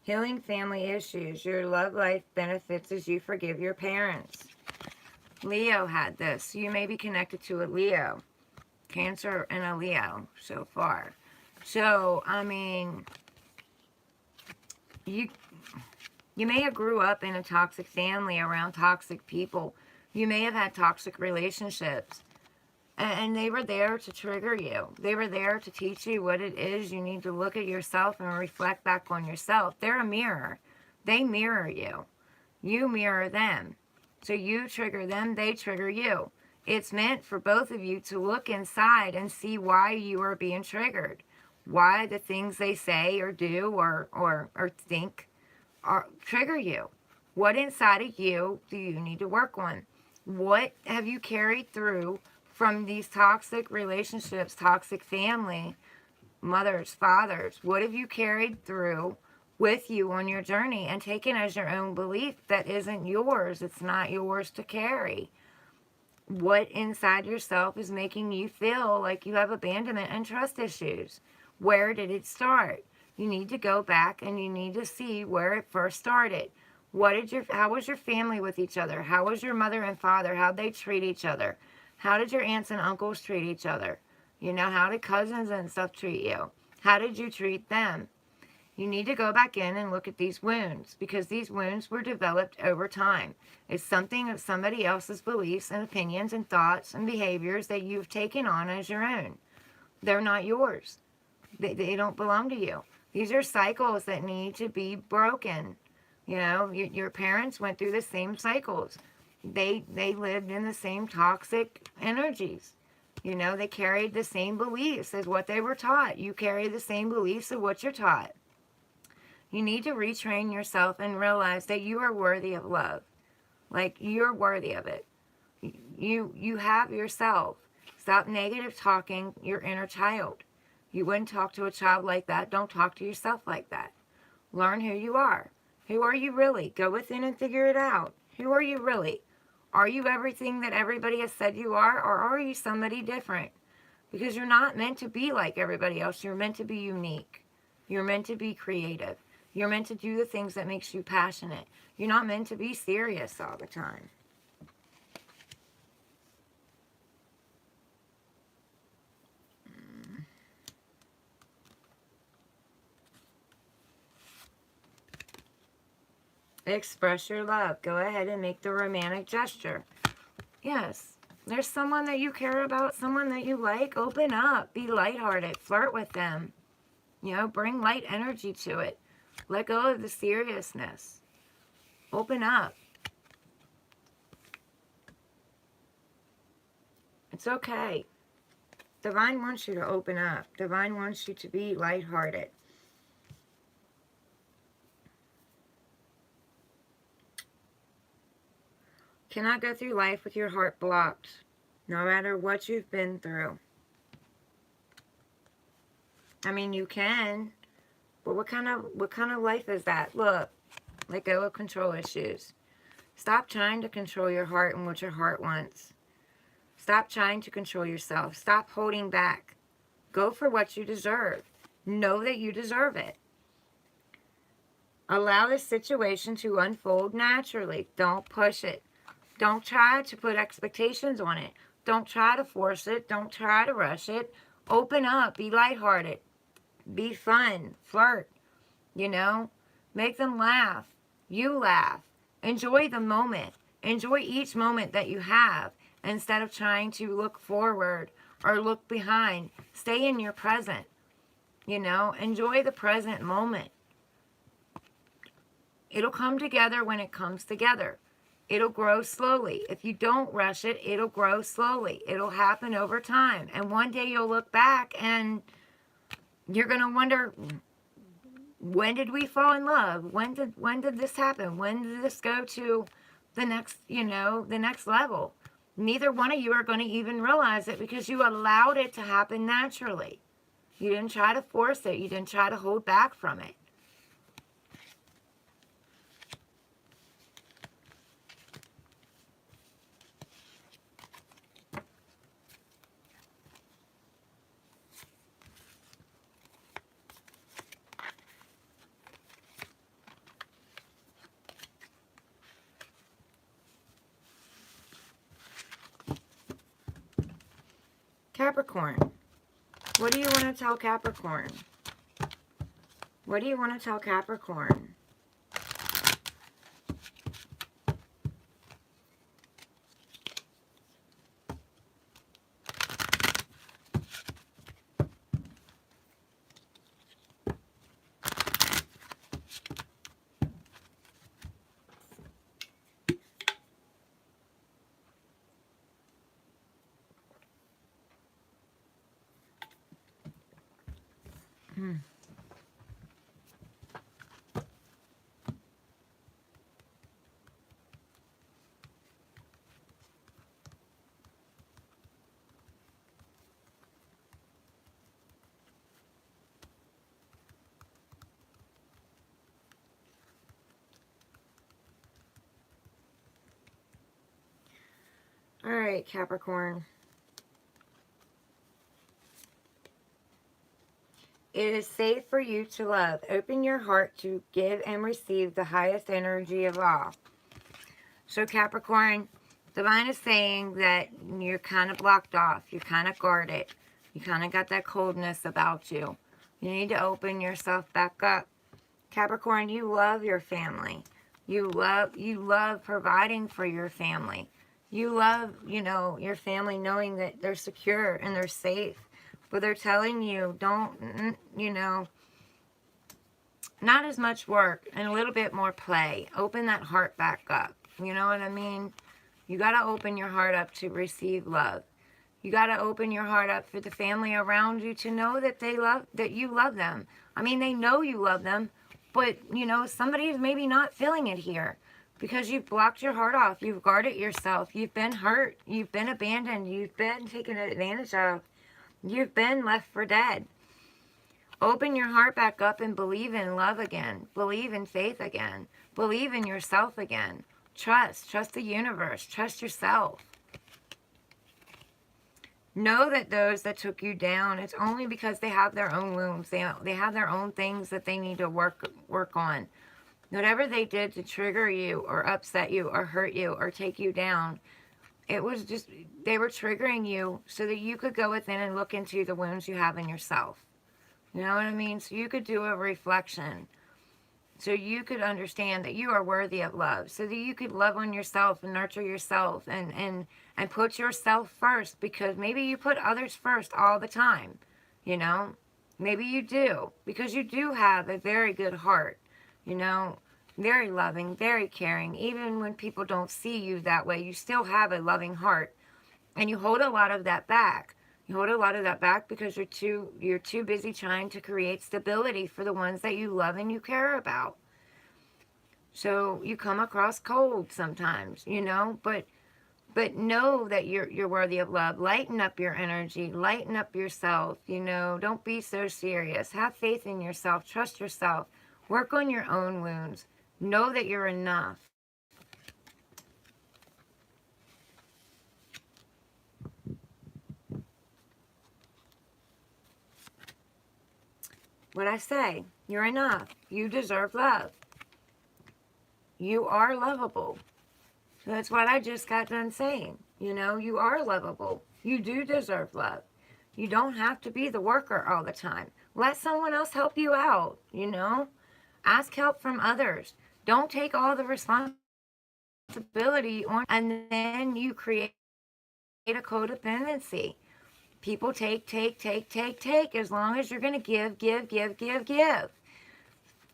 Healing family issues. Your love life benefits as you forgive your parents. Leo had this. You may be connected to a Leo. Cancer and a Leo so far. So, I mean, you may have grew up in a toxic family around toxic people. You may have had toxic relationships. And they were there to trigger you. They were there to teach you what it is you need to look at yourself and reflect back on yourself. They're a mirror. They mirror you. You mirror them. So you trigger them, they trigger you. It's meant for both of you to look inside and see why you are being triggered. Why the things they say or do or think trigger you. What inside of you do you need to work on? What have you carried through from these toxic relationships, toxic family, mothers, fathers? What have you carried through with you on your journey and taken as your own belief that isn't yours? It's not yours to carry. What inside yourself is making you feel like you have abandonment and trust issues? Where did it start? You need to go back and you need to see where it first started. How was your family with each other? How was your mother and father? How'd they treat each other? How did your aunts and uncles treat each other? You know, how did cousins and stuff treat you? How did you treat them? You need to go back in and look at these wounds because these wounds were developed over time. It's something of somebody else's beliefs and opinions and thoughts and behaviors that you've taken on as your own. They're not yours. They don't belong to you. These are cycles that need to be broken. You know, your parents went through the same cycles. They lived in the same toxic energies. You know, they carried the same beliefs as what they were taught. You carry the same beliefs of what you're taught. You need to retrain yourself and realize that you are worthy of love. Like, you're worthy of it. You have yourself. Stop negative talking your inner child. You wouldn't talk to a child like that. Don't talk to yourself like that. Learn who you are. Who are you really? Go within and figure it out. Who are you really? Are you everything that everybody has said you are, or are you somebody different? Because you're not meant to be like everybody else. You're meant to be unique. You're meant to be creative. You're meant to do the things that makes you passionate. You're not meant to be serious all the time. Express your love. Go ahead and make the romantic gesture. Yes, there's someone that you care about, someone that you like. Open up. Be lighthearted. Flirt with them. You know, bring light energy to it. Let go of the seriousness. Open up. It's okay. Divine wants you to open up. Divine wants you to be lighthearted. Cannot go through life with your heart blocked, no matter what you've been through. I mean, you can, but what kind of life is that? Look, let go of control issues. Stop trying to control your heart and what your heart wants. Stop trying to control yourself. Stop holding back. Go for what you deserve. Know that you deserve it. Allow this situation to unfold naturally. Don't push it. Don't try to put expectations on it. Don't try to force it. Don't try to rush it. Open up. Be lighthearted. Be fun. Flirt. You know? Make them laugh. You laugh. Enjoy the moment. Enjoy each moment that you have instead of trying to look forward or look behind. Stay in your present. You know? Enjoy the present moment. It'll come together when it comes together. It'll grow slowly. If you don't rush it, it'll grow slowly. It'll happen over time. And one day you'll look back and you're going to wonder, when did we fall in love? When did this happen? When did this go to the next, the next level? Neither one of you are going to even realize it because you allowed it to happen naturally. You didn't try to force it. You didn't try to hold back from it. Capricorn, what do you want to tell Capricorn? What do you want to tell Capricorn? All right, Capricorn. It is safe for you to love. Open your heart to give and receive the highest energy of all. So Capricorn, Divine is saying that you're kind of blocked off. You're kind of guarded. You kind of got that coldness about you. You need to open yourself back up. Capricorn, you love your family. You love providing for your family. You love, your family knowing that they're secure and they're safe. But they're telling you, don't, not as much work and a little bit more play. Open that heart back up. You know what I mean? You got to open your heart up to receive love. You got to open your heart up for the family around you to know that that you love them. I mean, they know you love them, but, somebody's maybe not feeling it here because you've blocked your heart off. You've guarded yourself. You've been hurt. You've been abandoned. You've been taken advantage of. You've been left for dead. Open your heart back up and believe in love again. Believe in faith again. Believe in yourself again. Trust the universe. Trust yourself. Know that those that took you down, it's only because they have their own wounds. They have their own things that they need to work on. Whatever they did to trigger you or upset you or hurt you or take you down, it was just, they were triggering you so that you could go within and look into the wounds you have in yourself. You know what I mean? So you could do a reflection. So you could understand that you are worthy of love. So that you could love on yourself and nurture yourself and put yourself first, because maybe you put others first all the time. Maybe you do, because you do have a very good heart. Very loving, very caring. Even when people don't see you that way, you still have a loving heart. And you hold a lot of that back. You hold a lot of that back because you're too busy trying to create stability for the ones that you love and you care about. So you come across cold sometimes, but know that you're worthy of love. Lighten up your energy, lighten up yourself, don't be so serious. Have faith in yourself, trust yourself, work on your own wounds. Know that you're enough. What I say, you're enough. You deserve love. You are lovable. So that's what I just got done saying. You know, you are lovable. You do deserve love. You don't have to be the worker all the time. Let someone else help you out, you know? Ask help from others. Don't take all the responsibility on, and then you create a codependency. People take, as long as you're going to give.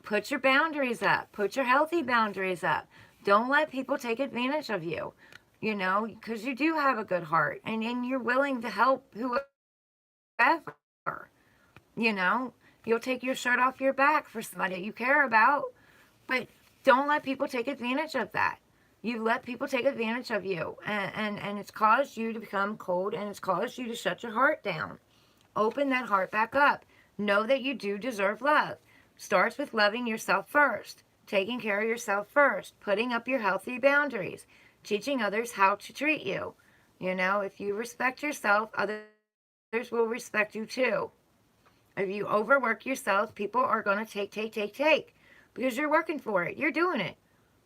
Put your boundaries up. Put your healthy boundaries up. Don't let people take advantage of you, you know, because you do have a good heart, and you're willing to help whoever, you know. You'll take your shirt off your back for somebody you care about, but don't let people take advantage of that. You let people take advantage of you, and it's caused you to become cold, and it's caused you to shut your heart down. Open that heart back up. Know that you do deserve love. Starts with loving yourself first, taking care of yourself first, putting up your healthy boundaries, teaching others how to treat you. You know, if you respect yourself, others will respect you too. If you overwork yourself, people are going to take, because you're working for it. You're doing it.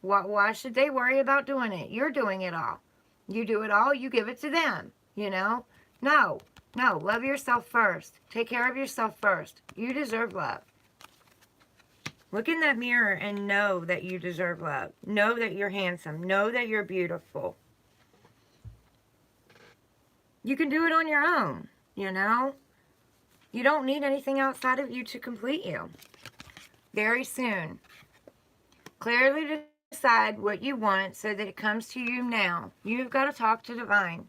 Why should they worry about doing it? You're doing it all. You do it all, you give it to them, you know? No, love yourself first. Take care of yourself first. You deserve love. Look in that mirror and know that you deserve love. Know that you're handsome. Know that you're beautiful. You can do it on your own, you know? You don't need anything outside of you to complete you. Very soon. Clearly decide what you want so that it comes to you now. You've got to talk to divine.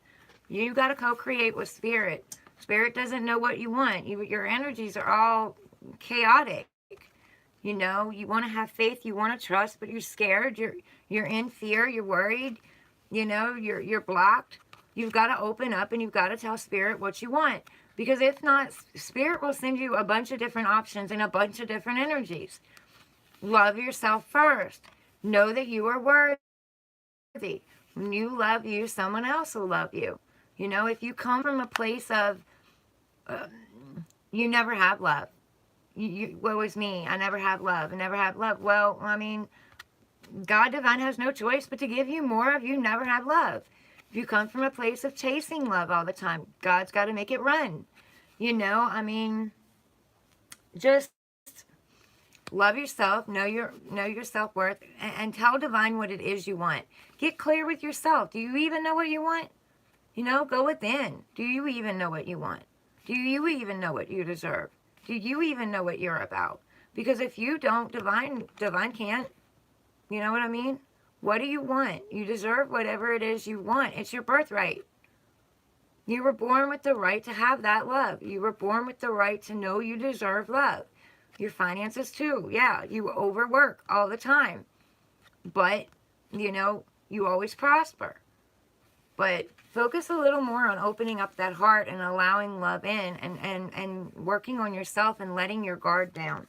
You've got to co-create with spirit. Spirit doesn't know what you want. Your energies are all chaotic. You know, you want to have faith, you want to trust, but you're scared. You're in fear. You're worried. You know, you're blocked. You've got to open up, and you've got to tell spirit what you want. Because if not, spirit will send you a bunch of different options and a bunch of different energies. Love yourself first. Know that you are worthy. When you love you, someone else will love you. You know, if you come from a place of, you never have love. Woe is me. I never have love. I never have love. Well, I mean, God divine has no choice but to give you more of you never have love. If you come from a place of chasing love all the time, God's got to make it run. You know, I mean, just love yourself, know your self-worth, and tell divine what it is you want. Get clear with yourself. Do you even know what you want? You know, go within. Do you even know what you want? Do you even know what you deserve? Do you even know what you're about? Because if you don't, divine can't. You know what I mean? What do you want? You deserve whatever it is you want. It's your birthright. You were born with the right to have that love. You were born with the right to know you deserve love. Your finances too. Yeah, you overwork all the time. But, you know, you always prosper. But focus a little more on opening up that heart and allowing love in, and working on yourself and letting your guard down.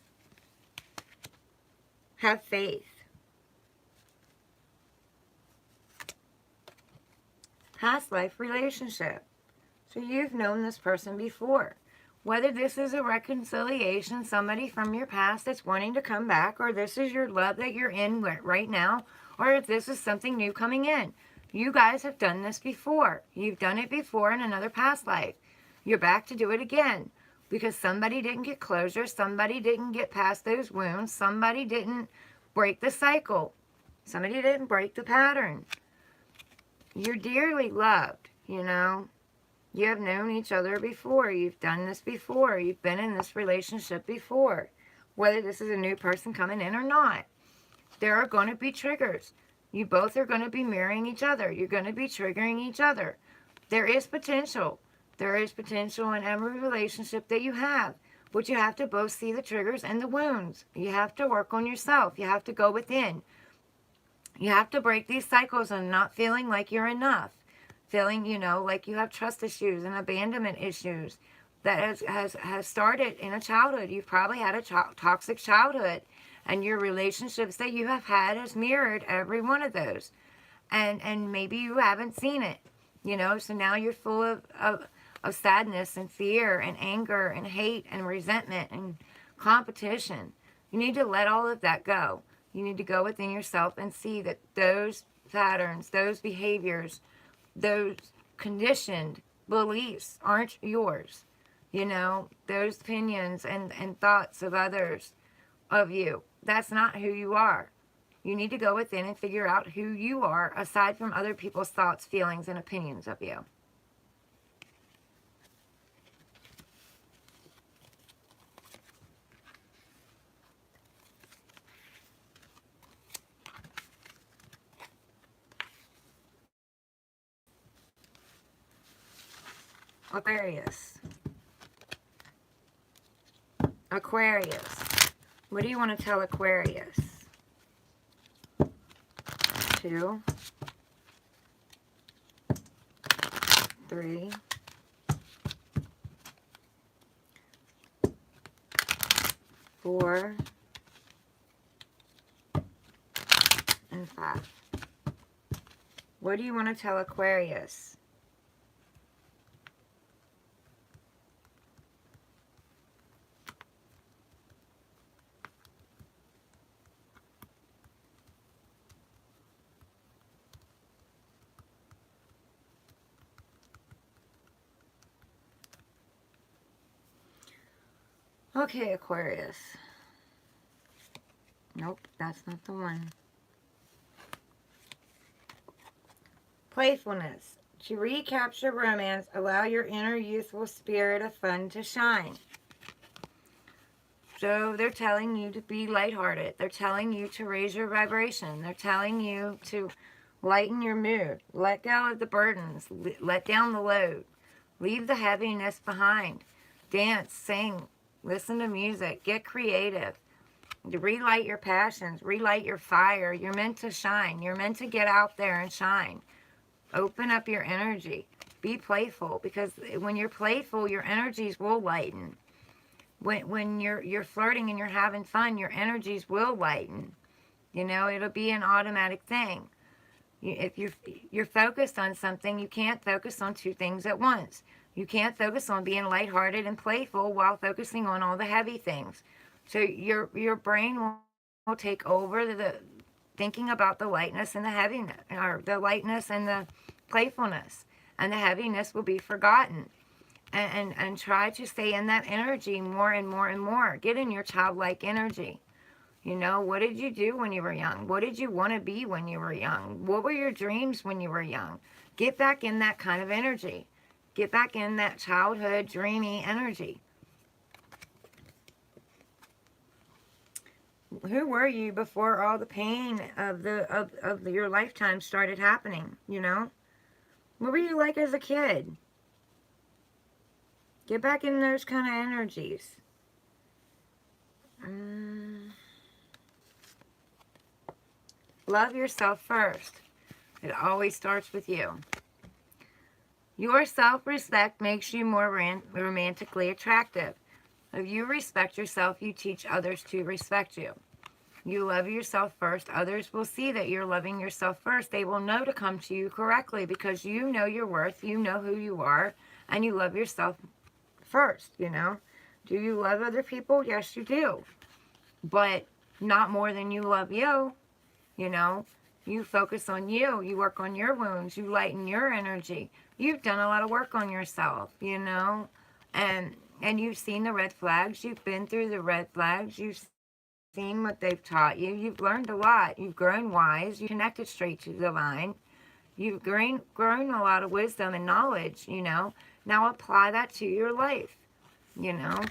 Have faith. Past life relationship. So you've known this person before. Whether this is a reconciliation, somebody from your past that's wanting to come back, or this is your love that you're in right now, or if this is something new coming in. You guys have done this before. You've done it before in another past life. You're back to do it again because somebody didn't get closure. Somebody didn't get past those wounds. Somebody didn't break the cycle. Somebody didn't break the pattern. You're dearly loved, you know. You have known each other before. You've done this before. You've been in this relationship before. Whether this is a new person coming in or not. There are going to be triggers. You both are going to be mirroring each other. You're going to be triggering each other. There is potential. There is potential in every relationship that you have. But you have to both see the triggers and the wounds. You have to work on yourself. You have to go within. You have to break these cycles of not feeling like you're enough. Feeling, you know, like you have trust issues and abandonment issues that has started in a childhood. You've probably had a toxic childhood. And your relationships that you have had has mirrored every one of those. And maybe you haven't seen it. You know, so now you're full of sadness and fear and anger and hate and resentment and competition. You need to let all of that go. You need to go within yourself and see that those patterns, those behaviors, those conditioned beliefs aren't yours. You know, those opinions and thoughts of others, of you, that's not who you are. You need to go within and figure out who you are aside from other people's thoughts, feelings, and opinions of you. Aquarius. Aquarius. What do you want to tell Aquarius? 2, 3, 4, and 5. What do you want to tell Aquarius? Okay, Aquarius. Nope, that's not the one. Playfulness. To recapture romance, allow your inner youthful spirit of fun to shine. So they're telling you to be lighthearted. They're telling you to raise your vibration. They're telling you to lighten your mood. Let go of the burdens. Let down the load. Leave the heaviness behind. Dance, sing, listen to music. Get creative. Relight your passions. Relight your fire. You're meant to shine. You're meant to get out there and shine. Open up your energy. Be playful, because when you're playful, your energies will lighten. When you're flirting and you're having fun, your energies will lighten. You know, it'll be an automatic thing. If you're focused on something, you can't focus on two things at once. You can't focus on being lighthearted and playful while focusing on all the heavy things. So your brain will take over the thinking about the lightness and the heaviness, or the lightness and the playfulness, and the heaviness will be forgotten. And try to stay in that energy more and more and more. Get in your childlike energy. You know, what did you do when you were young? What did you want to be when you were young? What were your dreams when you were young? Get back in that kind of energy. Get back in that childhood, dreamy energy. Who were you before all the pain of your lifetime started happening, you know? What were you like as a kid? Get back in those kind of energies. Love yourself first. It always starts with you. Your self-respect makes you more romantically attractive. If you respect yourself, you teach others to respect you. You love yourself first. Others will see that you're loving yourself first. They will know to come to you correctly, because you know your worth, you know who you are, and you love yourself first, you know. Do you love other people? Yes, you do. But not more than you love you, you know. You focus on you. You work on your wounds. You lighten your energy. You've done a lot of work on yourself, you know. And you've seen the red flags. You've been through the red flags. You've seen what they've taught you. You've learned a lot. You've grown wise. You connected straight to the divine. You've grown a lot of wisdom and knowledge, you know. Now apply that to your life, you know.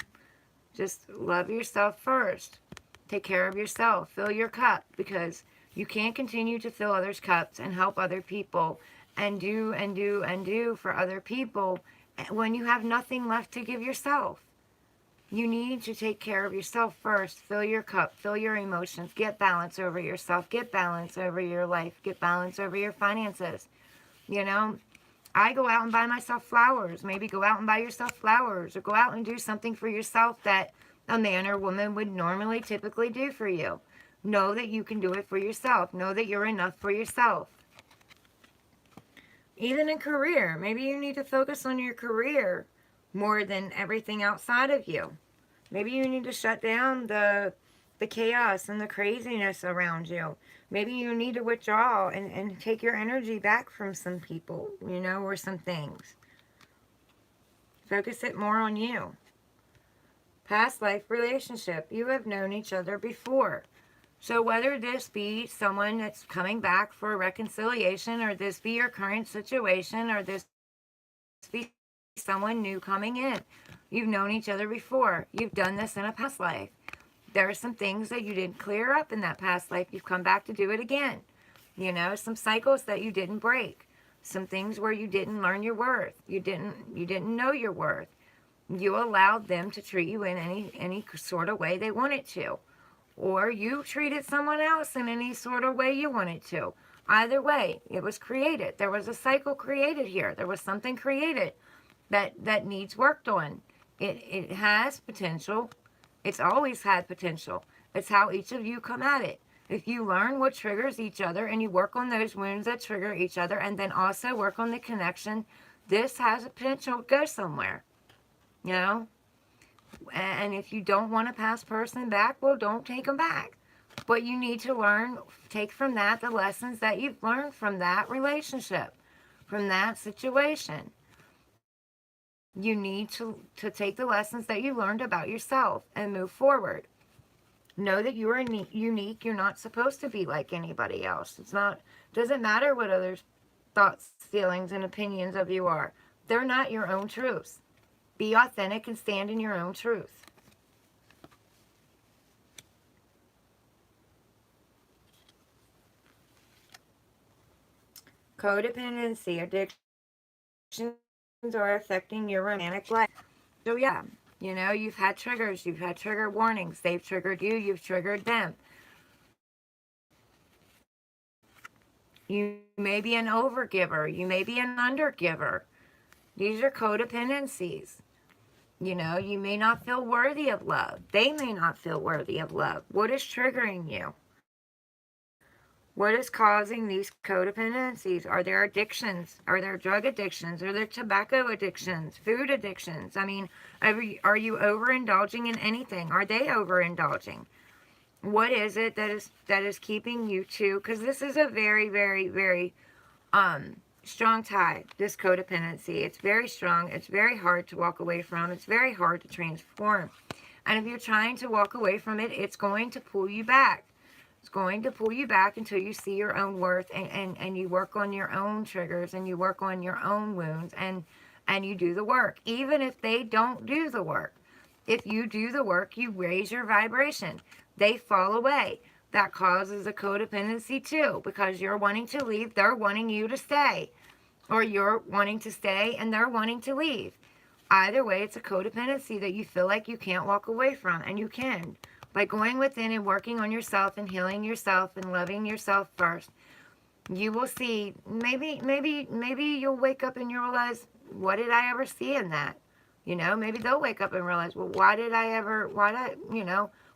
Just love yourself first. Take care of yourself. Fill your cup, because you can't continue to fill others' cups and help other people and do for other people when you have nothing left to give yourself. You need to take care of yourself first. Fill your cup. Fill your emotions. Get balance over yourself. Get balance over your life. Get balance over your finances. You know, I go out and buy myself flowers. Maybe go out and buy yourself flowers, or go out and do something for yourself that a man or woman would normally typically do for you. Know that you can do it for yourself. Know that you're enough for yourself. Even in career, maybe you need to focus on your career more than everything outside of you. Maybe you need to shut down the the chaos and the craziness around you. Maybe you need to withdraw and take your energy back from some people, you know, or some things. Focus it more on you. Past life relationship. You have known each other before. So whether this be someone that's coming back for a reconciliation, or this be your current situation, or this be someone new coming in, you've known each other before. You've done this in a past life. There are some things that you didn't clear up in that past life. You've come back to do it again. You know, some cycles that you didn't break. Some things where you didn't learn your worth. You didn't know your worth. You allowed them to treat you in any sort of way they wanted to. Or you treated someone else in any sort of way you wanted to. Either way, it was created. There was a cycle created here. There was something created that needs worked on. It has potential. It's always had potential. It's how each of you come at it. If you learn what triggers each other and you work on those wounds that trigger each other, and then also work on the connection, this has a potential to go somewhere. You know? And if you don't want a past person back, well, don't take them back. But you need to learn, take from that the lessons that you've learned from that relationship, from that situation. You need to take the lessons that you learned about yourself and move forward. Know that you are unique. You're not supposed to be like anybody else. Doesn't matter what others' thoughts, feelings, and opinions of you are. They're not your own truths. Be authentic and stand in your own truth. Codependency, addictions are affecting your romantic life. So yeah, you know, you've had triggers, you've had trigger warnings. They've triggered you, you've triggered them. You may be an overgiver, you may be an undergiver. These are codependencies. You know, you may not feel worthy of love. They may not feel worthy of love. What is triggering you? What is causing these codependencies? Are there addictions? Are there drug addictions? Are there tobacco addictions? Food addictions? I mean, are you overindulging in anything? Are they overindulging? What is it that is keeping you to? Because this is a very, very, very strong tie, this codependency. It's very strong. It's very hard to walk away from. It's very hard to transform. And if you're trying to walk away from it, it's going to pull you back. It's going to pull you back until you see your own worth, and you work on your own triggers, and you work on your own wounds, and you do the work. Even if they don't do the work. If you do the work, you raise your vibration. They fall away. That causes a codependency too, because you're wanting to leave, they're wanting you to stay. Or you're wanting to stay and they're wanting to leave. Either way, it's a codependency that you feel like you can't walk away from, and you can. By going within and working on yourself and healing yourself and loving yourself first, you will see, maybe you'll wake up and you realize, what did I ever see in that? You know, maybe they'll wake up and realize, well,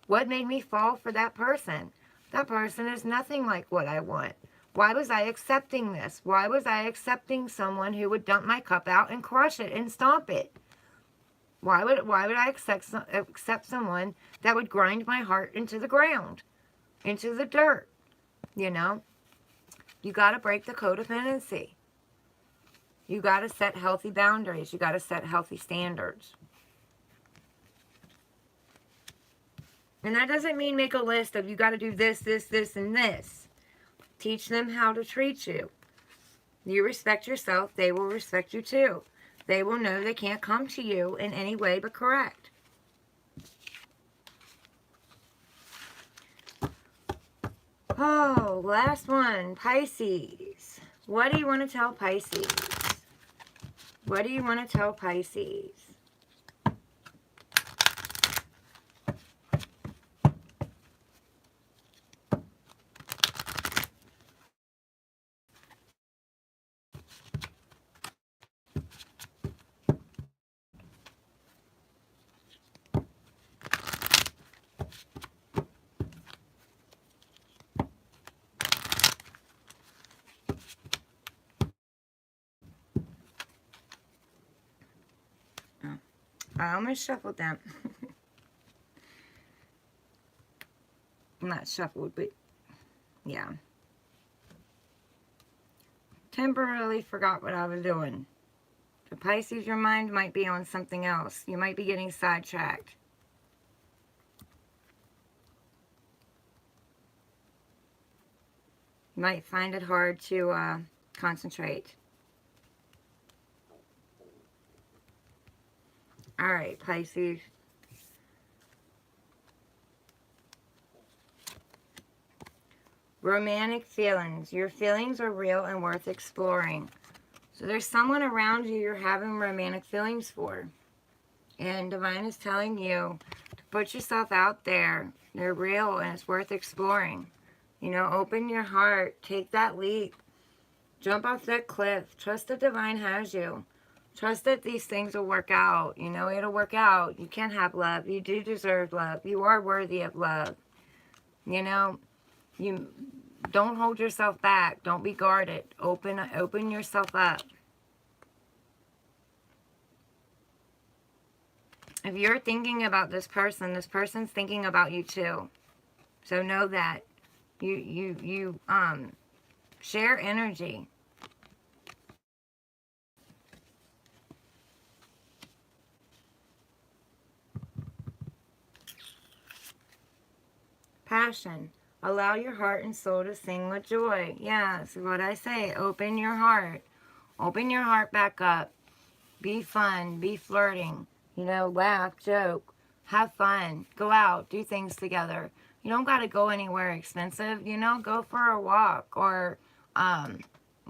what made me fall for that person? That person is nothing like what I want. Why was I accepting this? Why was I accepting someone who would dump my cup out and crush it and stomp it? Why would I accept someone that would grind my heart into the ground, into the dirt? You know, you got to break the codependency. You got to set healthy boundaries. You got to set healthy standards. And that doesn't mean make a list of you got to do this, this, this, and this. Teach them how to treat you. You respect yourself, they will respect you too. They will know they can't come to you in any way but correct. Oh, last one, Pisces. What do you want to tell Pisces? What do you want to tell Pisces? I almost shuffled them. not shuffled, but yeah. Temporarily forgot what I was doing. The Pisces, your mind might be on something else. You might be getting sidetracked. You might find it hard to concentrate. All right, Pisces. Romantic feelings. Your feelings are real and worth exploring. So there's someone around you you're having romantic feelings for. And Divine is telling you to put yourself out there. They're real and it's worth exploring. You know, open your heart. Take that leap. Jump off that cliff. Trust that Divine has you. Trust that these things will work out. You know, it'll work out. You can have love. You do deserve love. You are worthy of love. You know, you don't hold yourself back. Don't be guarded. Open yourself up. If you're thinking about this person's thinking about you too. So know that you share energy. Passion. Allow your heart and soul to sing with joy. Yeah, that's what I say. Open your heart. Open your heart back up. Be fun. Be flirting. You know, laugh, joke, have fun. Go out. Do things together. You don't got to go anywhere expensive. You know, go for a walk or,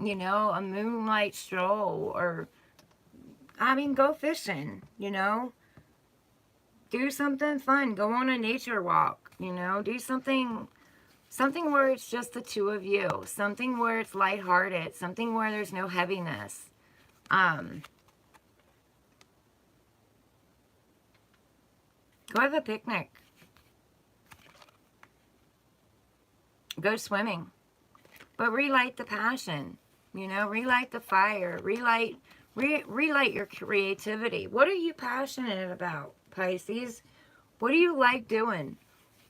you know, a moonlight stroll or, I mean, go fishing, you know. Do something fun. Go on a nature walk, you know. Do something where it's just the two of you. Something where it's lighthearted. Something where there's no heaviness. Go have a picnic. Go swimming. But relight the passion. You know, relight the fire. Relight your creativity. What are you passionate about, Pisces? What do you like doing?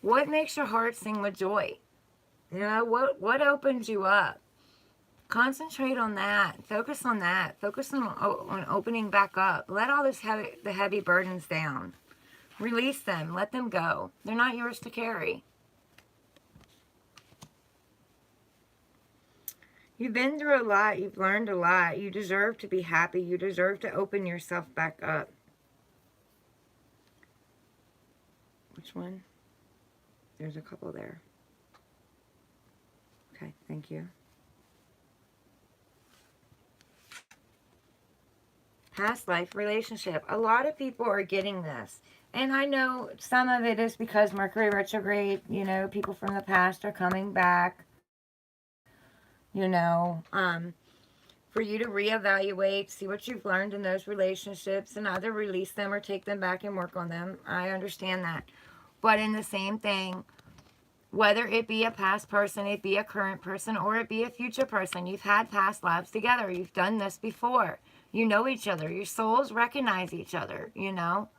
What makes your heart sing with joy? You know, what opens you up? Concentrate on that. Focus on that. Focus on opening back up. Let all the heavy burdens down. Release them. Let them go. They're not yours to carry. You've been through a lot. You've learned a lot. You deserve to be happy. You deserve to open yourself back up. Which one? There's a couple there. Okay, thank you. Past life relationship. A lot of people are getting this. And I know some of it is because Mercury retrograde, you know, people from the past are coming back. You know, for you to reevaluate, see what you've learned in those relationships and either release them or take them back and work on them. I understand that. But in the same thing, whether it be a past person, it be a current person, or it be a future person, you've had past lives together. You've done this before. You know each other. Your souls recognize each other, you know.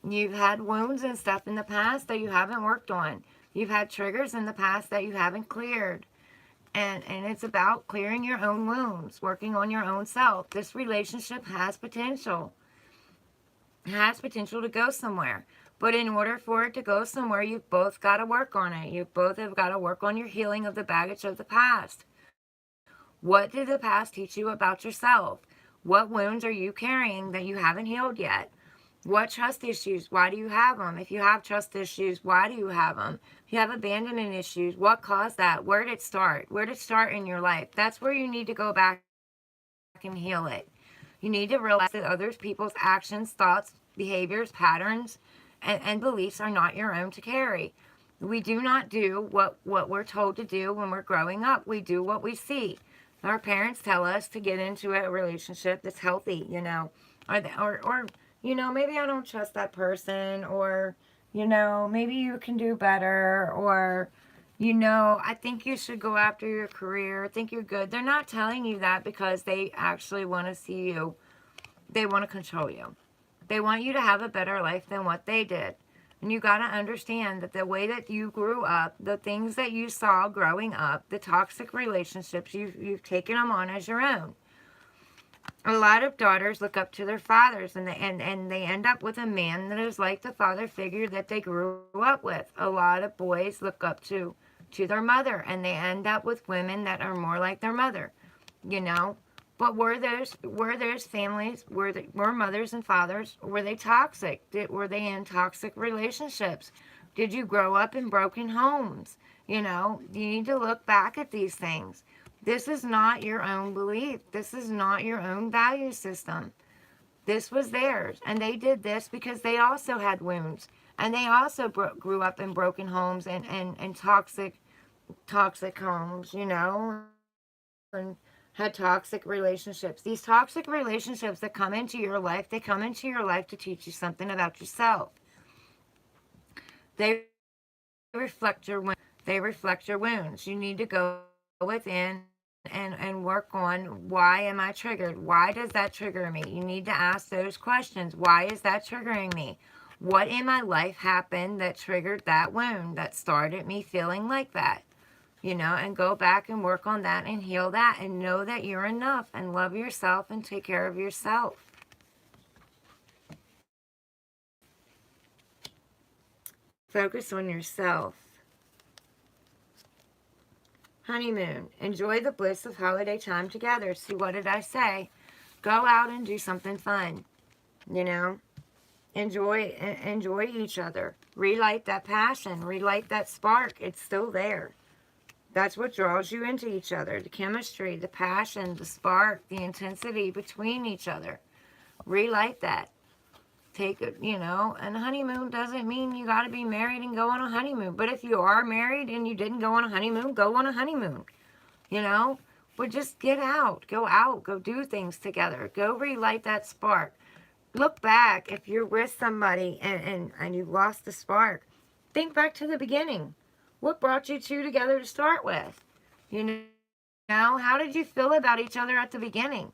You've had wounds and stuff in the past that you haven't worked on. You've had triggers in the past that you haven't cleared. And it's about clearing your own wounds, working on your own self. This relationship has potential. It has potential to go somewhere. But in order for it to go somewhere, you've both got to work on it. You both have got to work on your healing of the baggage of the past. What did the past teach you about yourself? What wounds are you carrying that you haven't healed yet? What trust issues? Why do you have them? If you have trust issues, why do you have them? If you have abandonment issues, what caused that? Where did it start? Where did it start in your life? That's where you need to go back and heal it. You need to realize that other people's actions, thoughts, behaviors, patterns, and beliefs are not your own to carry. We do not do what we're told to do when we're growing up. We do what we see. Our parents tell us to get into a relationship that's healthy, you know, or you know, maybe I don't trust that person, or, you know, maybe you can do better, or, you know, I think you should go after your career. I think you're good. They're not telling you that because they actually want to see you. They want to control you. They want you to have a better life than what they did. And you got to understand that the way that you grew up, the things that you saw growing up, the toxic relationships, you've taken them on as your own. A lot of daughters look up to their fathers, and they end up with a man that is like the father figure that they grew up with. A lot of boys look up to their mother, and they end up with women that are more like their mother, you know. But were those families, were mothers and fathers, were they toxic? Were they in toxic relationships? Did you grow up in broken homes? You know, you need to look back at these things. This is not your own belief. This is not your own value system. This was theirs. And they did this because they also had wounds. And they also grew up in broken homes and toxic homes, you know, and had toxic relationships. These toxic relationships that come into your life, they come into your life to teach you something about yourself. They reflect your wounds. They reflect your wounds. You need to go within and work on, why am I triggered? Why does that trigger me? You need to ask those questions. Why is that triggering me? What in my life happened that triggered that wound, that started me feeling like that? You know, and go back and work on that and heal that and know that you're enough and love yourself and take care of yourself. Focus on yourself. Honeymoon. Enjoy the bliss of holiday time together. See, what did I say? Go out and do something fun. You know, enjoy each other. Relight that passion. Relight that spark. It's still there. That's what draws you into each other. The chemistry, the passion, the spark, the intensity between each other. Relight that. Take it, you know, and honeymoon doesn't mean you got to be married and go on a honeymoon. But if you are married and you didn't go on a honeymoon, go on a honeymoon, you know. But just get out, go do things together. Go relight that spark. Look back, if you're with somebody and you've lost the spark, think back to the beginning. What brought you two together to start with? You know, how did you feel about each other at the beginning?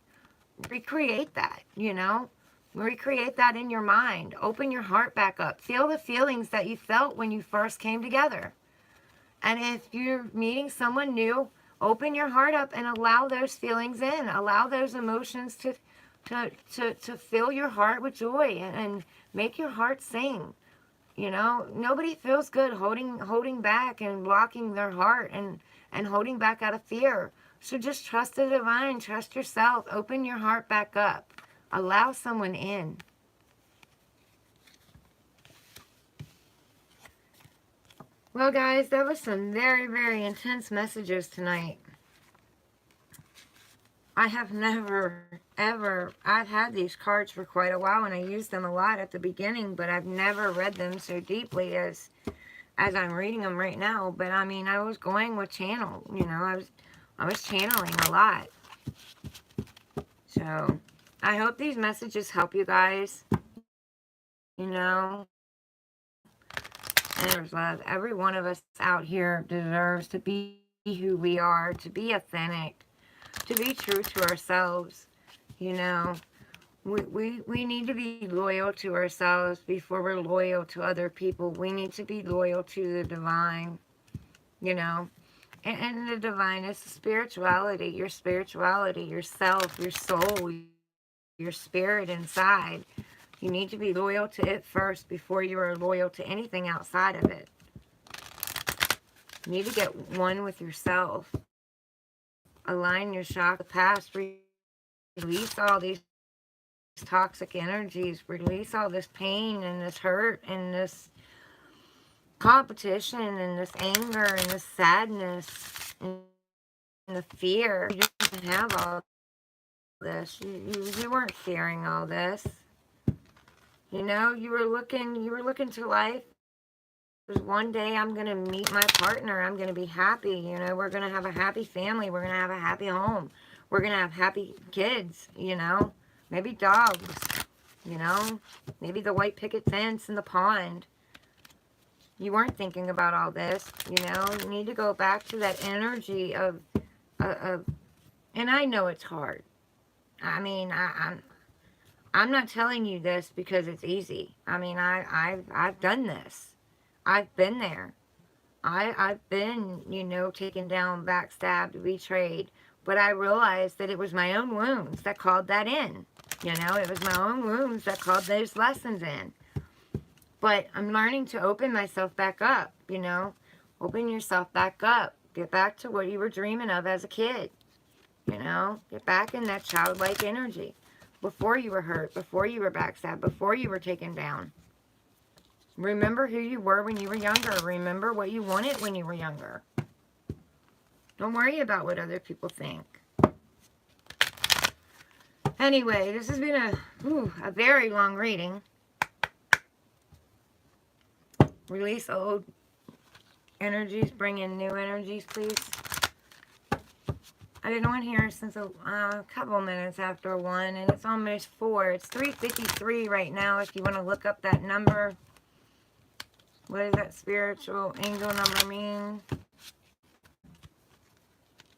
Recreate that, you know. Recreate that in your mind. Open your heart back up. Feel the feelings that you felt when you first came together. And if you're meeting someone new, open your heart up and allow those feelings in. Allow those emotions to fill your heart with joy and make your heart sing. You know, nobody feels good holding back and blocking their heart and holding back out of fear. So just trust the divine, trust yourself, open your heart back up. Allow someone in. Well, guys, that was some very, very intense messages tonight. I have never, ever, I've had these cards for quite a while, and I used them a lot at the beginning, but I've never read them so deeply as I'm reading them right now. But I mean, I was going with channel, you know, I was channeling a lot. So I hope these messages help you guys, you know. And there's love. Every one of us out here deserves to be who we are, to be authentic, to be true to ourselves, you know. We need to be loyal to ourselves before we're loyal to other people. We need to be loyal to the divine, you know. And the divine is spirituality, your yourself, your soul, your spirit inside. You need to be loyal to it first before you are loyal to anything outside of it. You need to get one with yourself. Align your chakra, the past, release all these toxic energies, release all this pain and this hurt and this competition and this anger and this sadness and the fear. You didn't have all this. You weren't fearing all this. You know, you were looking to life. One day I'm going to meet my partner. I'm going to be happy. You know, we're going to have a happy family. We're going to have a happy home. We're going to have happy kids, you know. Maybe dogs, you know. Maybe the white picket fence and the pond. You weren't thinking about all this, you know. You need to go back to that energy of and I know it's hard. I mean, I'm not telling you this because it's easy. I mean, I've done this. I've been there. I've been, you know, taken down, backstabbed, betrayed. But I realized that it was my own wounds that called that in. You know, it was my own wounds that called those lessons in. But I'm learning to open myself back up, you know. Open yourself back up. Get back to what you were dreaming of as a kid. You know, get back in that childlike energy. Before you were hurt, before you were backstabbed, before you were taken down. Remember who you were when you were younger. Remember what you wanted when you were younger. Don't worry about what other people think. Anyway, this has been a very long reading. Release old energies, bring in new energies, please. I've been on here since a couple minutes after 1, and it's almost 4. It's 3:53 right now if you want to look up that number. What does that spiritual angel number mean?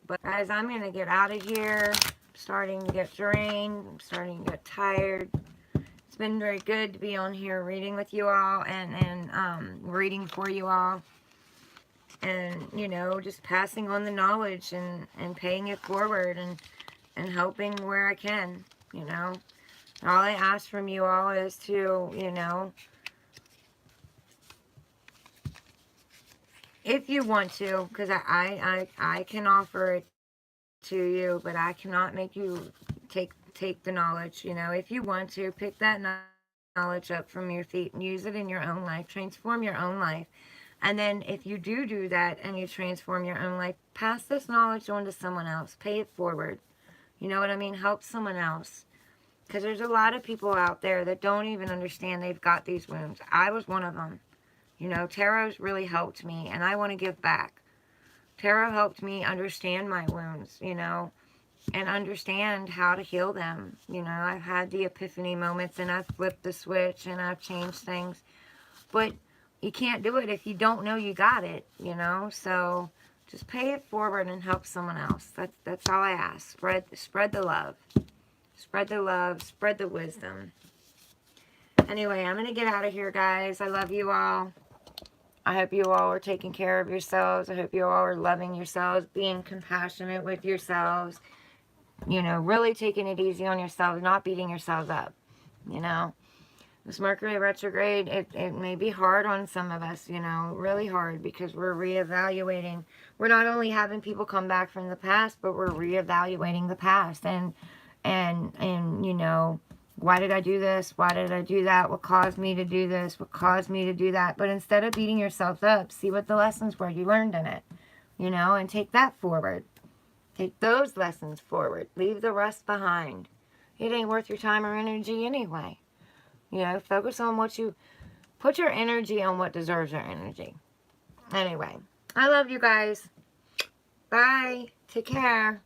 But guys, I'm going to get out of here. I'm starting to get drained. I'm starting to get tired. It's been very good to be on here reading with you all and reading for you all. And, you know, just passing on the knowledge and paying it forward and helping where I can, you know. All I ask from you all is to, you know, if you want to, because I can offer it to you, but I cannot make you take the knowledge, you know. If you want to, pick that knowledge up from your feet and use it in your own life. Transform your own life. And then if you do that and you transform your own life, pass this knowledge on to someone else. Pay it forward. You know what I mean? Help someone else. Because there's a lot of people out there that don't even understand they've got these wounds. I was one of them. You know, tarot's really helped me, and I want to give back. Tarot helped me understand my wounds, you know, and understand how to heal them. You know, I've had the epiphany moments, and I've flipped the switch, and I've changed things. But you can't do it if you don't know you got it, you know. So just pay it forward and help someone else. That's all I ask. Spread the love. Spread the love. Spread the wisdom. Anyway, I'm going to get out of here, guys. I love you all. I hope you all are taking care of yourselves. I hope you all are loving yourselves, being compassionate with yourselves. You know, really taking it easy on yourselves, not beating yourselves up, you know. This Mercury retrograde, it may be hard on some of us, you know, really hard, because we're reevaluating. We're not only having people come back from the past, but we're reevaluating the past. And you know, why did I do this? Why did I do that? What caused me to do this? What caused me to do that? But instead of beating yourself up, see what the lessons were you learned in it, you know, and take that forward. Take those lessons forward. Leave the rest behind. It ain't worth your time or energy anyway. You know, focus on what you... Put your energy on what deserves your energy. Anyway, I love you guys. Bye. Take care.